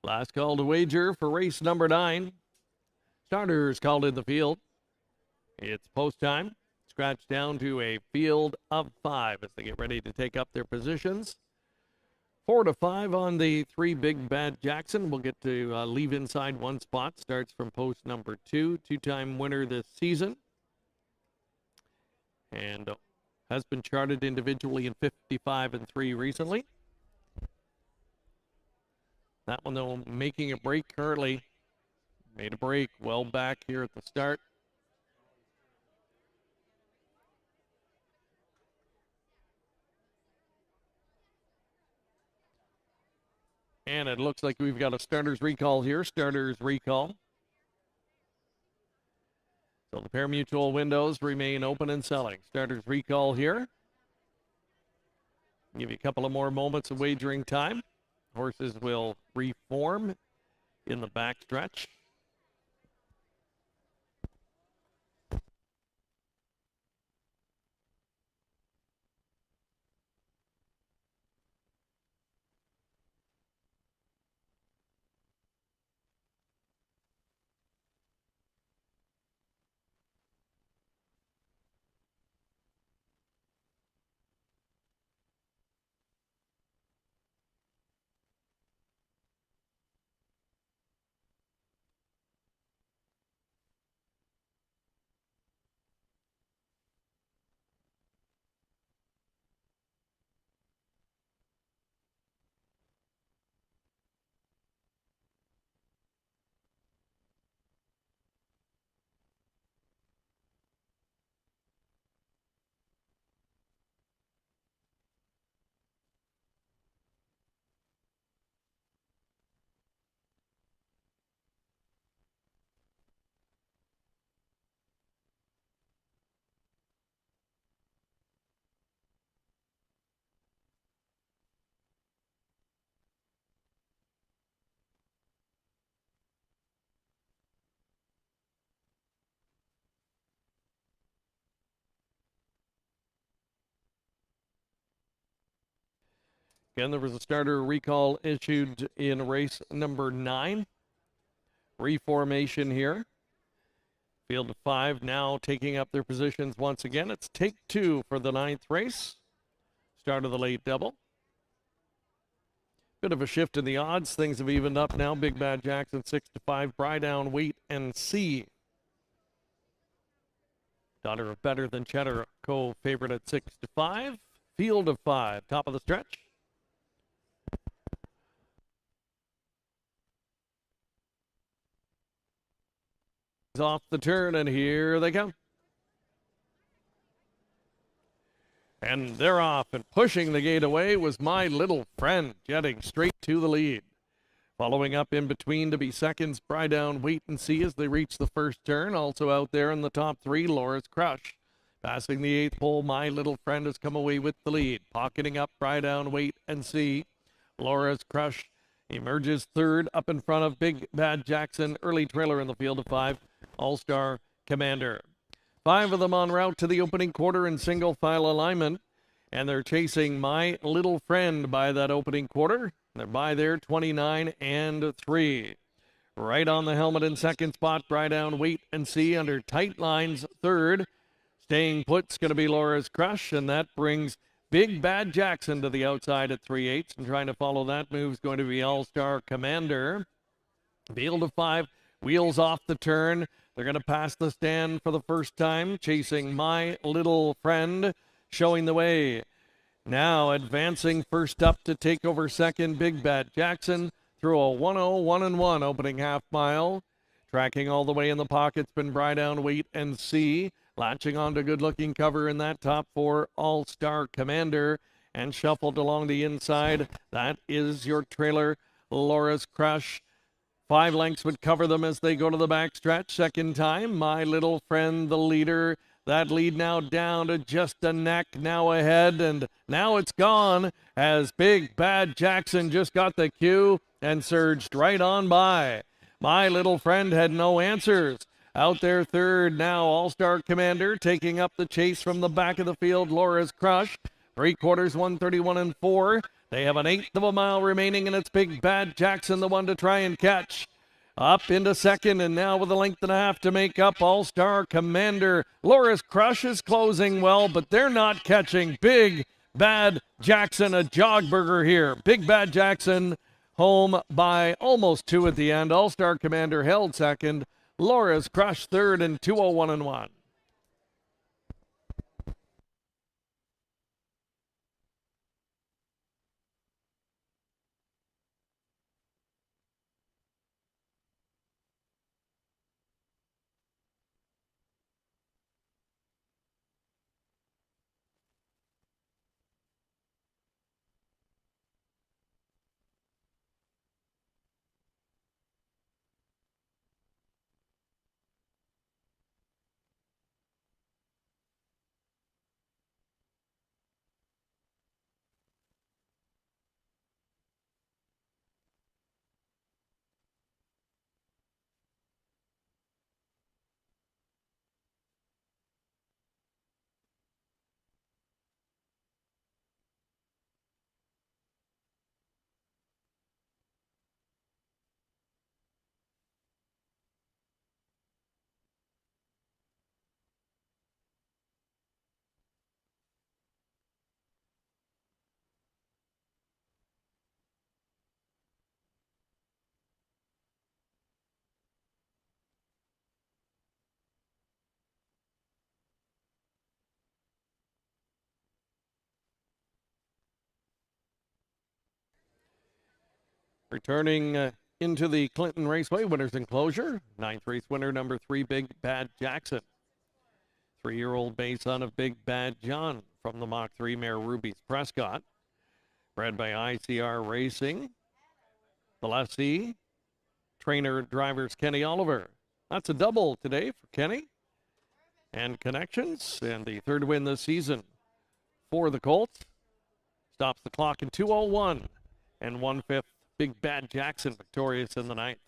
Last call to wager for race number 9. Starters called in the field. It's post time. Scratch down to a field of 5 as they get ready to take up their positions. 4 to 5 on the 3, Big Bad Jackson. We'll get to leave inside 1 spot. Starts from post number 2. 2-time winner this season. And has been charted individually in 55 and 3 recently. That one, though, making a break currently. Made a break well back here at the start. And it looks like we've got a starter's recall here. Starter's recall. So the pari-mutuel windows remain open and selling. Starter's recall here. Give you a couple of more moments of wagering time. Horses will reform in the backstretch. Again, there was a starter recall issued in race number 9. Reformation here. Field of 5 now taking up their positions once again. It's take 2 for the 9th race. Start of the late double. Bit of a shift in the odds. Things have evened up now. Big Bad Jackson 6-5. Brydown, Wait and See. Daughter of Better Than Cheddar, co-favorite at 6-5. Field of 5, top of the stretch. Off the turn, and here they come. And they're off, and pushing the gate away was My Little Friend, jetting straight to the lead. Following up in between to be seconds, Brydown, Wait and See as they reach the first turn. Also out there in the top 3, Laura's Crush. Passing the 8th pole, My Little Friend has come away with the lead. Pocketing up Brydown, Wait and See. Laura's Crush emerges third up in front of Big Bad Jackson. Early trailer in the field of 5. All-Star Commander. 5 of them en route to the opening quarter in single file alignment, and they're chasing My Little Friend by that opening quarter. They're by there 29-3. Right on the helmet in second spot, Brydown, Wait and See under tight lines third. Staying put's going to be Laura's Crush, and that brings Big Bad Jackson to the outside at 3/8, and trying to follow that move is going to be All-Star Commander. Field of 5, wheels off the turn. They're going to pass the stand for the first time, chasing My Little Friend, showing the way. Now advancing first up to take over second, Big Bad Jackson through a 1:01 opening half mile. Tracking all the way in the pocket's been Brydown, Wait and See. Latching onto good-looking cover in that top 4, All-Star Commander. And shuffled along the inside, that is your trailer, Laura's Crush. 5 lengths would cover them as they go to the backstretch. Second time, My Little Friend, the leader. That lead now down to just a neck, now ahead, and now it's gone as Big Bad Jackson just got the cue and surged right on by. My Little Friend had no answers. Out there third now, All-Star Commander taking up the chase from the back of the field, Laura's Crush. 3/4, 1:31-4. They have an 1/8 of a mile remaining, and it's Big Bad Jackson, the one to try and catch. Up into second, and now with a 1.5 to make up, All-Star Commander. Laura's Crush is closing well, but they're not catching Big Bad Jackson, a jog burger here. Big Bad Jackson home by almost 2 at the end. All-Star Commander held second. Laura's Crush third and 2:01-1. Returning into the Clinton Raceway winners enclosure, 9th race winner number 3, Big Bad Jackson. 3-year-old bay son of Big Bad John from the Mach 3 mare Ruby's Prescott. Bred by ICR Racing. The lessee, trainer drivers Kenny Oliver. That's a double today for Kenny and connections, and the third win this season for the Colts. Stops the clock in 2:01 and 1/5. Big Bad Jackson victorious in the ninth.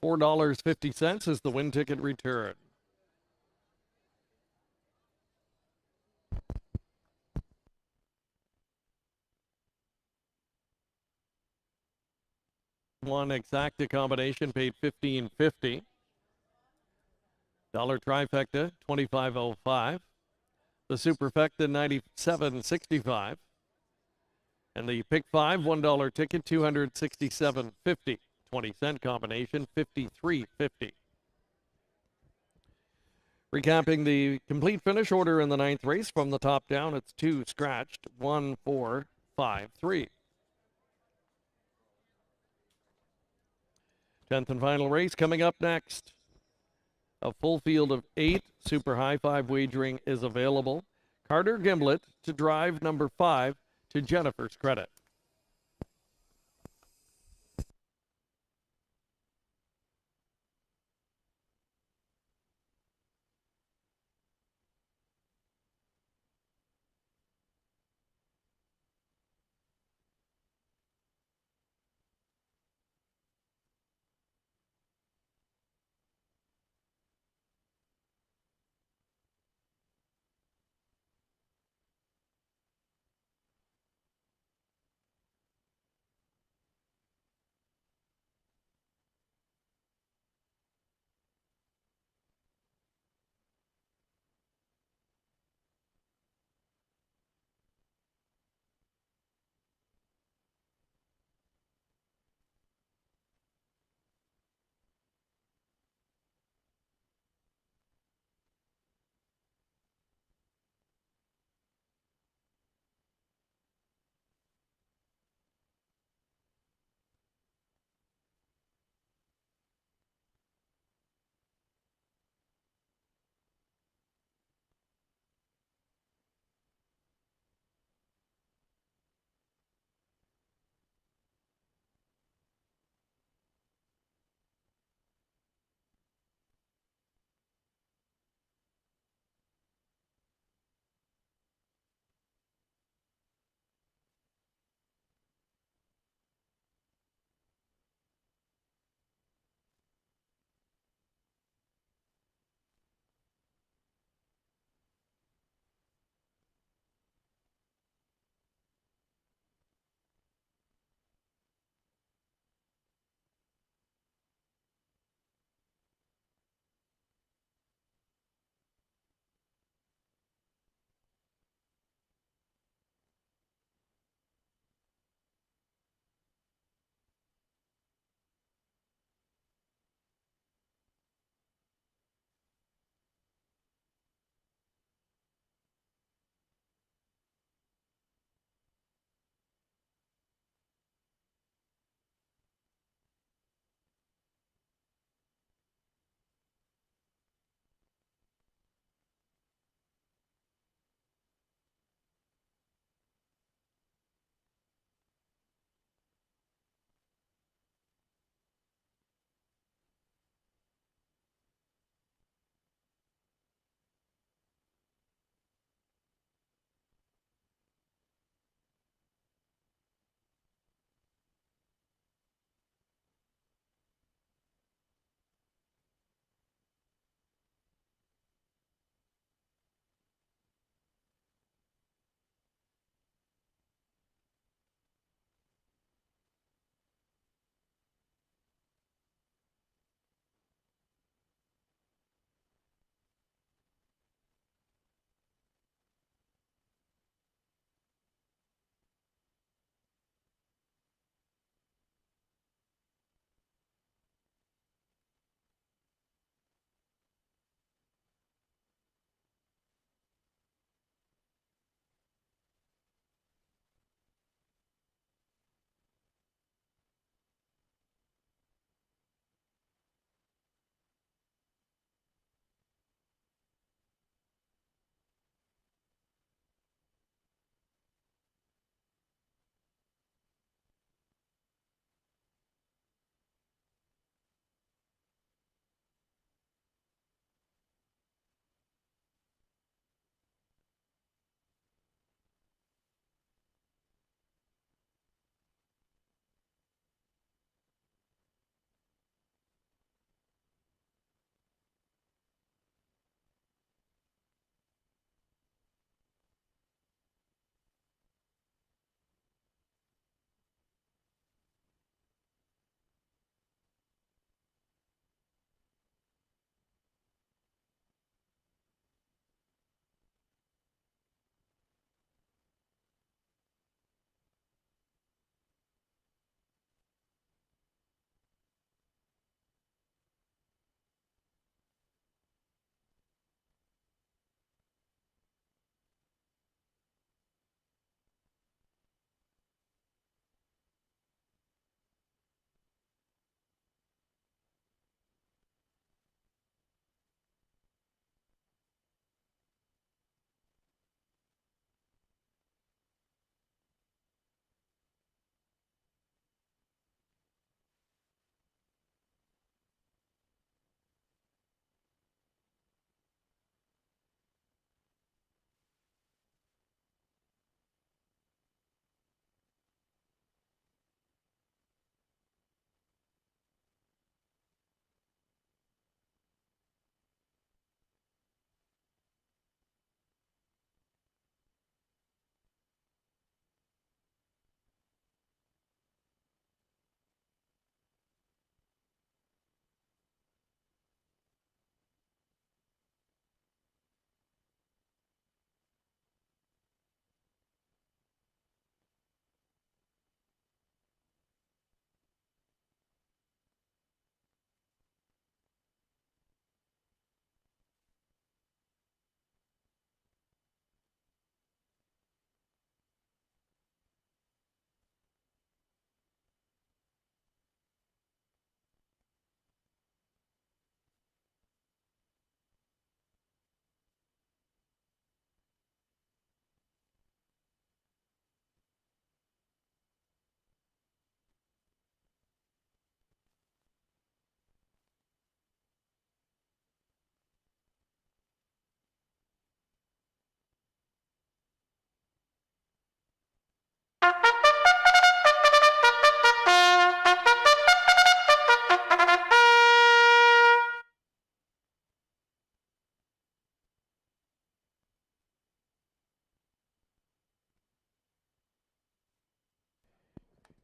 $4.50 is the win ticket return. One exacta combination paid $15.50. Dollar trifecta $25.05. The superfecta $97.65. And the pick 5 $1 ticket $267.50. 20-cent combination $53.50. Recapping the complete finish order in the ninth race from the top down, it's 2 scratched, 1, 4, 5, 3. 10th and final race coming up next. A full field of 8 super high 5 wagering is available. Carter Gimblett to drive number 5 to Jennifer's credit.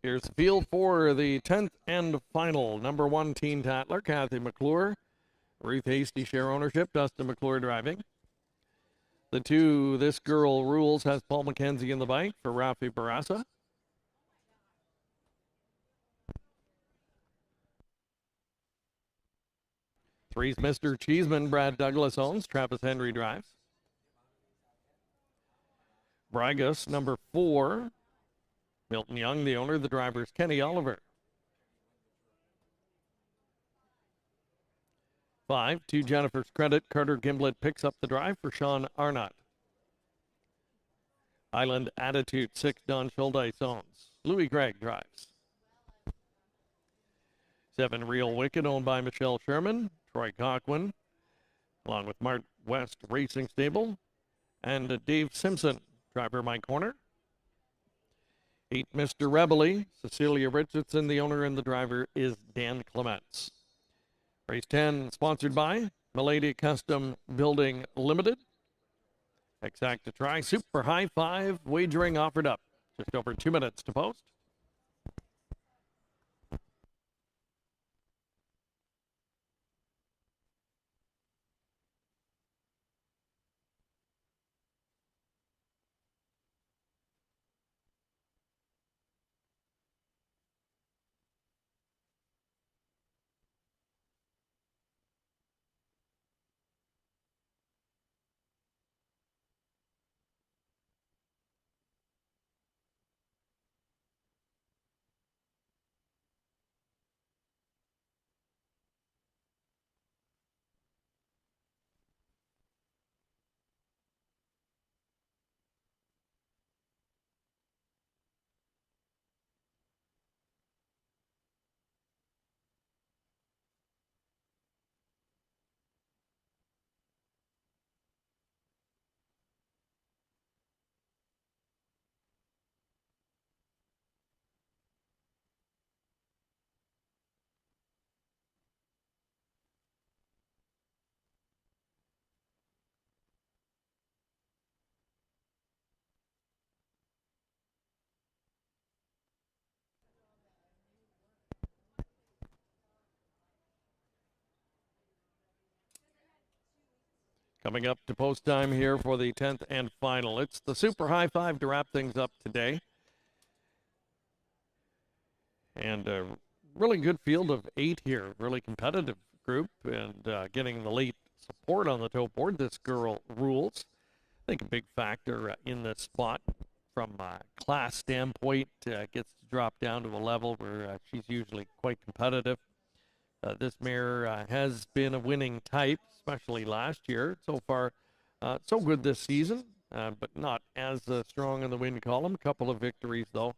Here's the field for the 10th and final. Number 1, Teen Tatler, Kathy McClure. Ruth Hasty share ownership, Dustin McClure driving. The 2, This Girl Rules, has Paul McKenzie in the bike for Rafi Barassa. Three's Mr. Cheeseman, Brad Douglas owns, Travis Henry drives. Brigus, number 4, Milton Young, the owner. The driver is Kenny Oliver. 5, to Jennifer's credit, Carter Gimblett picks up the drive for Sean Arnott. Island Attitude, 6, Don Schuldeis owns. Louis Gregg drives. 7, Real Wicked, owned by Michelle Sherman, Troy Coquin, along with Mart West Racing Stable, and Dave Simpson, driver Mike Horner. 8, Mr. Rebely, Cecilia Richardson, the owner, and the driver is Dan Clements. Race 10, sponsored by Milady Custom Building Limited. Exact to try, Super High 5 wagering offered up. Just over 2 minutes to post. Coming up to post time here for the 10th and final. It's the Super High 5 to wrap things up today. And a really good field of 8 here. Really competitive group, and getting the late support on the tote board. This Girl Rules, I think, a big factor in this spot from a class standpoint. Gets to drop down to a level where she's usually quite competitive. This mare has been a winning type, especially last year. So far, so good this season, but not as strong in the win column. A couple of victories, though.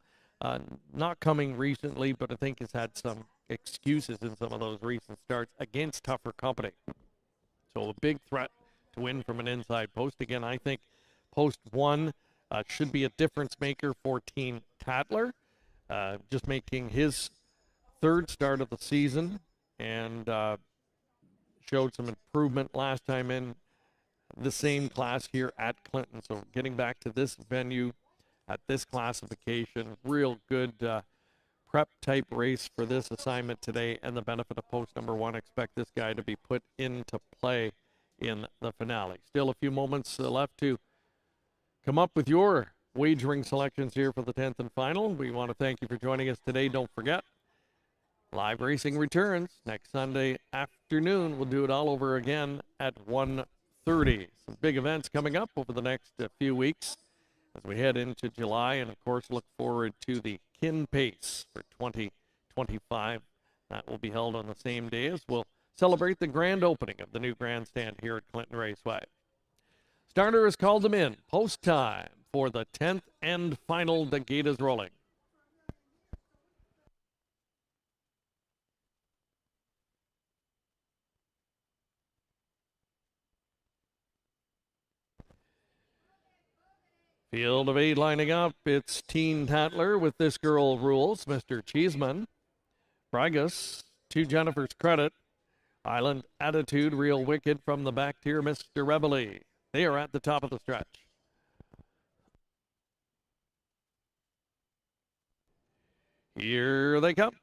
Not coming recently, but I think has had some excuses in some of those recent starts against tougher company. So a big threat to win from an inside post. Again, I think post 1 should be a difference maker for Teen Tatler. Just making his 3rd start of the season, and showed some improvement last time in the same class here at Clinton. So getting back to this venue at this classification, real good prep type race for this assignment today, and the benefit of post number 1. Expect this guy to be put into play in the finale. Still a few moments left to come up with your wagering selections here for the 10th and final. We want to thank you for joining us today. Don't forget, live racing returns next Sunday afternoon. We'll do it all over again at 1:30. Some big events coming up over the next few weeks as we head into July, and of course look forward to the Kin Pace for 2025. That will be held on the same day as we'll celebrate the grand opening of the new grandstand here at Clinton Raceway. Starter has called them in. Post time for the 10th and final. The gate is rolling. Field of 8 lining up. It's Teen Tatler with This Girl Rules, Mr. Cheeseman. Brigus, to Jennifer's Credit. Island Attitude, Real Wicked from the back tier, Mr. Rebele. They are at the top of the stretch. Here they come.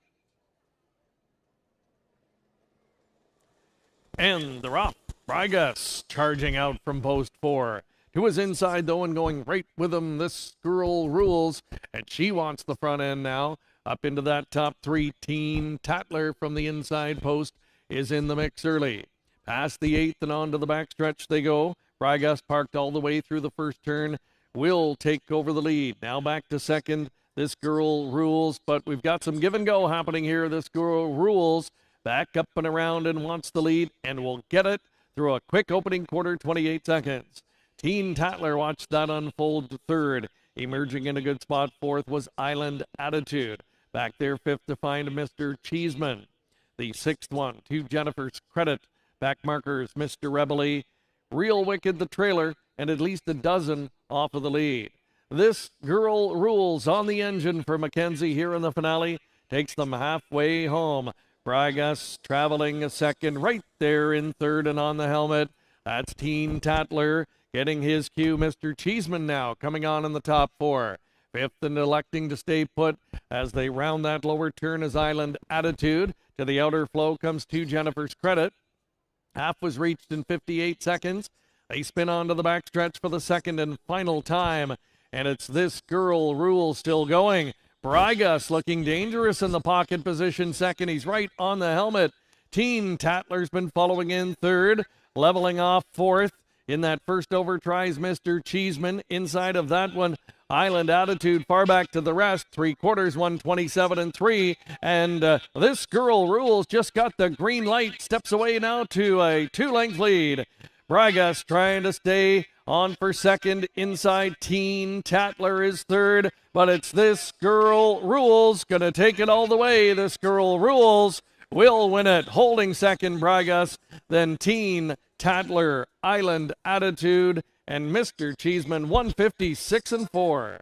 And they're off. Brigus charging out from post 4. To his inside, though, and going right with him. This Girl Rules, and she wants the front end now. Up into that top 3. Teen Tatler from the inside post is in the mix early. Past the 8th and on to the backstretch they go. Brigus parked all the way through the first turn. Will take over the lead. Now back to second. This Girl Rules, but we've got some give and go happening here. This Girl Rules back up and around and wants the lead and will get it through a quick opening quarter, 28 seconds. Teen Tatler watched that unfold to third. Emerging in a good spot fourth was Island Attitude. Back there fifth to find Mr. Cheeseman. The sixth one to Jennifer's Credit. Back markers Mr. Rebele, Real Wicked the trailer, and at least a dozen off of the lead. This Girl Rules on the engine for Mackenzie here in the finale. Takes them halfway home. Brigus traveling a second right there in third and on the helmet. That's Teen Tatler getting his cue. Mr. Cheeseman now coming on in the top 4. Fifth and electing to stay put as they round that lower turn is Island Attitude. To the outer flow comes to Jennifer's Credit. Half was reached in 58 seconds. They spin on to the backstretch for the second and final time. And it's This Girl Rules still going. Brigus looking dangerous in the pocket position second. He's right on the helmet. Teen Tatler's been following in third. Leveling off fourth. In that first over tries Mr. Cheeseman. Inside of that one, Island Attitude far back to the rest. 3/4, 127 and 3. And This Girl Rules just got the green light. Steps away now to a 2-length lead. Brigus trying to stay on for second. Inside, Teen Tatler is third. But it's This Girl Rules. Gonna take it all the way. This Girl Rules will win it. Holding second, Brigus. Then Teen Tatler, Island Attitude, and Mr. Cheeseman, 156 and 4.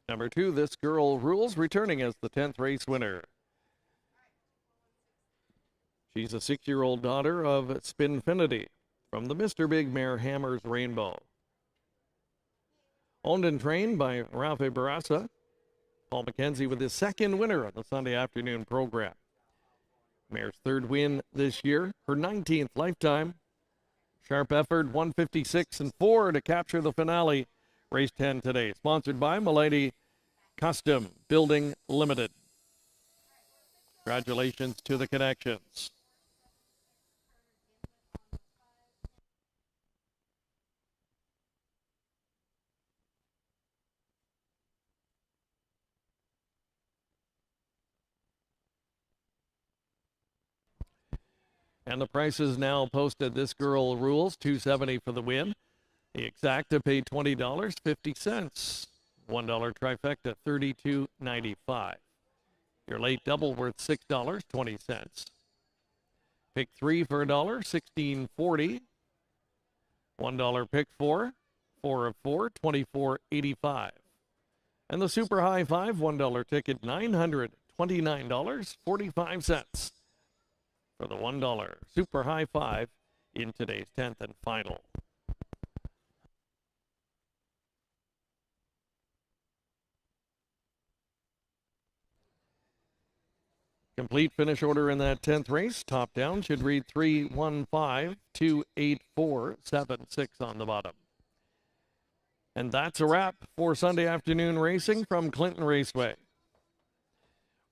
Number 2, This Girl Rules, returning as the 10th race winner. She's a 6-year-old daughter of Spinfinity from the Mr. Big Mare Hammers Rainbow. Owned and trained by Rafa Barassa. Paul McKenzie with his second winner of the Sunday afternoon program. Mare's third win this year, her 19th lifetime. Sharp effort, 156 and 4 to capture the finale. Race 10 today, sponsored by Milady Custom Building Limited. Congratulations to the Connections. And the prices now posted. This girl rules, $270 for the win. The exacta paid $20.50. $1 trifecta, $32.95. Your late double worth $6.20. Pick 3 for $1, $16.40. $1 pick 4, 4 of 4, $24.85. And the super high 5 $1 ticket, $929.45 for the $1 super high 5 in today's 10th and final. Complete finish order in that 10th race. Top down should read 315-284-76 on the bottom. And that's a wrap for Sunday afternoon racing from Clinton Raceway.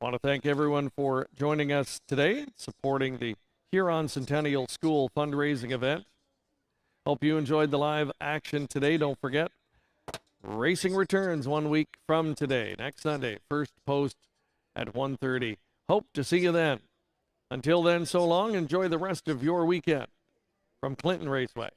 I want to thank everyone for joining us today, supporting the Huron Centennial School fundraising event. Hope you enjoyed the live action today. Don't forget, racing returns 1 week from today, next Sunday, first post at 1:30. Hope to see you then. Until then, so long. Enjoy the rest of your weekend from Clinton Raceway.